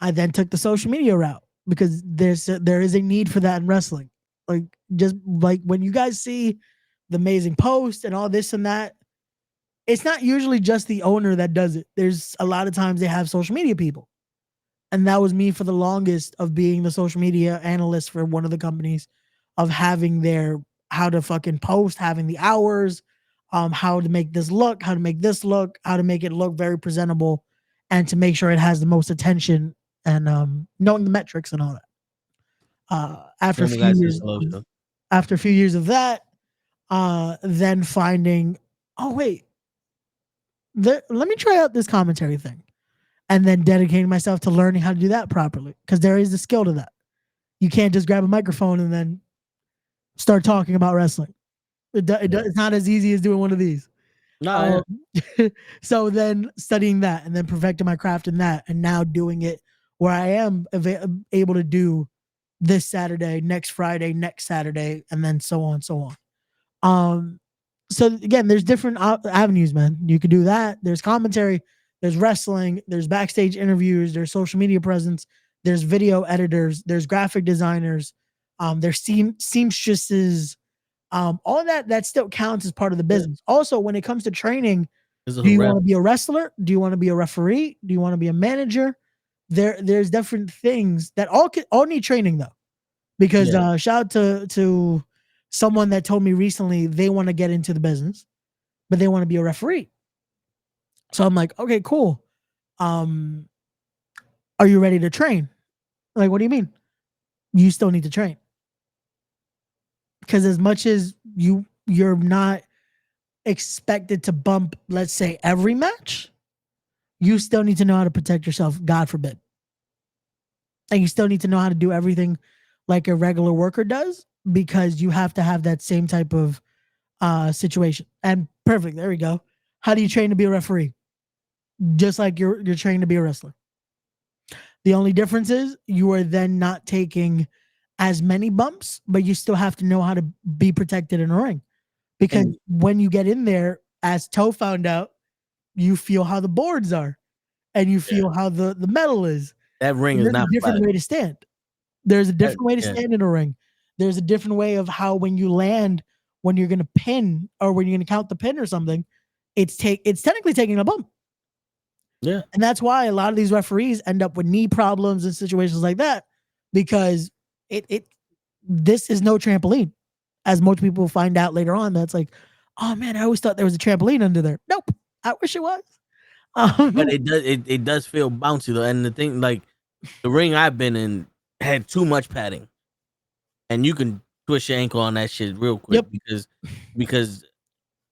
I then took the social media route because there is a need for that in wrestling. Like, just like when you guys see the amazing post and all this and that, it's not usually just the owner that does it. There's a lot of times they have social media people. And that was me for the longest, of being the social media analyst for one of the companies, of having their how to fucking post, having the hours, how to make this look, how to make this look, how to make it look very presentable, and to make sure it has the most attention, and knowing the metrics and all that. After a few years of that, then finding, oh wait, let me try out this commentary thing, and then dedicating myself to learning how to do that properly, because there is a skill to that. You can't just grab a microphone and then start talking about wrestling. It's not as easy as doing one of these. No. So then studying that and then perfecting my craft in that, and now doing it where I am able to do this Saturday, next Friday, next Saturday, and then so on, so on. So again, there's different avenues, man. You could do that. There's commentary, there's wrestling, there's backstage interviews, there's social media presence, there's video editors, there's graphic designers, there's seamstresses, all that still counts as part of the business. Also, when it comes to training, do you want to be a wrestler? Do you want to be a referee? Do you want to be a manager? There's different things that all need training though. Because shout out to someone that told me recently they want to get into the business, but they want to be a referee. So I'm like, okay, cool. Are you ready to train? Like, what do you mean? You still need to train. Because as much as you're not expected to bump, let's say, every match, you still need to know how to protect yourself, God forbid. And you still need to know how to do everything like a regular worker does, because you have to have that same type of situation. And perfect, there we go. How do you train to be a referee? Just like you're trained to be a wrestler. The only difference is you are then not taking as many bumps, but you still have to know how to be protected in a ring. Because when you get in there, as Toe found out, you feel how the boards are, and you feel how the metal is. That ring is not a different flat. way to stand. There's a different way to stand in a ring. There's a different way of how when you land, when you're gonna pin or when you're gonna count the pin or something, it's technically taking a bump. Yeah. And that's why a lot of these referees end up with knee problems and situations like that, because this is no trampoline. As most people find out later on, that's like, oh man, I always thought there was a trampoline under there. Nope. I wish it was. But it does feel bouncy though. And the thing, like the ring I've been in had too much padding. And you can twist your ankle on that shit real quick because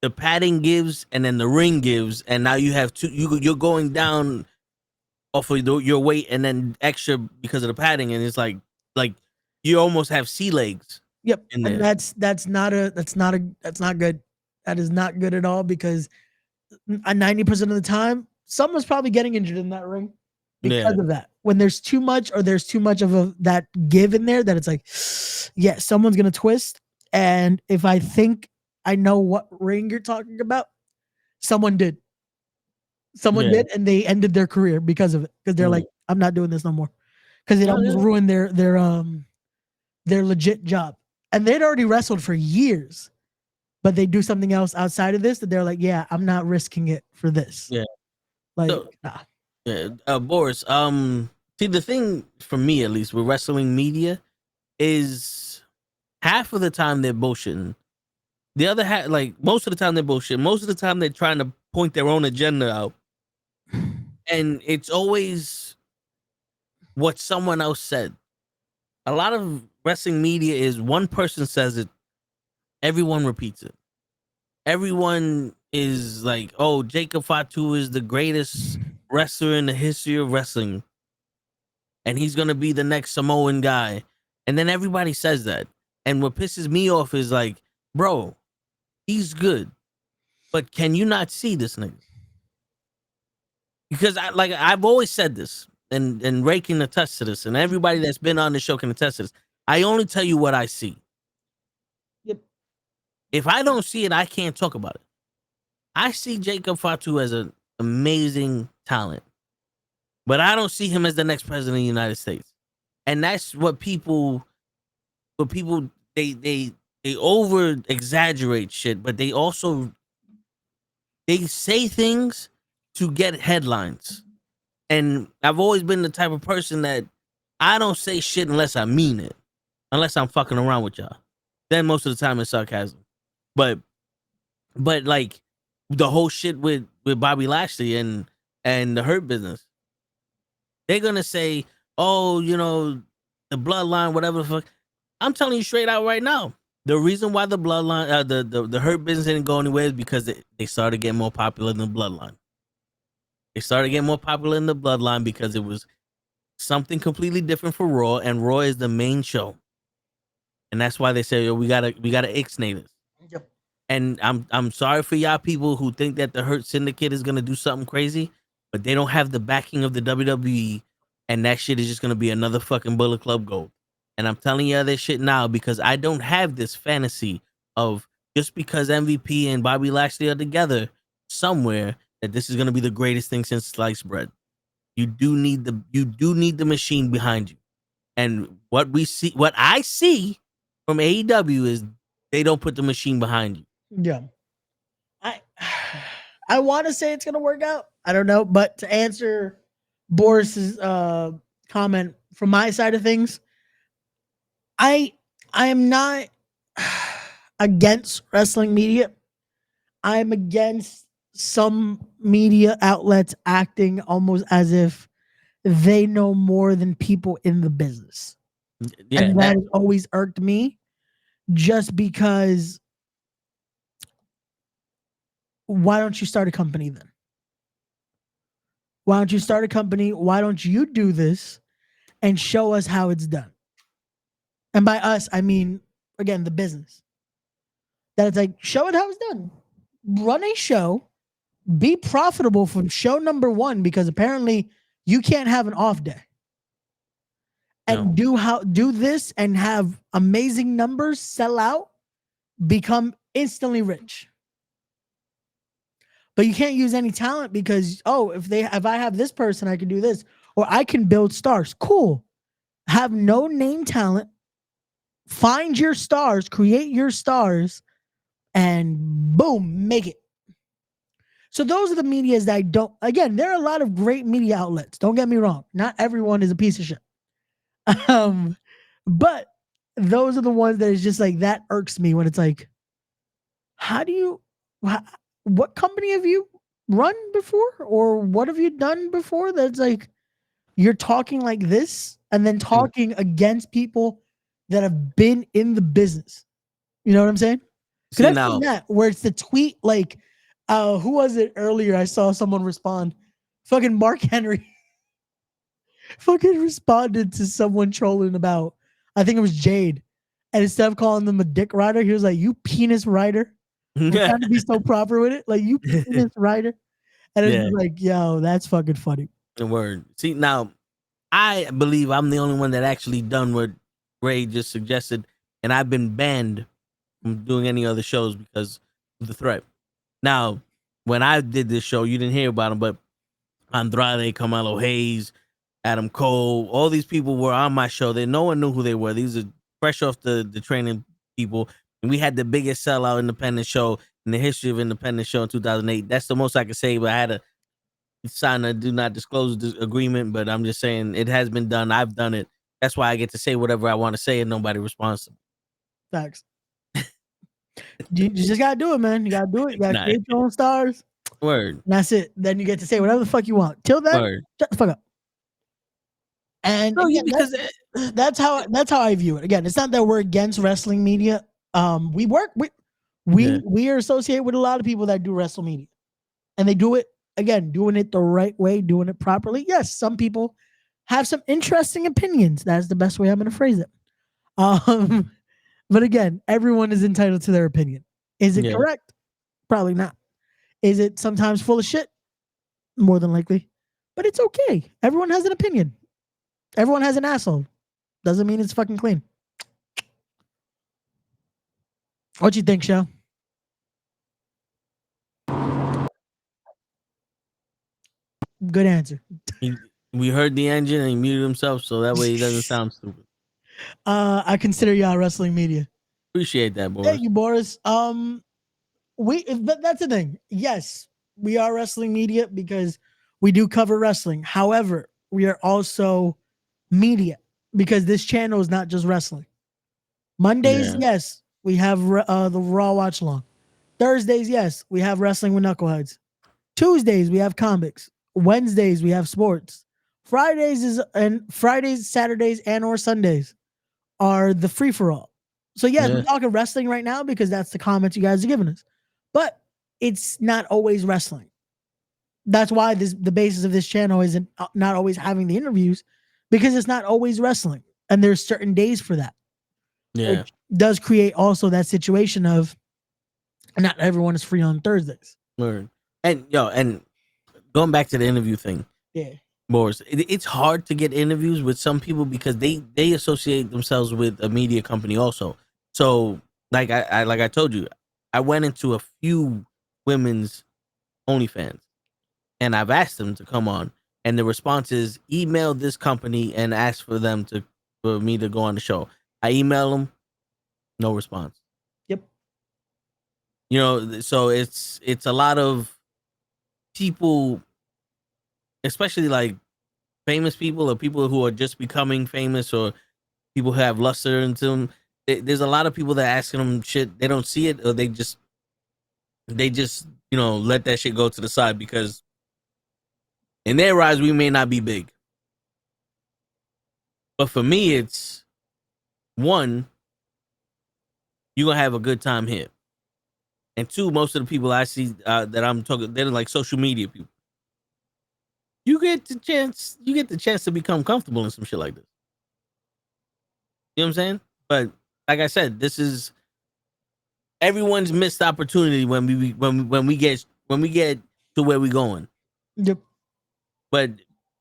the padding gives and then the ring gives, and now you have you're going down off of your weight and then extra because of the padding, and it's like you almost have sea legs. Yep. And that's not good. That is not good at all, because 90% of the time someone's probably getting injured in that ring because of that. When there's too much or there's too much of that give in there, that it's like, yeah, someone's gonna twist. And if I think I know what ring you're talking about, someone did, and they ended their career because of it, because they're like, I'm not doing this no more, because it almost ruined their legit job. And they'd already wrestled for years, but they do something else outside of this that they're like, yeah, I'm not risking it for this. Yeah. Like, so, nah. Yeah. Boris, see, the thing for me, at least with wrestling media, is half of the time they're bullshitting. The other half, like most of the time they're bullshit. Most of the time they're trying to point their own agenda out. And it's always what someone else said. A lot of wrestling media is one person says it, everyone repeats it. Everyone is like, oh, Jacob Fatu is the greatest wrestler in the history of wrestling, and he's gonna be the next Samoan guy. And then everybody says that. And what pisses me off is like, bro, he's good, but can you not see this nigga? Because I've always said this, and Ray can attest to this, and everybody that's been on the show can attest to this. I only tell you what I see. Yep. If I don't see it, I can't talk about it. I see Jacob Fatu as an amazing talent, but I don't see him as the next president of the United States. And that's what people they over exaggerate shit, but they also say things to get headlines. And I've always been the type of person that I don't say shit unless I mean it, unless I'm fucking around with y'all. Then most of the time it's sarcasm. But like the whole shit with Bobby Lashley and the Hurt Business, they're gonna say, oh, you know, the bloodline, whatever the fuck. I'm telling you straight out right now, the reason why the bloodline, the Hurt Business didn't go anywhere is because they started getting more popular than the bloodline. They started getting more popular in the bloodline because it was something completely different for Raw, and Raw is the main show. And that's why they say, yo, we gotta ixnay this. Yep. And I'm sorry for y'all people who think that the Hurt Syndicate is gonna do something crazy, but they don't have the backing of the WWE, and that shit is just gonna be another fucking Bullet Club Gold. And I'm telling y'all this shit now because I don't have this fantasy of just because MVP and Bobby Lashley are together somewhere that this is gonna be the greatest thing since sliced bread. you do need the machine behind you. And what I see from AEW is they don't put the machine behind you. Yeah. I want to say it's gonna work out. I don't know, but to answer Boris's comment from my side of things, I am not against wrestling media. I'm against some media outlets acting almost as if they know more than people in the business. Yeah, And that has always irked me, just because why don't you start a company then? Why don't you start a company? Why don't you do this and show us how it's done? And by us, I mean, again, the business. That it's like, show it how it's done. Run a show, be profitable from show number one, because apparently you can't have an off day. And do this and have amazing numbers, sell out, become instantly rich. But you can't use any talent because, if I have this person, I can do this, or I can build stars. Cool. Have no name talent. Find your stars, create your stars, and boom, make it. So those are the medias that I don't. Again, there are a lot of great media outlets. Don't get me wrong. Not everyone is a piece of shit. But those are the ones that is just like, that irks me when it's like, what company have you run before, or what have you done before that's like you're talking like this and then talking against people that have been in the business? You know what I'm saying? Because I've seen that where it's the tweet like, who was it earlier? I saw someone respond. Fucking Mark Henry fucking responded to someone trolling about, I think it was Jade. And instead of calling them a dick rider, he was like, "You penis rider." I'm trying to be so proper with it. Like, "You penis rider." And it's just like, yo, that's fucking funny. The word. See, now, I believe I'm the only one that actually done what Ray just suggested. And I've been banned from doing any other shows because of the threat. Now, when I did this show, you didn't hear about them, but Andrade, Carmelo Hayes, Adam Cole, all these people were on my show. No one knew who they were. These are fresh off the training people. And we had the biggest sellout independent show in the history of independent show in 2008. That's the most I could say, but I had to sign a do not disclose agreement, but I'm just saying it has been done. I've done it. That's why I get to say whatever I want to say and nobody responds to me. Facts. You just gotta do it, man. You gotta do it. You gotta create your own stars. Word. And that's it. Then you get to say whatever the fuck you want. Till then, shut the fuck up. And again, that's how I view it. Again, it's not that we're against wrestling media. We are associated with a lot of people that do wrestle media, and they do it, again, doing it the right way, doing it properly. Yes, some people have some interesting opinions. That's the best way I'm going to phrase it. But again, everyone is entitled to their opinion. Is it correct? Probably not. Is it sometimes full of shit? More than likely. But it's okay. Everyone has an opinion. Everyone has an asshole. Doesn't mean it's fucking clean. What you think, Shell? Good answer. We heard the engine and he muted himself, so that way he doesn't sound stupid. I consider y'all wrestling media. Appreciate that, Boris. Thank you, Boris. But that's the thing. Yes, we are wrestling media because we do cover wrestling. However, we are also media because this channel is not just wrestling. Mondays, yes, we have the Raw Watch Along. Thursdays, yes, we have wrestling with Knuckleheads. Tuesdays, we have comics. Wednesdays, we have sports. Fridays, Saturdays, and or Sundays are the free for all. So yes, we're talking wrestling right now because that's the comments you guys are giving us. But it's not always wrestling. That's why the basis of this channel isn't not always having the interviews, because it's not always wrestling, and there's certain days for that. Yeah, which does create also that situation of not everyone is free on Thursdays. Word. And going back to the interview thing, Boris, it's hard to get interviews with some people because they associate themselves with a media company also. So like I told you, I went into a few women's OnlyFans and I've asked them to come on, and the response is email this company and ask for me to go on the show. I email them, no response. Yep. You know, so it's a lot of people, especially like famous people or people who are just becoming famous or people who have luster into them. There's a lot of people that asking them shit. They don't see it, or they just let that shit go to the side because in their eyes we may not be big. But for me, it's one, you're gonna have a good time here, and two, most of the people I see that I'm talking, they're like social media people. You get the chance to become comfortable in some shit like this. You know what I'm saying? But like I said, this is everyone's missed opportunity when we get to where we going. Yep. But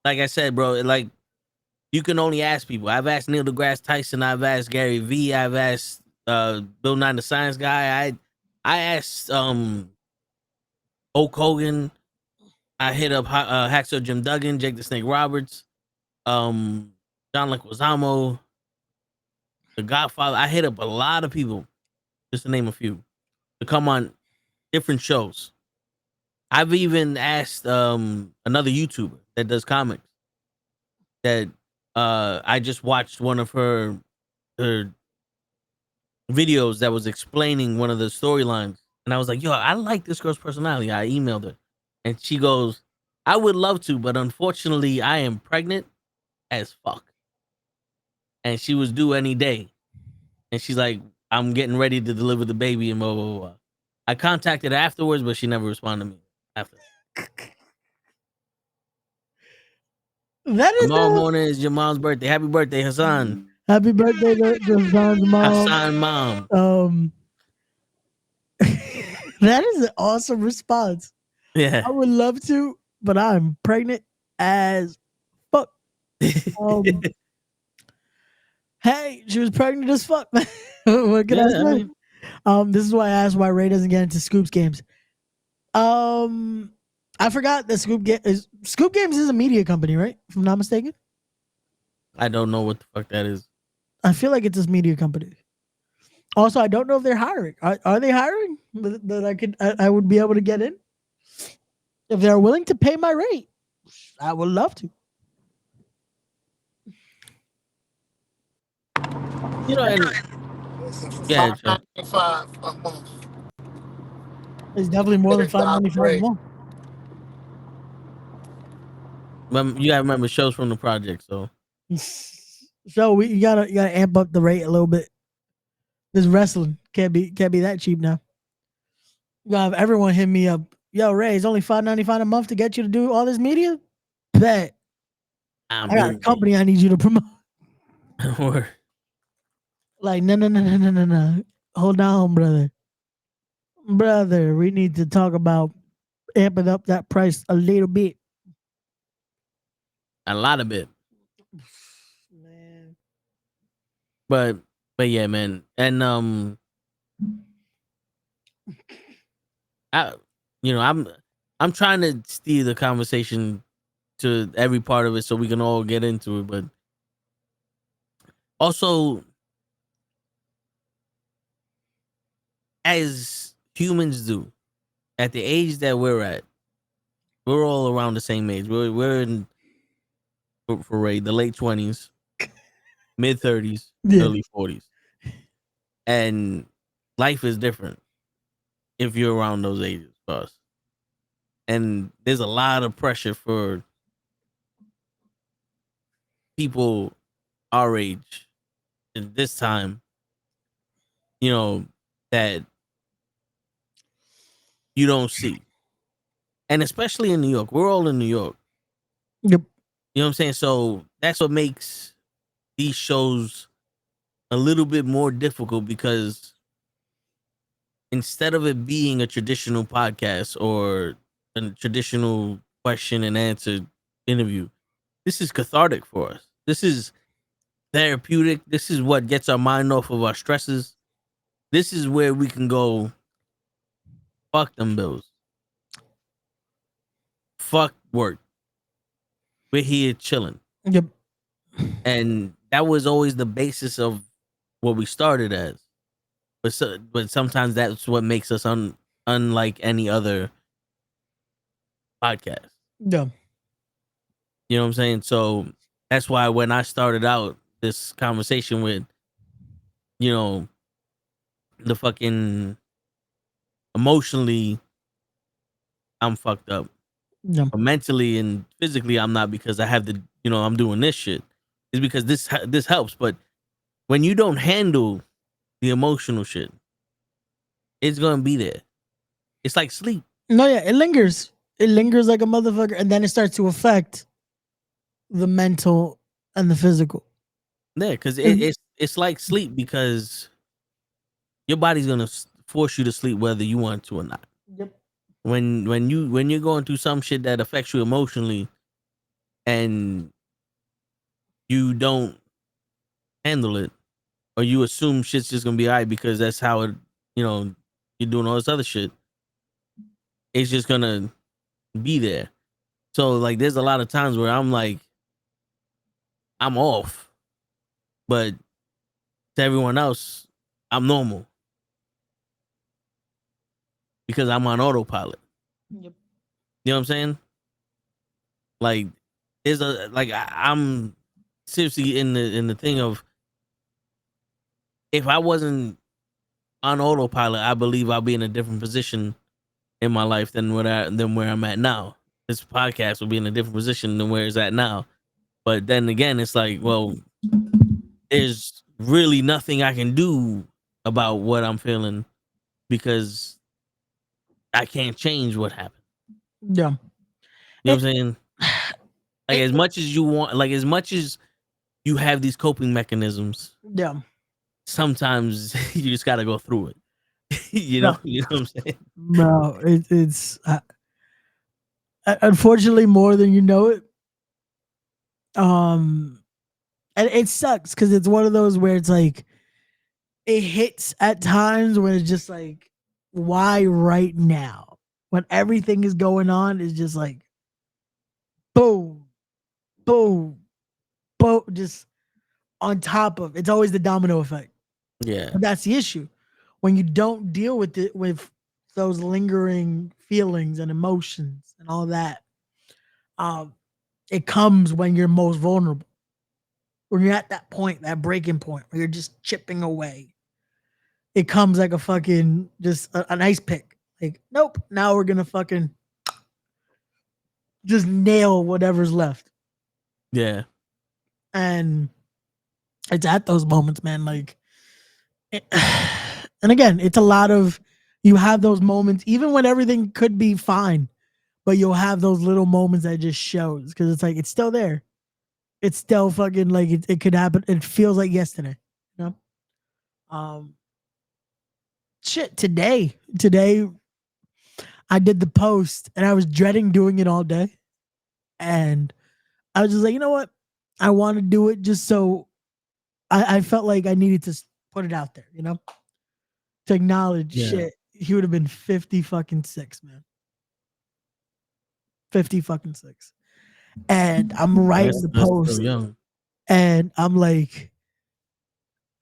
like I said, bro, like you can only ask people. I've asked Neil deGrasse Tyson. I've asked Gary Vee. I've asked Bill Nye the Science Guy. I asked Hulk Hogan. I hit up Hacksaw Jim Duggan, Jake the Snake Roberts, John Leguizamo, The Godfather. I hit up a lot of people, just to name a few, to come on different shows. I've even asked another YouTuber that does comics that I just watched one of her videos that was explaining one of the storylines, and I was like, yo, I like this girl's personality. I emailed her and she goes, I would love to, but unfortunately I am pregnant as fuck, and she was due any day, and she's like, I'm getting ready to deliver the baby and blah blah blah. I contacted her afterwards, but she never responded to me after. That is Tomorrow morning is your mom's birthday. Happy birthday, Hassan. happy birthday to John's mom. Hassan mom. That is an awesome response. Yeah. I would love to, but I'm pregnant as fuck. Hey, she was pregnant as fuck. What can I say? I mean, This is why I asked why Ray doesn't get into Scoops games. I forgot that Scoop Games is a media company, right? If I'm not mistaken. I don't know what the fuck that is. I feel like it's this media company. Also, I don't know if they're hiring. Are they hiring that I would be able to get in? If they're willing to pay my rate, I would love to. You know, and yeah, Joe. $5.95 a month. It's definitely more than $5.95 a month. You gotta remember shows from the project, so So you gotta amp up the rate a little bit. This wrestling can't be that cheap now. You gotta have everyone hit me up. Yo, Ray, it's only $5.95 a month to get you to do all this media? Bet. I got a company I need you to promote. Like, no. Hold on, brother. Brother, we need to talk about amping up that price a little bit. a lot of it. Man. But yeah, man. And I'm trying to steer the conversation to every part of it so we can all get into it, but also as humans do, at the age that we're at, we're all around the same age. We're in for Ray, the late 20s, mid 30s, early 40s. And life is different if you're around those ages for us. And there's a lot of pressure for people our age at this time, that you don't see. And especially in New York. We're all in New York. Yep. You know what I'm saying? So that's what makes these shows a little bit more difficult, because instead of it being a traditional podcast or a traditional question and answer interview, this is cathartic for us. This is therapeutic. This is what gets our mind off of our stresses. This is where we can go, fuck them bills. Fuck work. We're here chilling. Yep. And that was always the basis of what we started as. But sometimes that's what makes us unlike any other podcast. Yeah. You know what I'm saying? So that's why when I started out this conversation with, you know, the fucking emotionally, I'm fucked up. Yeah. But mentally and physically, I'm not, because I have the, I'm doing this shit. It's because this helps. But when you don't handle the emotional shit, it's gonna be there. It's like sleep. No, yeah, it lingers. It lingers like a motherfucker, and then it starts to affect the mental and the physical. Yeah, because it's like sleep, because your body's gonna force you to sleep whether you want to or not. Yep. When you're going through some shit that affects you emotionally, and you don't handle it, or you assume shit's just gonna be alright because that's how it, you're doing all this other shit, it's just gonna be there. So like, there's a lot of times where I'm like, I'm off, but to everyone else, I'm normal because I'm on autopilot. Yep. You know what I'm saying? Like, there's I'm seriously in the thing of, if I wasn't on autopilot, I believe I'll be in a different position in my life than where I'm at now. This podcast will be in a different position than where it's at now. But then again, it's like, well, there's really nothing I can do about what I'm feeling, because I can't change what happened. Yeah. You know what I'm saying? Like, as much as you want, like, as much as you have these coping mechanisms, Yeah. sometimes you just gotta go through it. You know what I'm saying? Bro, it's unfortunately more than you know it. And it sucks because it's one of those where it's like, it hits at times when it's just like, why right now? When everything is going on, it's just like, boom, boom, boom, just on top of. It's always the domino effect. Yeah. And that's the issue. When you don't deal with it, with those lingering feelings and emotions and all that, it comes when you're most vulnerable. When you're at that point, that breaking point, where you're just chipping away. It comes like a fucking, just an ice pick. Like, nope, now we're gonna fucking just nail whatever's left. Yeah. And it's at those moments, man. Like, and again, it's a lot of, you have those moments, even when everything could be fine, but you'll have those little moments that just shows, because it's like, it's still there. It's still fucking like, it could happen. It feels like yesterday, you know? Shit, today I did the post and I was dreading doing it all day. And I was just like, you know what? I want to do it just so I felt like I needed to put it out there, to acknowledge shit. He would have been 50 fucking 6, man. 50 fucking 6. And I'm writing the post. Still young. And I'm like,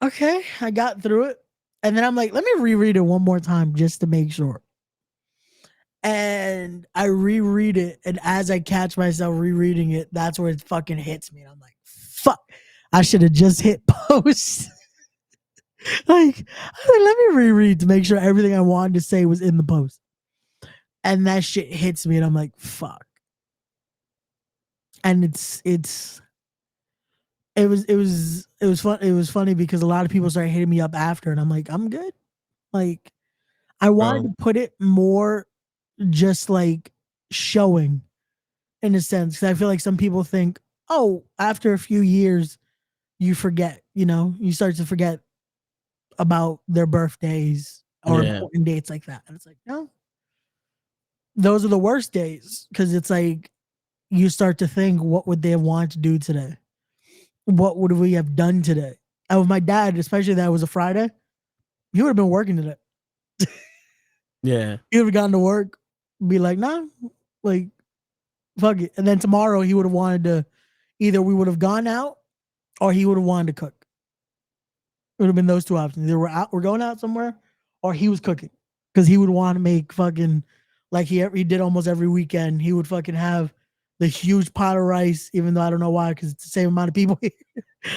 okay, I got through it. And then I'm like, let me reread it one more time just to make sure. And I reread it, and as I catch myself rereading it, that's where it fucking hits me. And I'm like, fuck, I should have just hit post. Like, let me reread to make sure everything I wanted to say was in the post. And that shit hits me, and I'm like, fuck. And it was fun. It was funny because a lot of people started hitting me up after, and I'm like, I'm good. Like, I wanted to put it more just like showing, in a sense, because I feel like some people think, oh, after a few years, you forget, you start to forget about their birthdays or important dates like that. And it's like, no, those are the worst days, because it's like, you start to think, what would they have wanted to do today? What would we have done today? And with my dad, especially that it was a Friday, he would have been working today. Yeah. He would have gotten to work, be like, nah, like, fuck it. And then tomorrow he would have wanted to, either we would have gone out or he would have wanted to cook. It would have been those two options. Either we're going out somewhere or he was cooking. Because he would want to make fucking, like he did almost every weekend. He would fucking have the huge pot of rice, even though I don't know why, because it's the same amount of people here.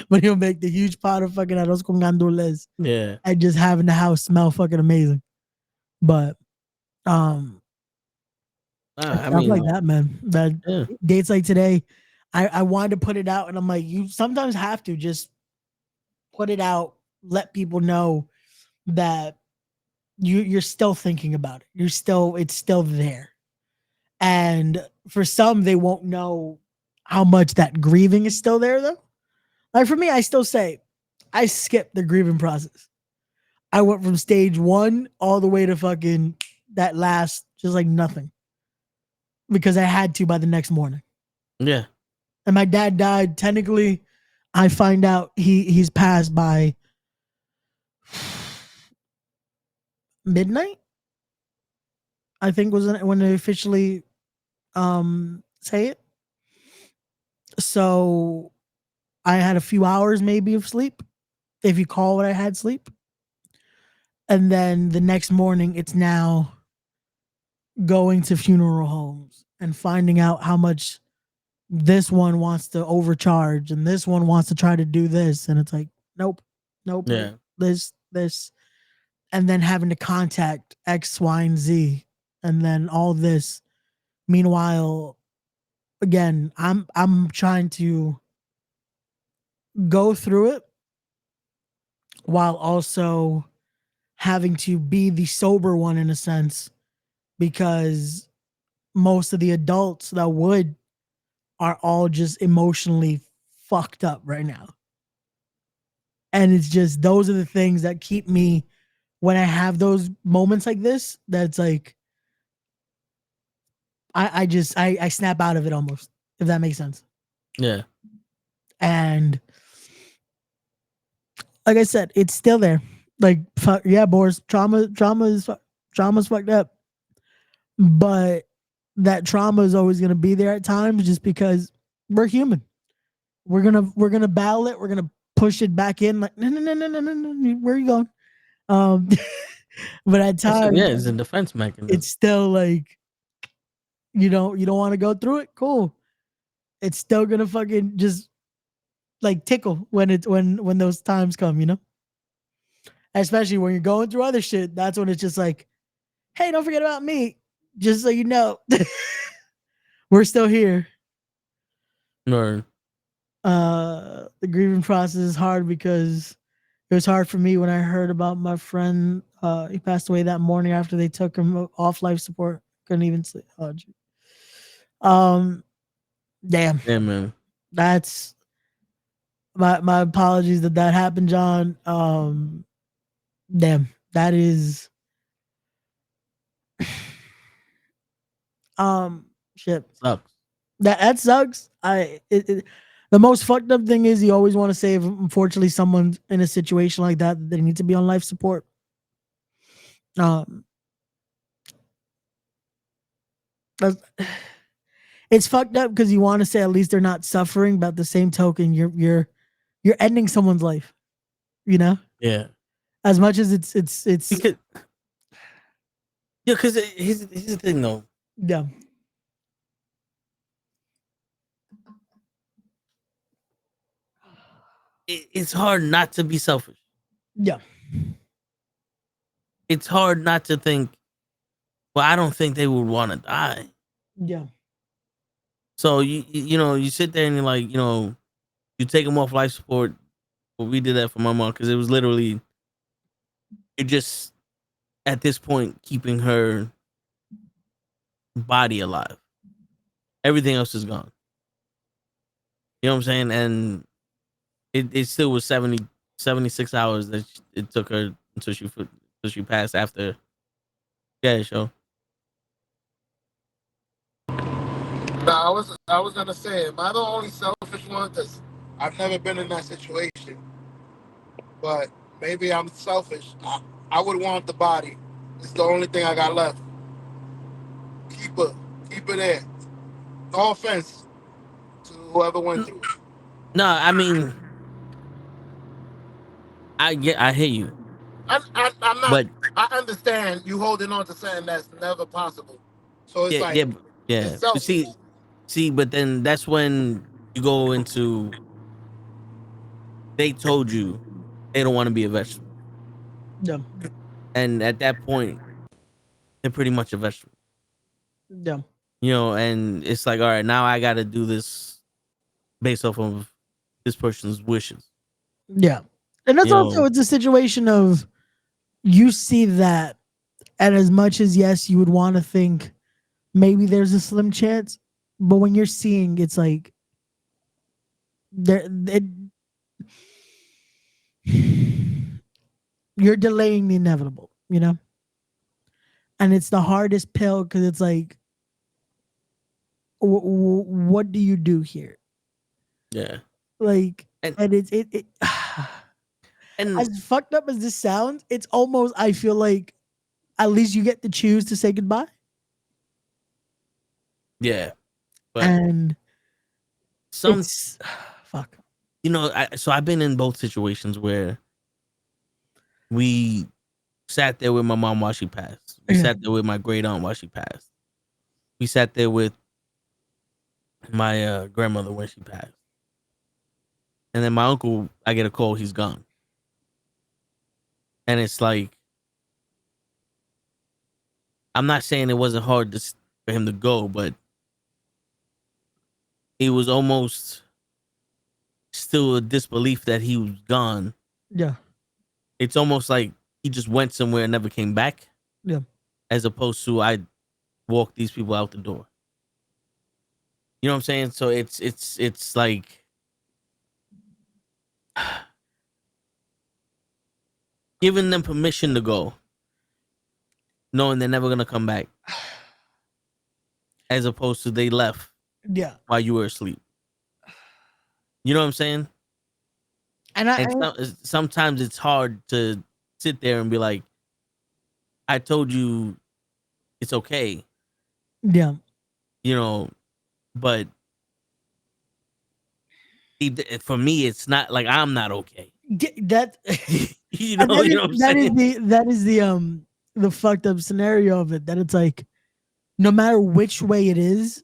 But he'll make the huge pot of fucking arroz con gandules. Yeah. And just having the house smell fucking amazing. But I stuff mean, like that, man. That yeah. dates like today, I wanted to put it out, and I'm like, you sometimes have to just put it out, let people know that you're still thinking about it. It's still there. And for some, they won't know how much that grieving is still there, though. Like for me, I still say I skipped the grieving process. I went from stage 1 all the way to fucking that last, just like nothing, because I had to by the next morning. Yeah. And my dad died. Technically, I find out he's passed by midnight. I think was when they officially say it. So I had a few hours maybe of sleep, if you call what I had sleep. And then the next morning, it's now going to funeral homes and finding out how much this one wants to overcharge and this one wants to try to do this. And it's like, nope, Yeah. this. And then having to contact X, Y, and Z. And then all this. Meanwhile, again, I'm trying to go through it while also having to be the sober one in a sense, because most of the adults that would are all just emotionally fucked up right now. And it's just, those are the things that keep me, when I have those moments like this, that's like, I snap out of it almost, if that makes sense. Yeah. And like I said, it's still there. Like, yeah, Boris, trauma's fucked up. But that trauma is always going to be there at times, just because we're human. We're gonna battle it. We're gonna push it back in. Like, no. Where are you going? But at times, Yeah, it's a defense mechanism. it's still like, you don't want to go through it. Cool. It's still gonna fucking just like tickle when those times come, you know. Especially when you're going through other shit. That's when it's just like, hey, don't forget about me. Just so you know, we're still here. No. The grieving process is hard because it was hard for me when I heard about my friend. He passed away that morning after they took him off life support. Couldn't even sleep. Oh, gee. Damn. Yeah, man. That's my apologies that happened, John. Damn. That is shit. Sucks. That sucks. The most fucked up thing is you always want to say if unfortunately someone's in a situation like that, they need to be on life support. It's fucked up because you want to say at least they're not suffering, but at the same token, you're ending someone's life. You know? Yeah. As much as it's because, yeah, because here's the thing though. Yeah. It's hard not to be selfish. Yeah. It's hard not to think, well, I don't think they would want to die. Yeah. So you sit there and you're like, you take them off life support. Well, we did that for my mom because it was literally, you're just at this point keeping her body alive. Everything else is gone. You know what I'm saying? And it still was 76 hours that it took her until she passed after. Yeah, show. No, I was gonna say, am I the only selfish one? Because I've never been in that situation. But maybe I'm selfish. I would want the body. It's the only thing I got left. Keep her there. No offense to whoever went through. No, I mean, I hear you, I'm not. but I understand you holding on to something that's never possible. So it's yeah, like yeah, it's yeah. But selfish. see, but then that's when you go into they told you they don't want to be a vegetable, Yeah. and at that point, they're pretty much a vegetable, Yeah. you know. And it's like, all right, now I got to do this based off of this person's wishes, Yeah. And that's you also know. it's a situation of you see that, and as much as yes, you would want to think maybe there's a slim chance, but when you're seeing it's like there you're delaying the inevitable, you know? And it's the hardest pill because it's like what do you do here? Yeah, Like, and and it and as fucked up as this sounds, it's almost I feel like at least you get to choose to say goodbye. yeah, but And some, it's fuck. you know, so I've been in both situations where we sat there with my mom while she passed. We Yeah. sat there with my great aunt while she passed. We sat there with my grandmother when she passed. And then my uncle, I get a call, he's gone. And it's like, I'm not saying it wasn't hard for him to go, but it was almost still a disbelief that he was gone. Yeah. It's almost like he just went somewhere and never came back, Yeah. as opposed to I walked these people out the door. You know what I'm saying? So it's like giving them permission to go, knowing they're never gonna come back, as opposed to they left Yeah. while you were asleep. You know what I'm saying? And And sometimes it's hard to sit there and be like, I told you it's okay, yeah. you know, but for me, it's not like I'm not okay. That you and know what I'm saying? that is the fucked up scenario of it, that it's like no matter which way it is,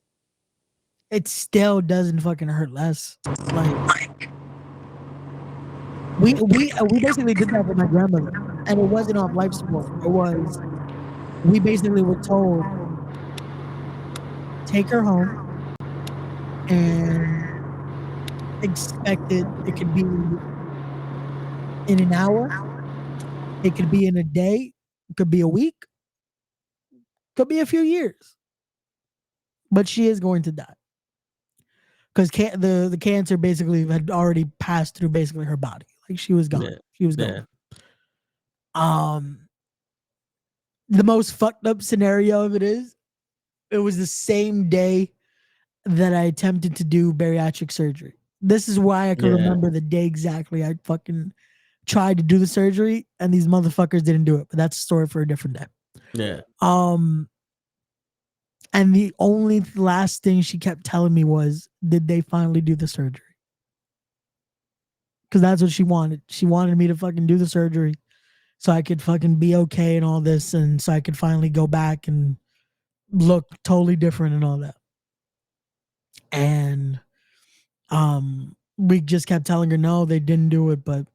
it still doesn't fucking hurt less. Like we basically did that with my grandmother, and it wasn't off life support. It was we basically were told take her home and expected it could be in an hour, it could be in a day, it could be a week, could be a few years, but she is going to die because the cancer basically had already passed through basically her body. Like she was gone. Yeah, She was yeah, gone. The most fucked up scenario of it is it was the same day that I attempted to do bariatric surgery. This is why I can yeah, remember the day exactly I fucking tried to do the surgery and these motherfuckers didn't do it. But that's a story for a different day. yeah, Um, and the only last thing she kept telling me was, did they finally do the surgery? Because that's what she wanted. She wanted me to fucking do the surgery so I could fucking be okay and all this, and so I could finally go back and look totally different and all that. And we just kept telling her no, they didn't do it, but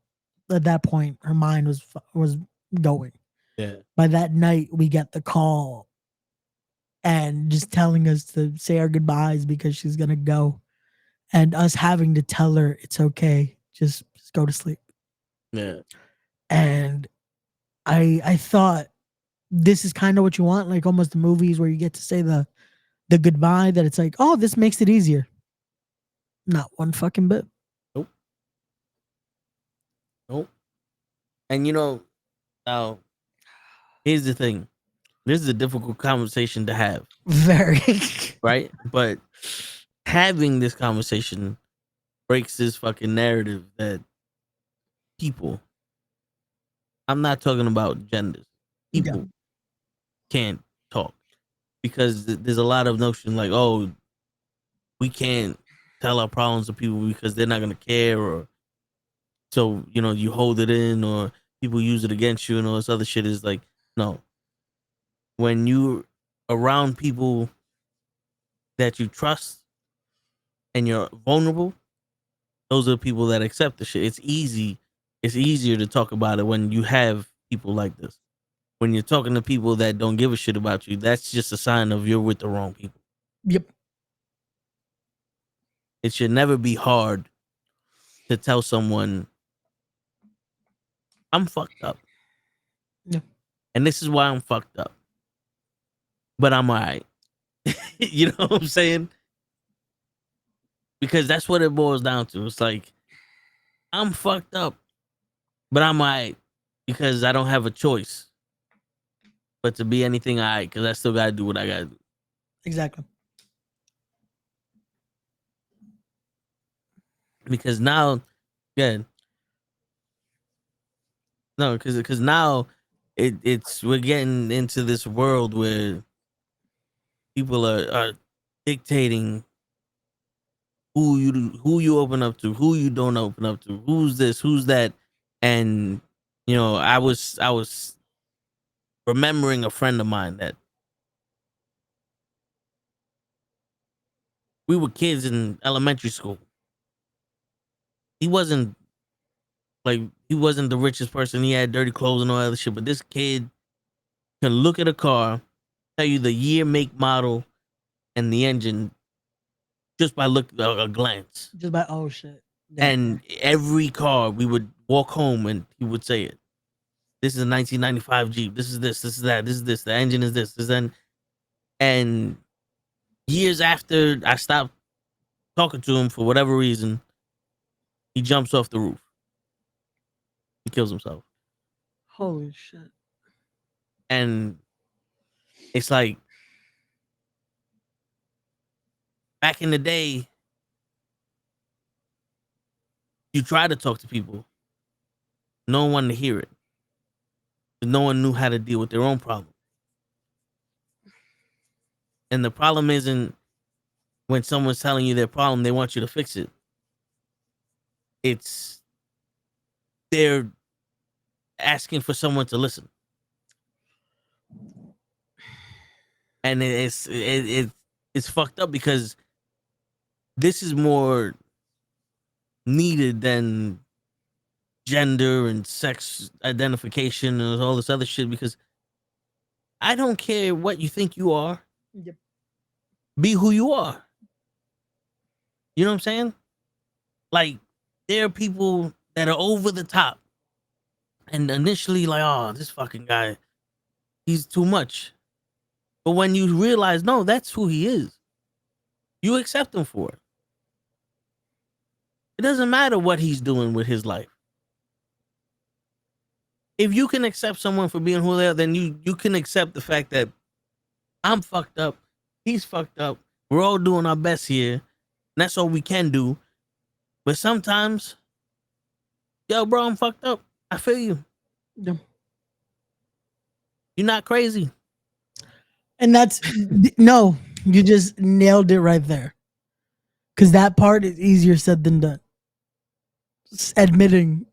at that point her mind was going. yeah, By that night we get the call and just telling us to say our goodbyes because she's gonna go, and us having to tell her it's okay, just go to sleep. yeah, And I thought this is kind of what you want, like almost the movies where you get to say the goodbye, that it's like, oh, this makes it easier. Not one fucking bit. nope, nope. And you know, now here's the thing. This is a difficult conversation to have, Very. right? But having this conversation breaks this fucking narrative that people, I'm not talking about genders, Yeah. people can't talk because there's a lot of notion like, oh, we can't tell our problems to people because they're not gonna care, or so you hold it in, or people use it against you and all this other shit. Is like, no. When you around people that you trust and you're vulnerable, those are the people that accept the shit. It's easier to talk about it when you have people like this. When you're talking to people that don't give a shit about you, that's just a sign of you're with the wrong people. Yep. It should never be hard to tell someone, I'm fucked up. Yeah. And this is why I'm fucked up. But I'm all right. You know what I'm saying? Because that's what it boils down to. It's like, I'm fucked up, but I'm all right because I don't have a choice but to be anything all right, because I still got to do what I got to do. Exactly. Because now, yeah. No, because now we're getting into this world where people are dictating who you open up to, who you don't open up to, who's this, who's that. And I was remembering a friend of mine that we were kids in elementary school. He wasn't the richest person. He had dirty clothes and all that other shit. But this kid can look at a car, tell you the year, make, model, and the engine just by a glance. Just by shit. Yeah. And every car, we would walk home and he would say it. This is a 1995 Jeep. This is this. This is that. This is this. The engine is this. This then. And years after I stopped talking to him for whatever reason, he jumps off the roof. He kills himself. Holy shit. And it's like, back in the day, you try to talk to people. No one wanted to hear it. No one knew how to deal with their own problem. And the problem isn't when someone's telling you their problem, they want you to fix it. It's they're asking for someone to listen. And it's fucked up because this is more needed than gender and sex identification and all this other shit, because I don't care what you think you are. Yep. Be who you are. You know what I'm saying? Like, there are people that are over the top and initially like, oh, this fucking guy, he's too much. But when you realize, no, that's who he is, you accept him for it. It doesn't matter what he's doing with his life. If you can accept someone for being who they are, then you can accept the fact that I'm fucked up, he's fucked up, we're all doing our best here, and that's all we can do. But sometimes, yo, bro, I'm fucked up. I feel you. Yeah. You're not crazy. And that's no, you just nailed it right there. Because that part is easier said than done. Admitting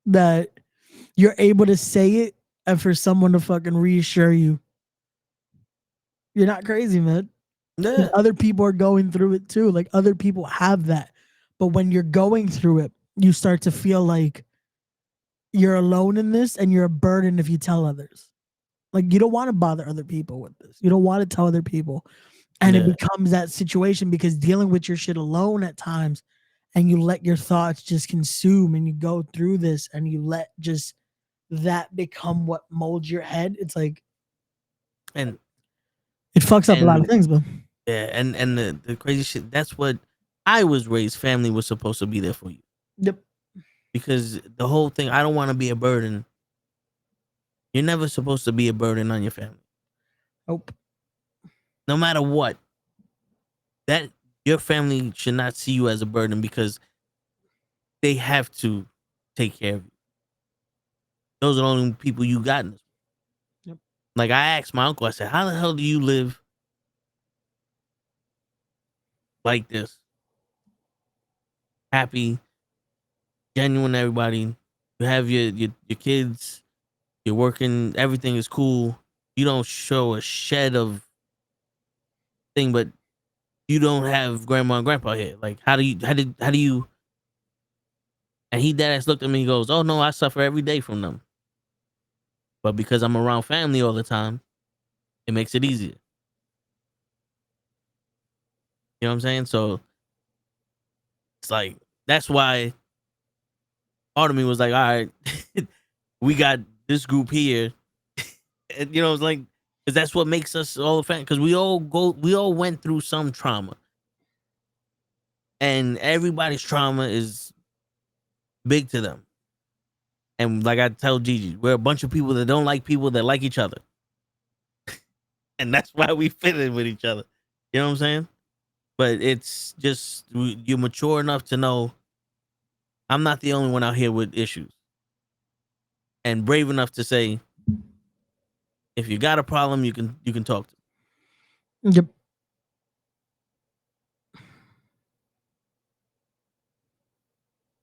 that you're able to say it and for someone to fucking reassure you, you're not crazy, man. Yeah. Other people are going through it too. Like, other people have that. But when you're going through it, you start to feel like you're alone in this and you're a burden if you tell others. Like, you don't want to bother other people with this. You don't want to tell other people. And it becomes that situation because dealing with your shit alone at times, and you let your thoughts just consume and you go through this and you let just that become what molds your head. It's like, and it fucks up a lot of things, bro. Yeah, and the crazy shit, that's what I was raised. Family was supposed to be there for you. Yep. Because the whole thing, I don't want to be a burden. You're never supposed to be a burden on your family. Nope. No matter what. That your family should not see you as a burden because they have to take care of you. Those are the only people you got in this. Yep. Like, I asked my uncle, I said, how the hell do you live like this. Happy, genuine. Everybody, you have your kids. You're working. Everything is cool. You don't show a shed of thing, but you don't have grandma and grandpa here. Like, how do you? And he dead ass looked at me. And goes, "Oh no, I suffer every day from them, but because I'm around family all the time, it makes it easier." You know what I'm saying? So it's like that's why part of me was like, all right, we got this group here. And, you know, it's like because that's what makes us all a fan. Because we all went through some trauma, and everybody's trauma is big to them. And like I tell Gigi, we're a bunch of people that don't like people that like each other, and that's why we fit in with each other. You know what I'm saying? But it's just you're mature enough to know I'm not the only one out here with issues, and brave enough to say if you got a problem, you can talk to. Yep.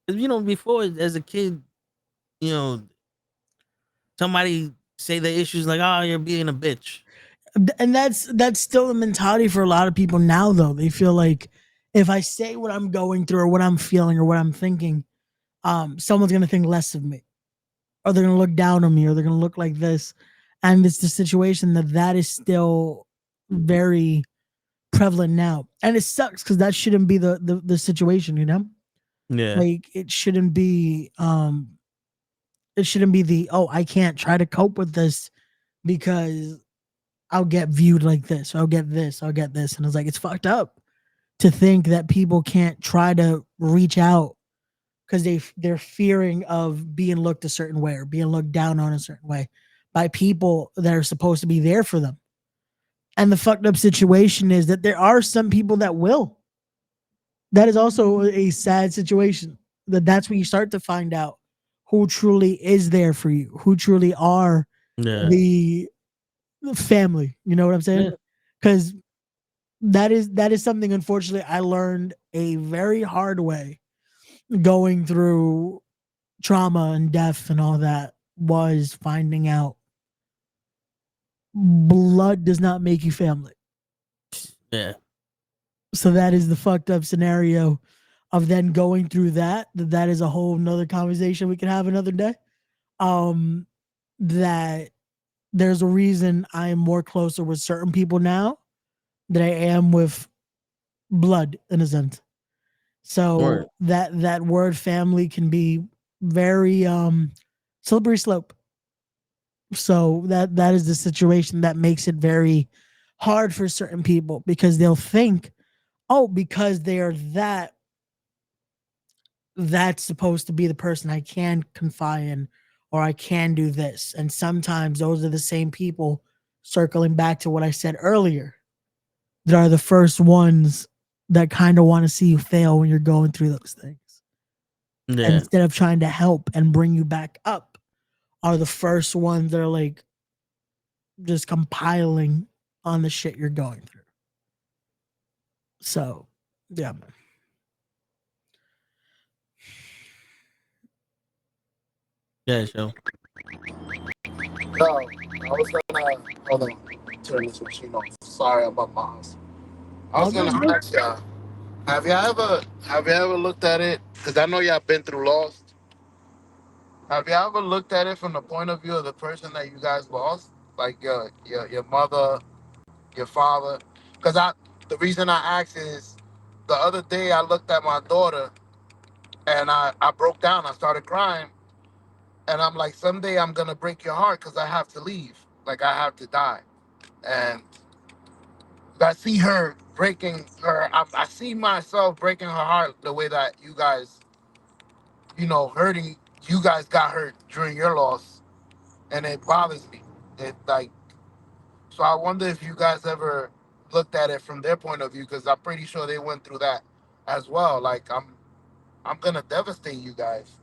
You know, before as a kid, you know, somebody say the issues like, "Oh, you're being a bitch." And that's still the mentality for a lot of people now, though. They feel like if I say what I'm going through or what I'm feeling or what I'm thinking, someone's gonna think less of me, or they're gonna look down on me, or they're gonna look like this. And it's the situation that is still very prevalent now, and it sucks because that shouldn't be the situation, you know. Yeah, Like it shouldn't be the, oh, I can't try to cope with this because I'll get viewed like this, or I'll get this. And it's like, it's fucked up to think that people can't try to reach out because they're fearing of being looked a certain way or being looked down on a certain way by people that are supposed to be there for them. And the fucked up situation is that there are some people that will. That is also a sad situation. That's when you start to find out who truly is there for you, who truly are yeah, the family. You know what I'm saying? yeah. Because that is something, unfortunately, I learned a very hard way going through trauma and death and all that, was finding out blood does not make you family. Yeah. So that is the fucked up scenario of then going through that. That is a whole nother conversation we can have another day. Um, that there's a reason I am more closer with certain people now than I am with blood, in a sense. Word. So that word family can be very slippery slope. So that is the situation that makes it very hard for certain people, because they'll think, oh, because they are that's supposed to be the person I can confide in, or I can do this. And sometimes those are the same people, circling back to what I said earlier, that are the first ones that kind of want to see you fail when you're going through those things. And Yeah, instead of trying to help and bring you back up, are the first ones that are like just compiling on the shit you're going through. So, yeah, man. yeah, so No, I was gonna hold on. Turn this machine off. Sorry about my house. I All was good, gonna bro. ask y'all. Have you ever looked at it? Because I know y'all been through lost. Have you ever looked at it from the point of view of the person that you guys lost, like your mother, your father? Because the reason I ask is, the other day I looked at my daughter and I broke down. I started crying, and I'm like, someday I'm gonna break your heart because I have to leave. Like I have to die, and I see her breaking her. I see myself breaking her heart the way that you guys, hurting. You guys got hurt during your loss, and it bothers me. It like so. I wonder if you guys ever looked at it from their point of view, because I'm pretty sure they went through that as well. Like I'm gonna devastate you guys.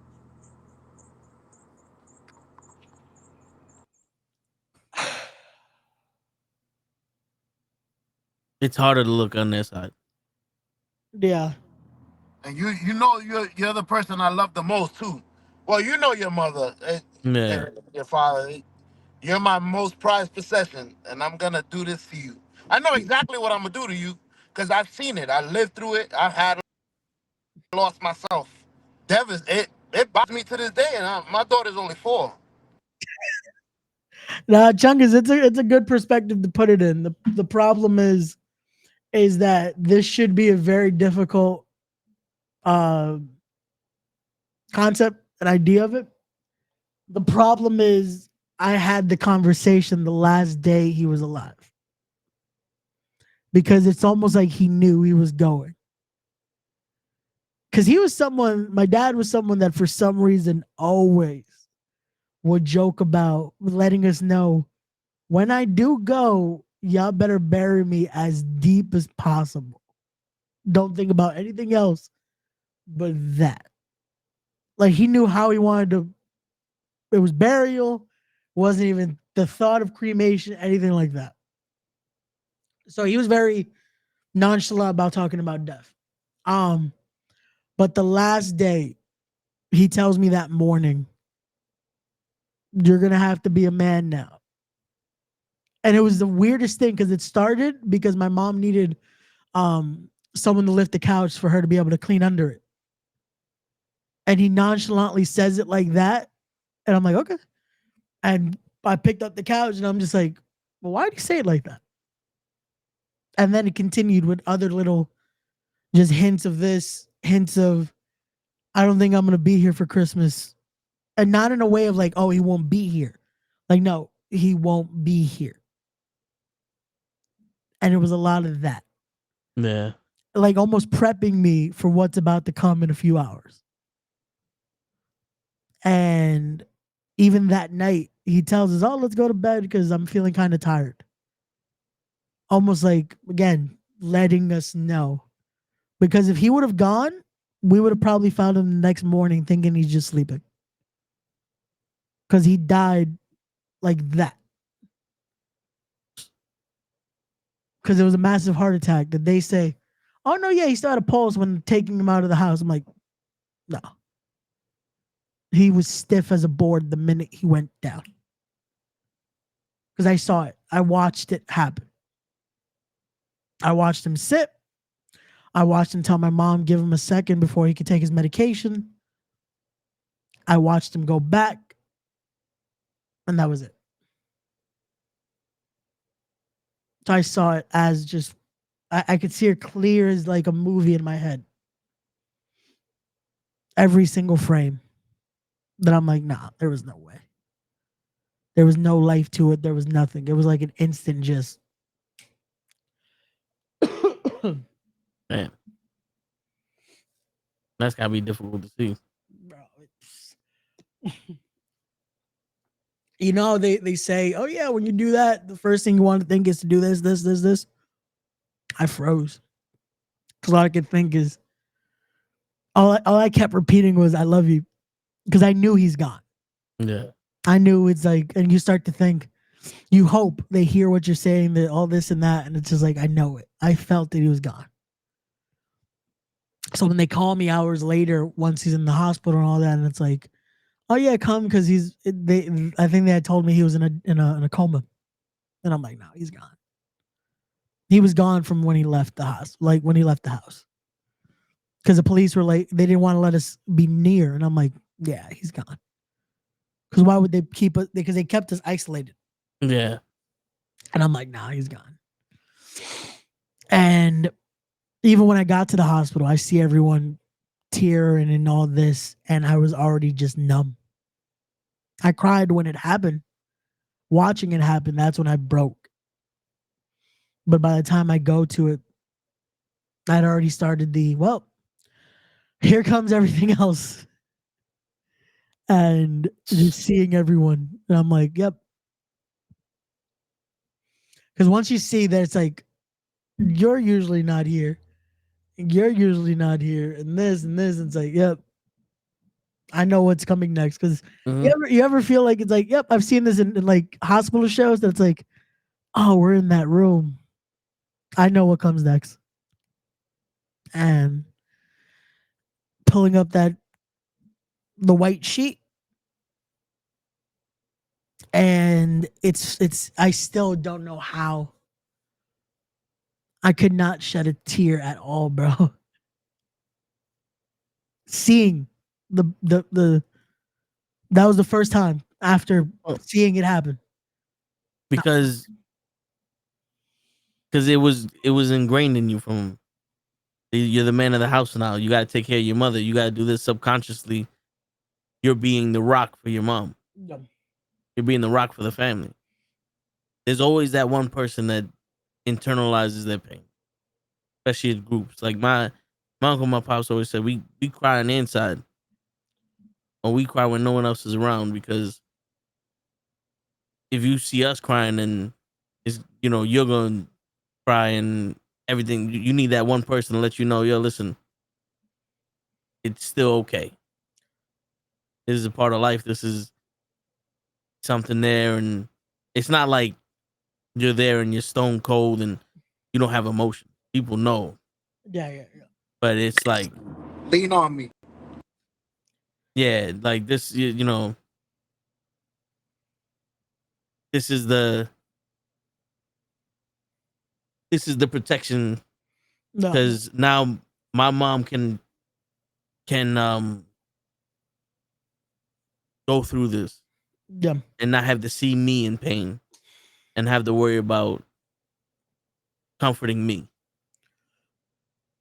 it's harder to look on their side. Yeah. And you know you're the person I love the most too. Well, you know your mother, Yeah. and your father. You're my most prized possession, and I'm gonna do this to you. I know exactly what I'm gonna do to you because I've seen it. I lived through it. I've had lost myself. It bothers me to this day, and my daughter's only 4. Now, Chungus, it's a good perspective to put it in. The problem is that this should be a very difficult uh concept, an idea of it. The problem is I had the conversation the last day he was alive. Because it's almost like he knew he was going. Because he was someone, my dad was someone that for some reason always would joke about letting us know when I do go, y'all better bury me as deep as possible. Don't think about anything else but that. Like he knew how he wanted to, it was burial, wasn't even the thought of cremation, anything like that. So he was very nonchalant about talking about death. Um, but the last day, he tells me that morning, you're gonna have to be a man now. And it was the weirdest thing because it started because my mom needed someone to lift the couch for her to be able to clean under it. And he nonchalantly says it like that. And I'm like, okay. And I picked up the couch and I'm just like, well, why did he say it like that? And then it continued with other little just hints of this, hints of, I don't think I'm gonna be here for Christmas. And not in a way of like, oh, he won't be here. Like, no, he won't be here. And it was a lot of that. Yeah. Like almost prepping me for what's about to come in a few hours. And even that night, he tells us, oh, let's go to bed because I'm feeling kind of tired. Almost like, again, letting us know. Because if he would have gone, we would have probably found him the next morning thinking he's just sleeping. Because he died like that. Because it was a massive heart attack that they say, oh, no, yeah, he still had a pulse when taking him out of the house. I'm like, no. He was stiff as a board the minute he went down. Because I saw it. I watched it happen. I watched him sit. I watched him tell my mom, give him a second before he could take his medication. I watched him go back. And that was it. So I saw it as just, I could see it clear as like a movie in my head. Every single frame. That I'm like, nah, there was no way. There was no life to it. There was nothing. It was like an instant just. Man. That's gotta be difficult to see. Bro, you know, they say, oh yeah, when you do that, the first thing you want to think is to do this. I froze. Because all I could think is, all I kept repeating was, I love you. Because I knew he's gone. Yeah. I knew it's like, and you start to think, you hope they hear what you're saying, that all this and that, and it's just like, I know it. I felt that he was gone. So when they call me hours later, once he's in the hospital and all that, and it's like, oh yeah, come because I think they had told me he was in a coma, and I'm like, no, he's gone. He was gone from when he left the house, like when he left the house, because the police were like, they didn't want to let us be near, and I'm like, yeah, he's gone. Because why would they keep us? Because they kept us isolated. Yeah. And I'm like, nah, he's gone. And even when I got to the hospital, I see everyone tearing and all this, and I was already just numb. I cried when it happened. Watching it happen, that's when I broke. But by the time I go to it, I'd already started well, here comes everything else. And just seeing everyone, and I'm like, yep. Because once you see that, it's like, you're usually not here. You're usually not here. And this, and it's like, yep. I know what's coming next. Because you ever feel like it's like, yep, I've seen this in like hospital shows that it's like, oh, we're in that room. I know what comes next. and pulling up the white sheet, and it's I still don't know how I could not shed a tear at all, bro. Seeing the that was the first time after seeing it happen. Because it was ingrained in you from you're the man of the house now. You got to take care of your mother. You got to do this subconsciously. You're being the rock for your mom. Yep. You're being the rock for the family. There's always that one person that internalizes their pain, especially in groups. Like my uncle, my pops always said, we cry on the inside, or we cry when no one else is around. Because if you see us crying, then you're going to cry and everything. You need that one person to let you know, yo, listen, it's still okay. This is a part of life. This is something there, and it's not like you're there and you're stone cold and you don't have emotion. People know. Yeah. But it's like, lean on me. Yeah, like this, this is the protection, No. because now my mom can go through this Yeah. and not have to see me in pain and have to worry about comforting me.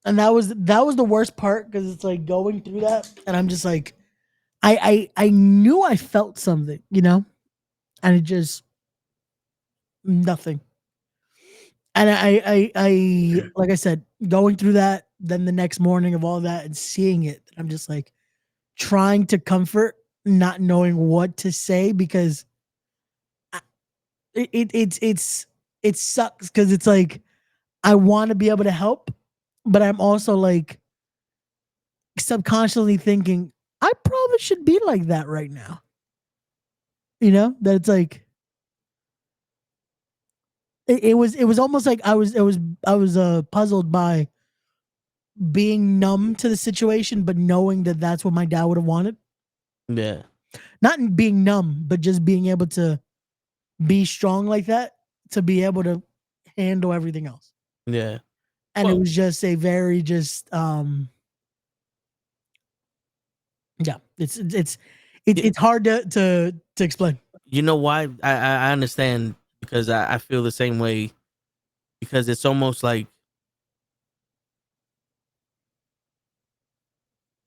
And that was the worst part, because it's like going through that, and I'm just like, I knew I felt something, and it just nothing. And I like I said, going through that, then the next morning of all that and seeing it, I'm just like trying to comfort, not knowing what to say, because it sucks, because it's like I want to be able to help, but I'm also like subconsciously thinking I probably should be like that right now. That it's like it was almost like I was puzzled by being numb to the situation, but knowing that that's what my dad would have wanted. Yeah. Not being numb, but just being able to be strong like that, to be able to handle everything else. Yeah. And it was just a very yeah, it's hard to explain. You know why? I understand, because I feel the same way, because it's almost like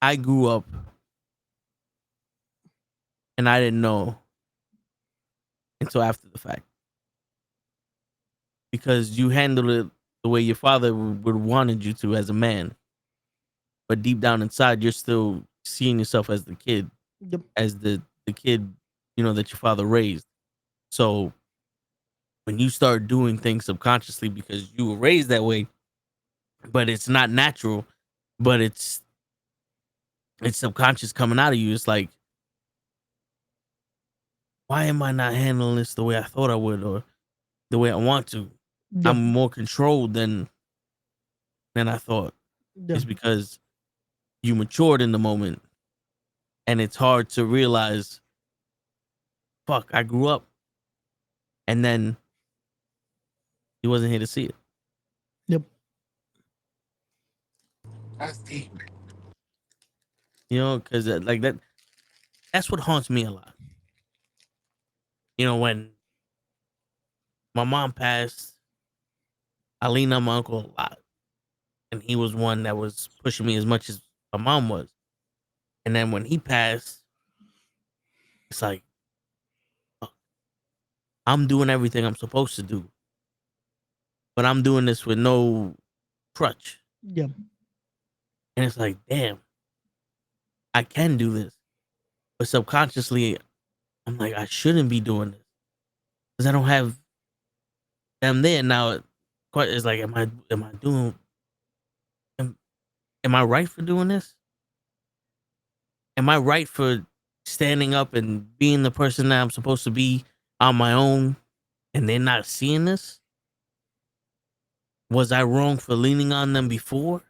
I grew up and I didn't know until after the fact, because you handled it the way your father would wanted you to as a man, but deep down inside you're still seeing yourself as the kid, Yep. as the kid that your father raised. So when you start doing things subconsciously because you were raised that way, but it's not natural, but it's subconscious coming out of you, it's like, why am I not handling this the way I thought I would, or the way I want to? Yep. I'm more controlled than I thought. Yep. It's because you matured in the moment, and it's hard to realize, fuck, I grew up, and then he wasn't here to see it. Yep. That's deep. Because like that's what haunts me a lot. When my mom passed, I leaned on my uncle a lot, and he was one that was pushing me as much as my mom was. And then when he passed, it's like, fuck, I'm doing everything I'm supposed to do, but I'm doing this with no crutch. Yep. And it's like, damn, I can do this, but subconsciously, I'm like, I shouldn't be doing this because I don't have them there now. It's like, am I right for doing this? Am I right for standing up and being the person that I'm supposed to be on my own, and they're not seeing this? Was I wrong for leaning on them before?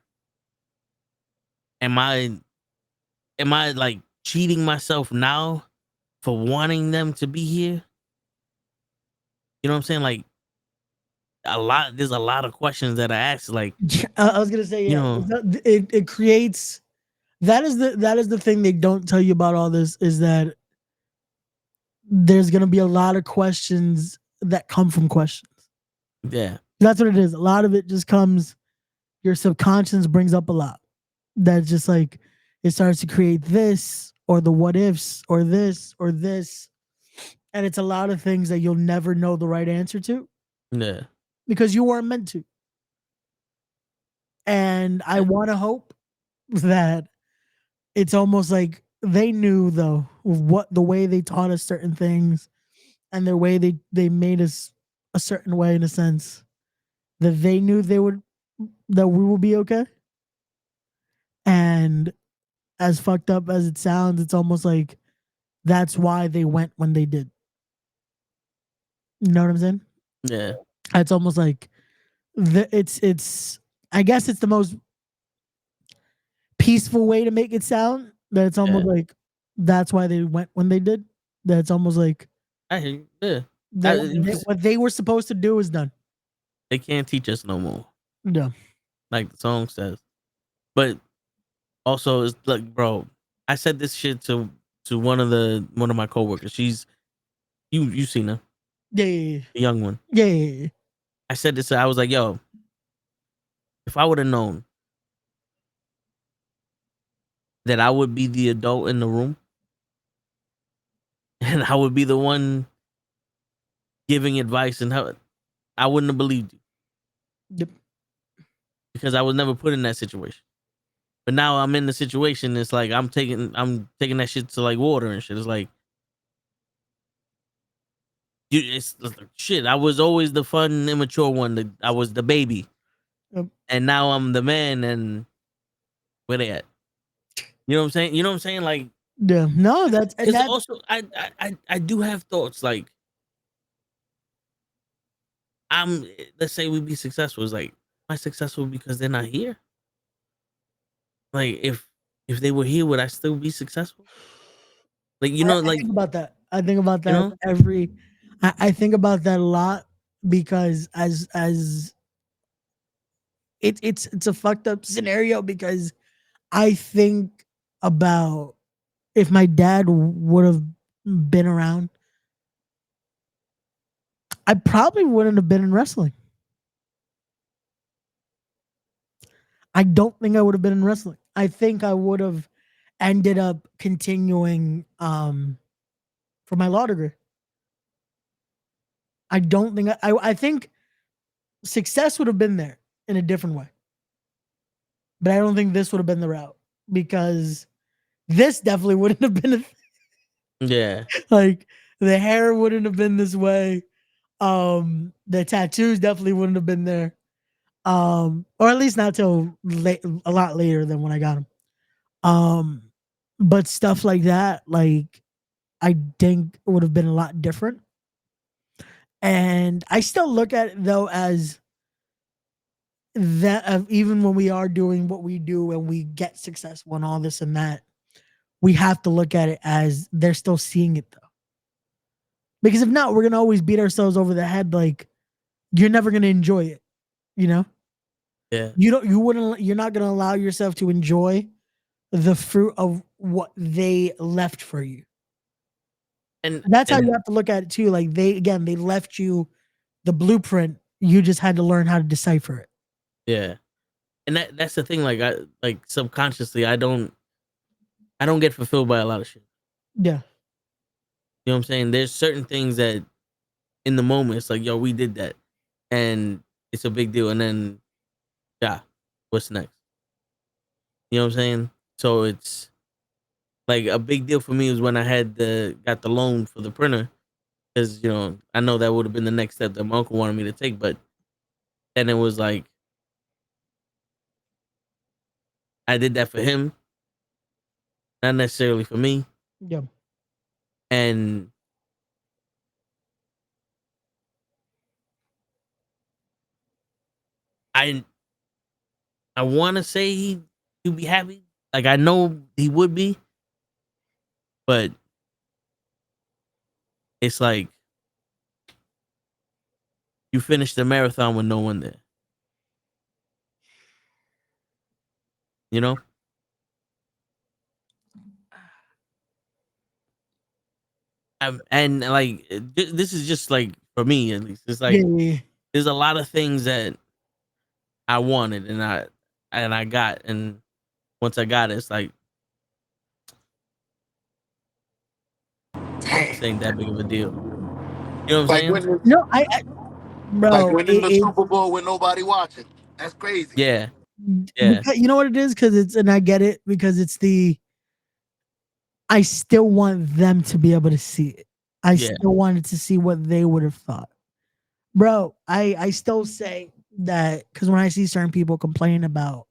am I like cheating myself now for wanting them to be here? You know what I'm saying? Like there's a lot of questions that I ask. Like, I was gonna say, you yeah, know, it creates that is the thing they don't tell you about all this is that there's gonna be a lot of questions that come from questions. yeah, That's what it is. A lot of it just comes. Your subconscious brings up a lot. That's just like it starts to create this or the what ifs or this, and it's a lot of things that you'll never know the right answer to yeah, because you weren't meant to. And I want to hope that it's almost like they knew though what the way they taught us certain things and the way they made us a certain way in a sense that they knew that we will be okay. And as fucked up as it sounds, it's almost like that's why they went when they did. You know what I'm saying? yeah, It's almost like it's I guess it's the most peaceful way to make it sound. That it's yeah. almost like that's why they went when they did. That it's almost like I hear you. Yeah. Because what they were supposed to do is done. they can't teach us no more, Yeah. like the song says. But also, it's like, bro, I said this shit to one of my coworkers. She's you seen her, Yeah. Yeah. the young one. Yeah. Yeah. I said this. I was like, yo, if I would have known that I would be the adult in the room and I would be the one giving advice and how I wouldn't have believed you Yep. because I was never put in that situation. But now I'm in the situation. It's like I'm taking that shit to like water and shit. It's like it's shit. I was always the fun, immature one. I was the baby, Yep. and now I'm the man. And where they at? You know what I'm saying? You know what I'm saying? Like, Yeah. No, that's and because that. also I do have thoughts. Like, let's say we be successful. It's like, am I successful because they're not here? Like, if they were here, would I still be successful? Like, I think about that. I think about you that know, every. I think about that a lot because as it's a fucked up scenario because I think about if my dad would have been around, I probably wouldn't have been in wrestling. I don't think I would have been in wrestling. I think I would have ended up continuing for my law degree. I don't think I think success would have been there in a different way. But I don't think this would have been the route because this definitely wouldn't have been yeah, like the hair wouldn't have been this way. The tattoos definitely wouldn't have been there. Or at least not till a lot later than when I got them. But stuff like that, like I think would have been a lot different. And I still look at it though as that even when we are doing what we do and we get successful and all this and that, we have to look at it as they're still seeing it though. Because if not, we're gonna always beat ourselves over the head like you're never gonna enjoy it, you know? yeah. You're not gonna allow yourself to enjoy the fruit of what they left for you. And That's how you have to look at it too. Like they left you the blueprint. You just had to learn how to decipher it. yeah, and that's the thing. Like subconsciously, I don't get fulfilled by a lot of shit. Yeah. You know what I'm saying? There's certain things that in the moment it's like, yo, we did that, and it's a big deal. And then, yeah, what's next? You know what I'm saying? So it's like a big deal for me was when I got the loan for the printer because I know that would have been the next step that my uncle wanted me to take, but then it was like I did that for him, not necessarily for me, Yeah. and I I want to say he'd be happy like I know he would be, but it's like you finish the marathon with no one there. You know? And like this is just like for me at least. It's like Yeah. there's a lot of things that I wanted and I got, and once I got it, it's like this ain't that big of a deal. You know what I'm Like saying? winning, No, like bro, winning the Super Bowl with nobody watching. That's crazy. Yeah. Yeah. you know what it is? Because it's, and I get it, because it's I still want them to be able to see it. I Yeah. still wanted to see what they would have thought. Bro, I still say that, because when I see certain people complain about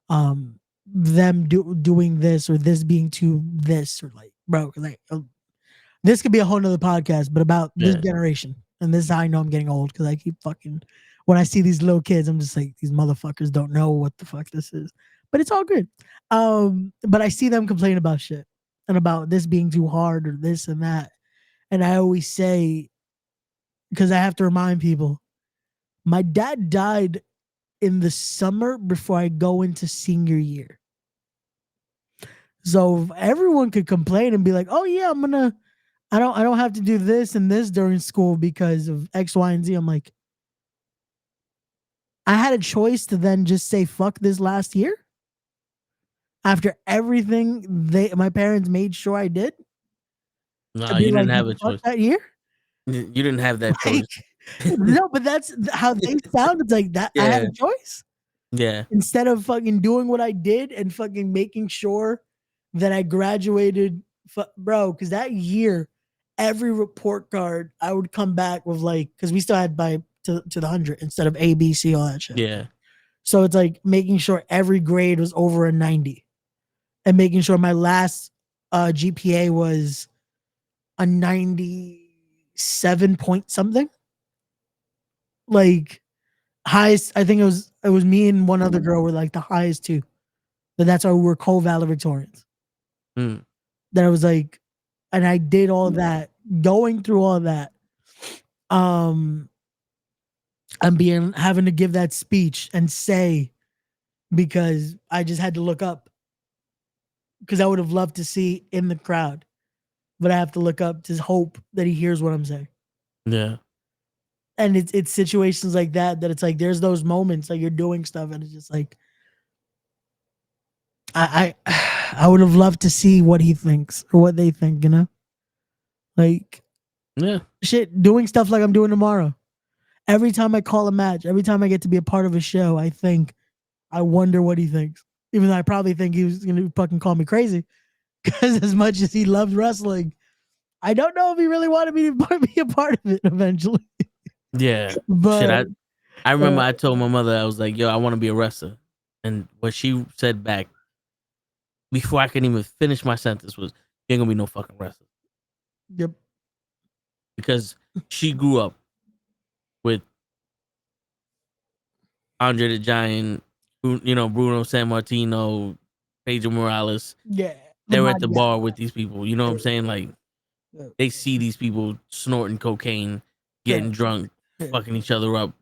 them doing this or this being too this, or like, bro, like this could be a whole nother podcast, but about this Yeah. generation. And this is how I know I'm getting old, because I keep fucking, when I see these little kids, I'm just like, these motherfuckers don't know what the fuck this is. But it's all good. But I see them complain about shit and about this being too hard or this and that. And I always say, because I have to remind people, my dad died in the summer before I go into senior year. So if everyone could complain and be like, "Oh yeah, I don't have to do this and this during school because of X, Y, and Z." I'm like, I had a choice to then just say fuck this last year after everything my parents made sure I did, to No, be you like, didn't have "You a fuck choice. that year." You didn't have that Like, choice. no, but that's how they sound. It's like that I had Yeah. a choice. Yeah. Instead of fucking doing what I did and fucking making sure that I graduated, bro, because that year, every report card, I would come back with like, because we still had to the 100 instead of A, B, C, all that shit. Yeah. So it's like making sure every grade was over a 90 and making sure my last GPA was a 97 point something. Like, highest, I think it was me and one other girl were like the highest two. But that's why we were co-valedictorians. Mm. That I was like, and I did all that, going through all that. I'm having to give that speech and say, because I just had to look up, because I would have loved to see in the crowd, but I have to look up to hope that he hears what I'm saying. Yeah. And it's situations like that it's like there's those moments like you're doing stuff and it's just like I would have loved to see what he thinks or what they think, you know? Like, Yeah. shit, doing stuff like I'm doing tomorrow. Every time I call a match, every time I get to be a part of a show, I think, I wonder what he thinks. Even though I probably think he was gonna fucking call me crazy, because as much as he loved wrestling, I don't know if he really wanted me to be a part of it eventually. Yeah. Shit, But I remember I told my mother, I was like, yo, I want to be a wrestler. And what she said back before I could even finish my sentence was, you ain't gonna be no fucking wrestler. yep, Because she grew up with Andre the Giant, Bruno Sammartino, Pedro Morales. yeah, They were at the bar with these people. You know what I'm saying? Like, yeah, they see these people snorting cocaine, getting yeah, drunk, yeah. fucking each other up,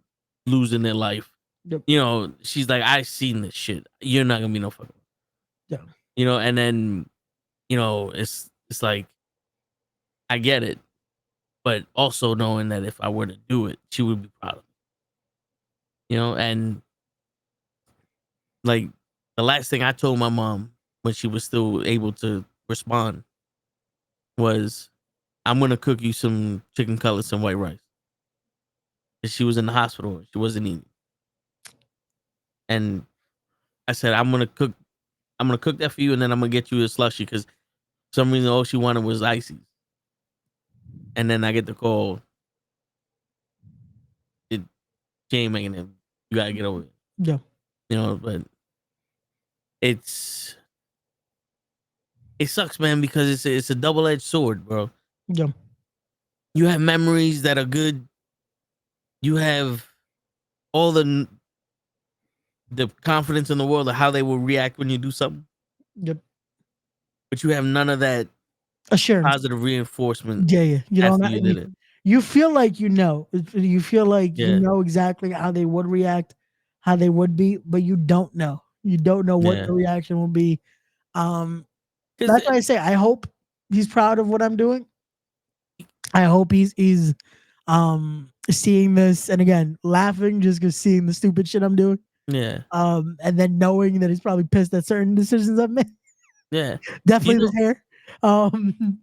losing their life. Yep. You know, she's like, I seen this shit. You're not gonna be no fucking. Yeah. You know, and then, it's like, I get it, but also knowing that if I were to do it, she would be proud of me. You know, and like the last thing I told my mom when she was still able to respond was, I'm gonna cook you some chicken cutlets and white rice. And she was in the hospital. She wasn't eating. And I said, I'm gonna cook that for you, and then I'm gonna get you a slushie, because for some reason all she wanted was ices. And then I get the call. She ain't making it. You gotta get over it. Yeah. But it sucks, man, because it's a double-edged sword, bro. Yeah. You have memories that are good. You have all the confidence in the world of how they will react when you do something. Yep. but you have none of that Assurance. positive reinforcement Yeah. You don't. after you did it. You feel like you know. You feel like you Yeah. know exactly how they would react, how they would be, but you don't know. You don't know what Yeah. the reaction will be. That's 'Cause why I say I hope he's proud of what I'm doing. I hope he's seeing this and again laughing just because seeing the stupid shit I'm doing. yeah, And then knowing that he's probably pissed at certain decisions I've made. yeah. Definitely You know, this hair.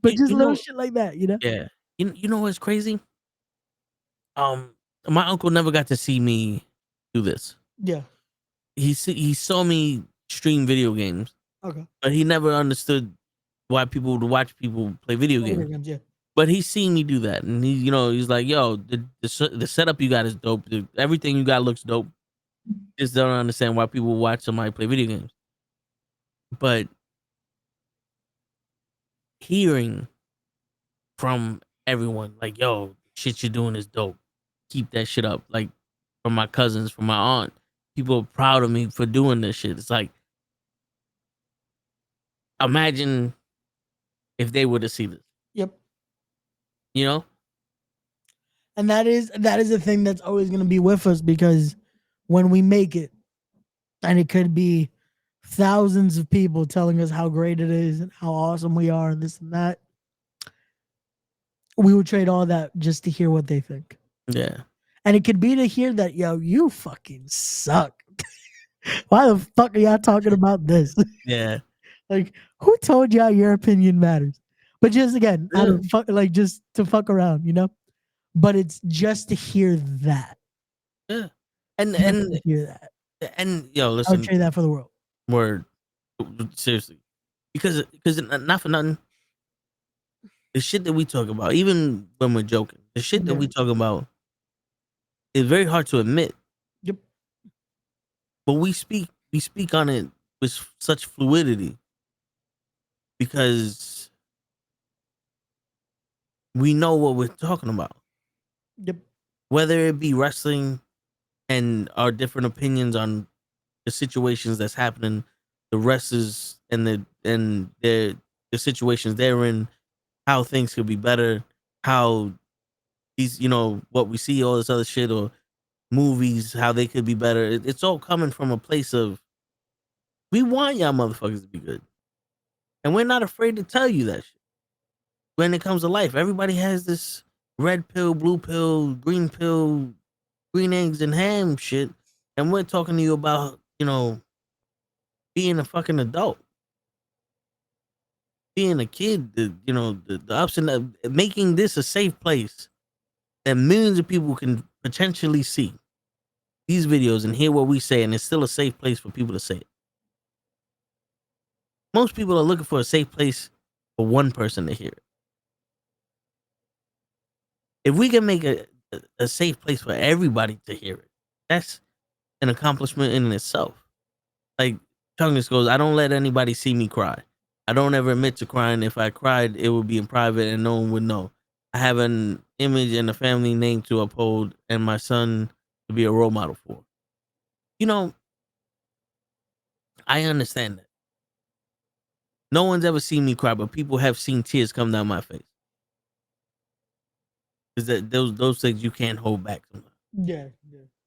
But just you little know, shit like that, you know? yeah. You know what's crazy? My uncle never got to see me do this. Yeah. He saw me stream video games, Okay. but he never understood why people would watch people play video games. Yeah. But he's seen me do that, and he's like, "Yo, the setup you got is dope. Everything you got looks dope. Just don't understand why people watch somebody play video games." But hearing from everyone like, "Yo, shit you're doing is dope. Keep that shit up." Like from my cousins, from my aunt, people are proud of me for doing this shit. It's like, imagine if they were to see this, Yep. you know? And that is the thing that's always gonna be with us because when we make it, and it could be thousands of people telling us how great it is and how awesome we are and this and that, we would trade all that just to hear what they think. Yeah. And it could be to hear that, yo, you fucking suck. Why the fuck are y'all talking about this? Yeah. Like, who told y'all your opinion matters? But just again, out Yeah. of fuck, like just to fuck around, you know. But it's just to hear that. Yeah. And Just to hear that. and yo, I would listen, trade that for the world. word, seriously, because not for nothing, the shit that we talk about, even when we're joking, the shit that Yeah. we talk about is very hard to admit. Yep. But we speak on it with such fluidity because we know what we're talking about. Yep. Whether it be wrestling and our different opinions on the situations that's happening, the wrestlers and the situations they're in, how things could be better, how these, what we see, all this other shit, or movies, how they could be better. It's all coming from a place of, we want y'all motherfuckers to be good. And we're not afraid to tell you that shit. When it comes to life, everybody has this red pill, blue pill, green eggs and ham shit. And we're talking to you about, being a fucking adult, being a kid, the ups and downs, making this a safe place that millions of people can potentially see these videos and hear what we say, and it's still a safe place for people to say it. Most people are looking for a safe place for one person to hear it. If we can make a safe place for everybody to hear it, that's an accomplishment in itself. Like Chungus goes, I don't let anybody see me cry. I don't ever admit to crying. If I cried, it would be in private and no one would know. I have an image and a family name to uphold and my son to be a role model for. I understand that. No one's ever seen me cry, but people have seen tears come down my face. Because that those things you can't hold back sometimes. Yeah.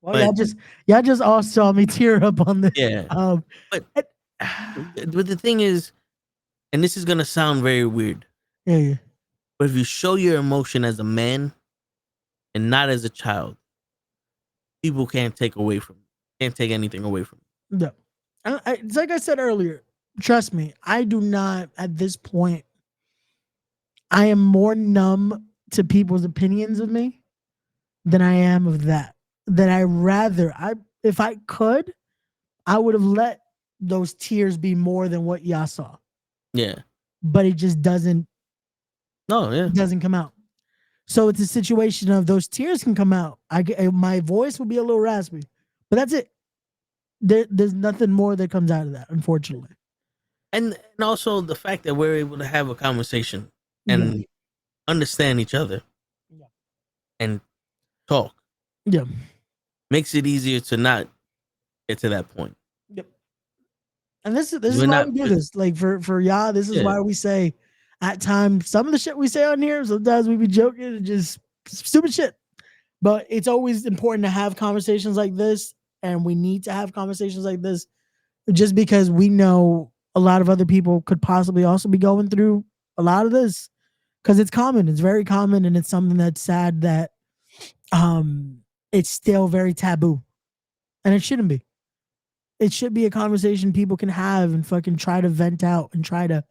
Well, But y'all just all saw me tear up on this. yeah. But the thing is, and this is gonna sound very weird, yeah. but if you show your emotion as a man and not as a child, people can't take anything away from you. Yeah. It's like I said earlier, trust me, I do not at this point. I am more numb to people's opinions of me than I am of that. That if I could, I would have let those tears be more than what y'all saw. Yeah. But it just doesn't. No, yeah. It doesn't come out. So it's a situation of those tears can come out. My voice will be a little raspy, but that's it. There's nothing more that comes out of that, unfortunately. And also the fact that we're able to have a conversation and understand each other and talk makes it easier to not get to that point. Yep. And this is We're why not- we do this. Like for y'all, this is Yeah. why we say at times some of the shit we say on here, sometimes we be joking and just stupid shit. But it's always important to have conversations like this, and we need to have conversations like this just because we know a lot of other people could possibly also be going through a lot of this. Because it's common. It's very common, and it's something that's sad that it's still very taboo. And it shouldn't be. It should be a conversation people can have and fucking try to vent out and try to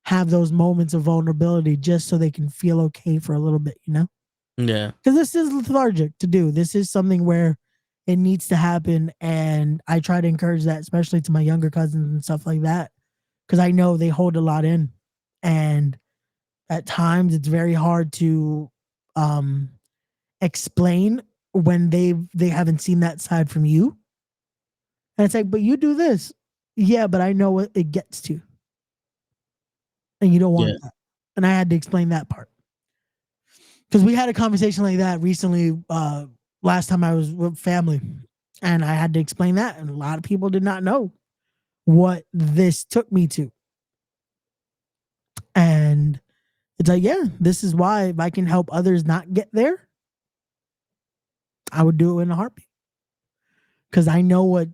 have those moments of vulnerability just so they can feel okay for a little bit, you know? Yeah. Because this is lethargic to do. This is something where it needs to happen. And I try to encourage that, especially to my younger cousins and stuff like that. Because I know they hold a lot in. And at times it's very hard to explain when they haven't seen that side from you. And it's like, but you do this. Yeah, but I know what it gets to. And you don't want that. And I had to explain that part. Because we had a conversation like that recently, last time I was with family. And I had to explain that. And a lot of people did not know what this took me to. And it's like, yeah, this is why if I can help others not get there, I would do it in a heartbeat. Because I know what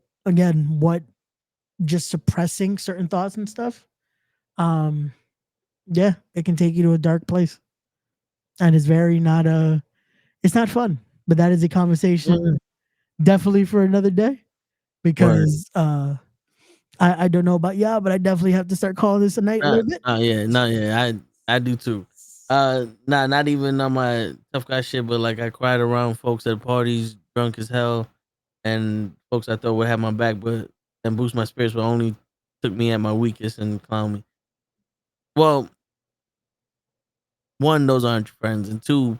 just suppressing certain thoughts and stuff, yeah, it can take you to a dark place. And it's very it's not fun. But that is a conversation definitely for another day. Because I don't know about y'all, but I definitely have to start calling this a night a little bit. Yeah. I do too. Not even on my tough guy shit, but like I cried around folks at parties, drunk as hell, and folks I thought would have my back, but and boost my spirits, but only took me at my weakest and clown me. Well, one, those aren't your friends, and two,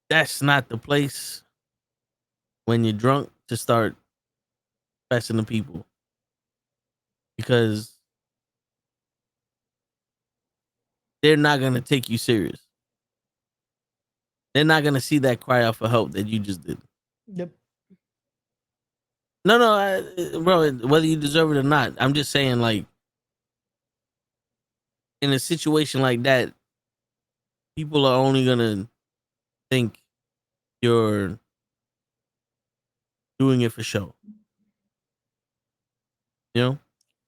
that's not the place when you're drunk to start pressing the people, because they're not gonna take you serious. They're not gonna see that cry out for help that you just did. Yep. No, bro. Whether you deserve it or not, I'm just saying, like, in a situation like that, people are only gonna think you're doing it for show, you know,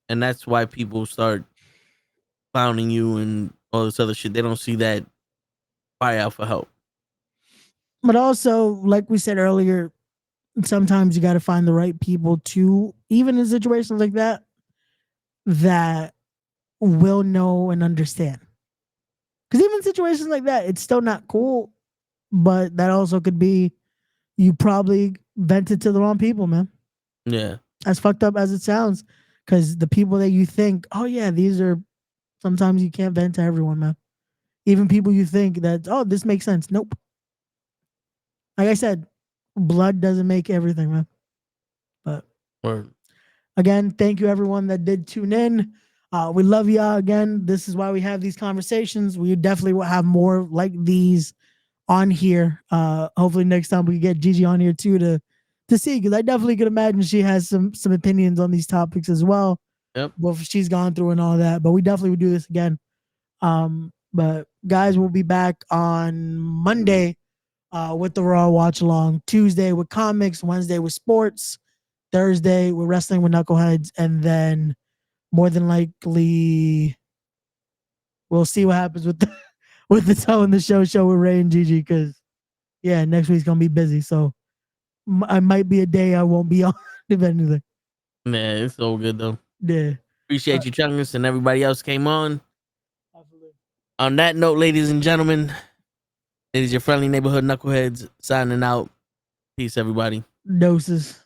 and that's why people start clowning you and all this other shit. They don't see that cry out for help. But also, like we said earlier, sometimes you got to find the right people to, even in situations like that, that will know and understand. Because even in situations like that, it's still not cool. But that also could be you probably vented to the wrong people, man. Yeah. As fucked up as it sounds. Because the people that you think, oh yeah, these are, sometimes you can't vent to everyone, man. Even people you think that, oh, this makes sense. Nope. Like I said, blood doesn't make everything, man. But again, thank you everyone that did tune in. We love y'all again. This is why we have these conversations. We definitely will have more like these on here. Hopefully next time we get Gigi on here too to see, because I definitely could imagine she has some opinions on these topics as well. Yep. Well, she's gone through and all that, but we definitely would do this again. But guys, we'll be back on Monday with the Raw Watch Along, Tuesday with comics, Wednesday with sports, Thursday with wrestling with Knuckleheads, and then more than likely we'll see what happens with the with the Telling the Show with Ray and Gigi, because yeah, next week's gonna be busy, so I might be a day I won't be on, if anything. Man, it's all good though. Yeah. Appreciate you, Chungus, and everybody else came on. On that note, ladies and gentlemen, it is your friendly neighborhood Knuckleheads signing out. Peace, everybody. Doses.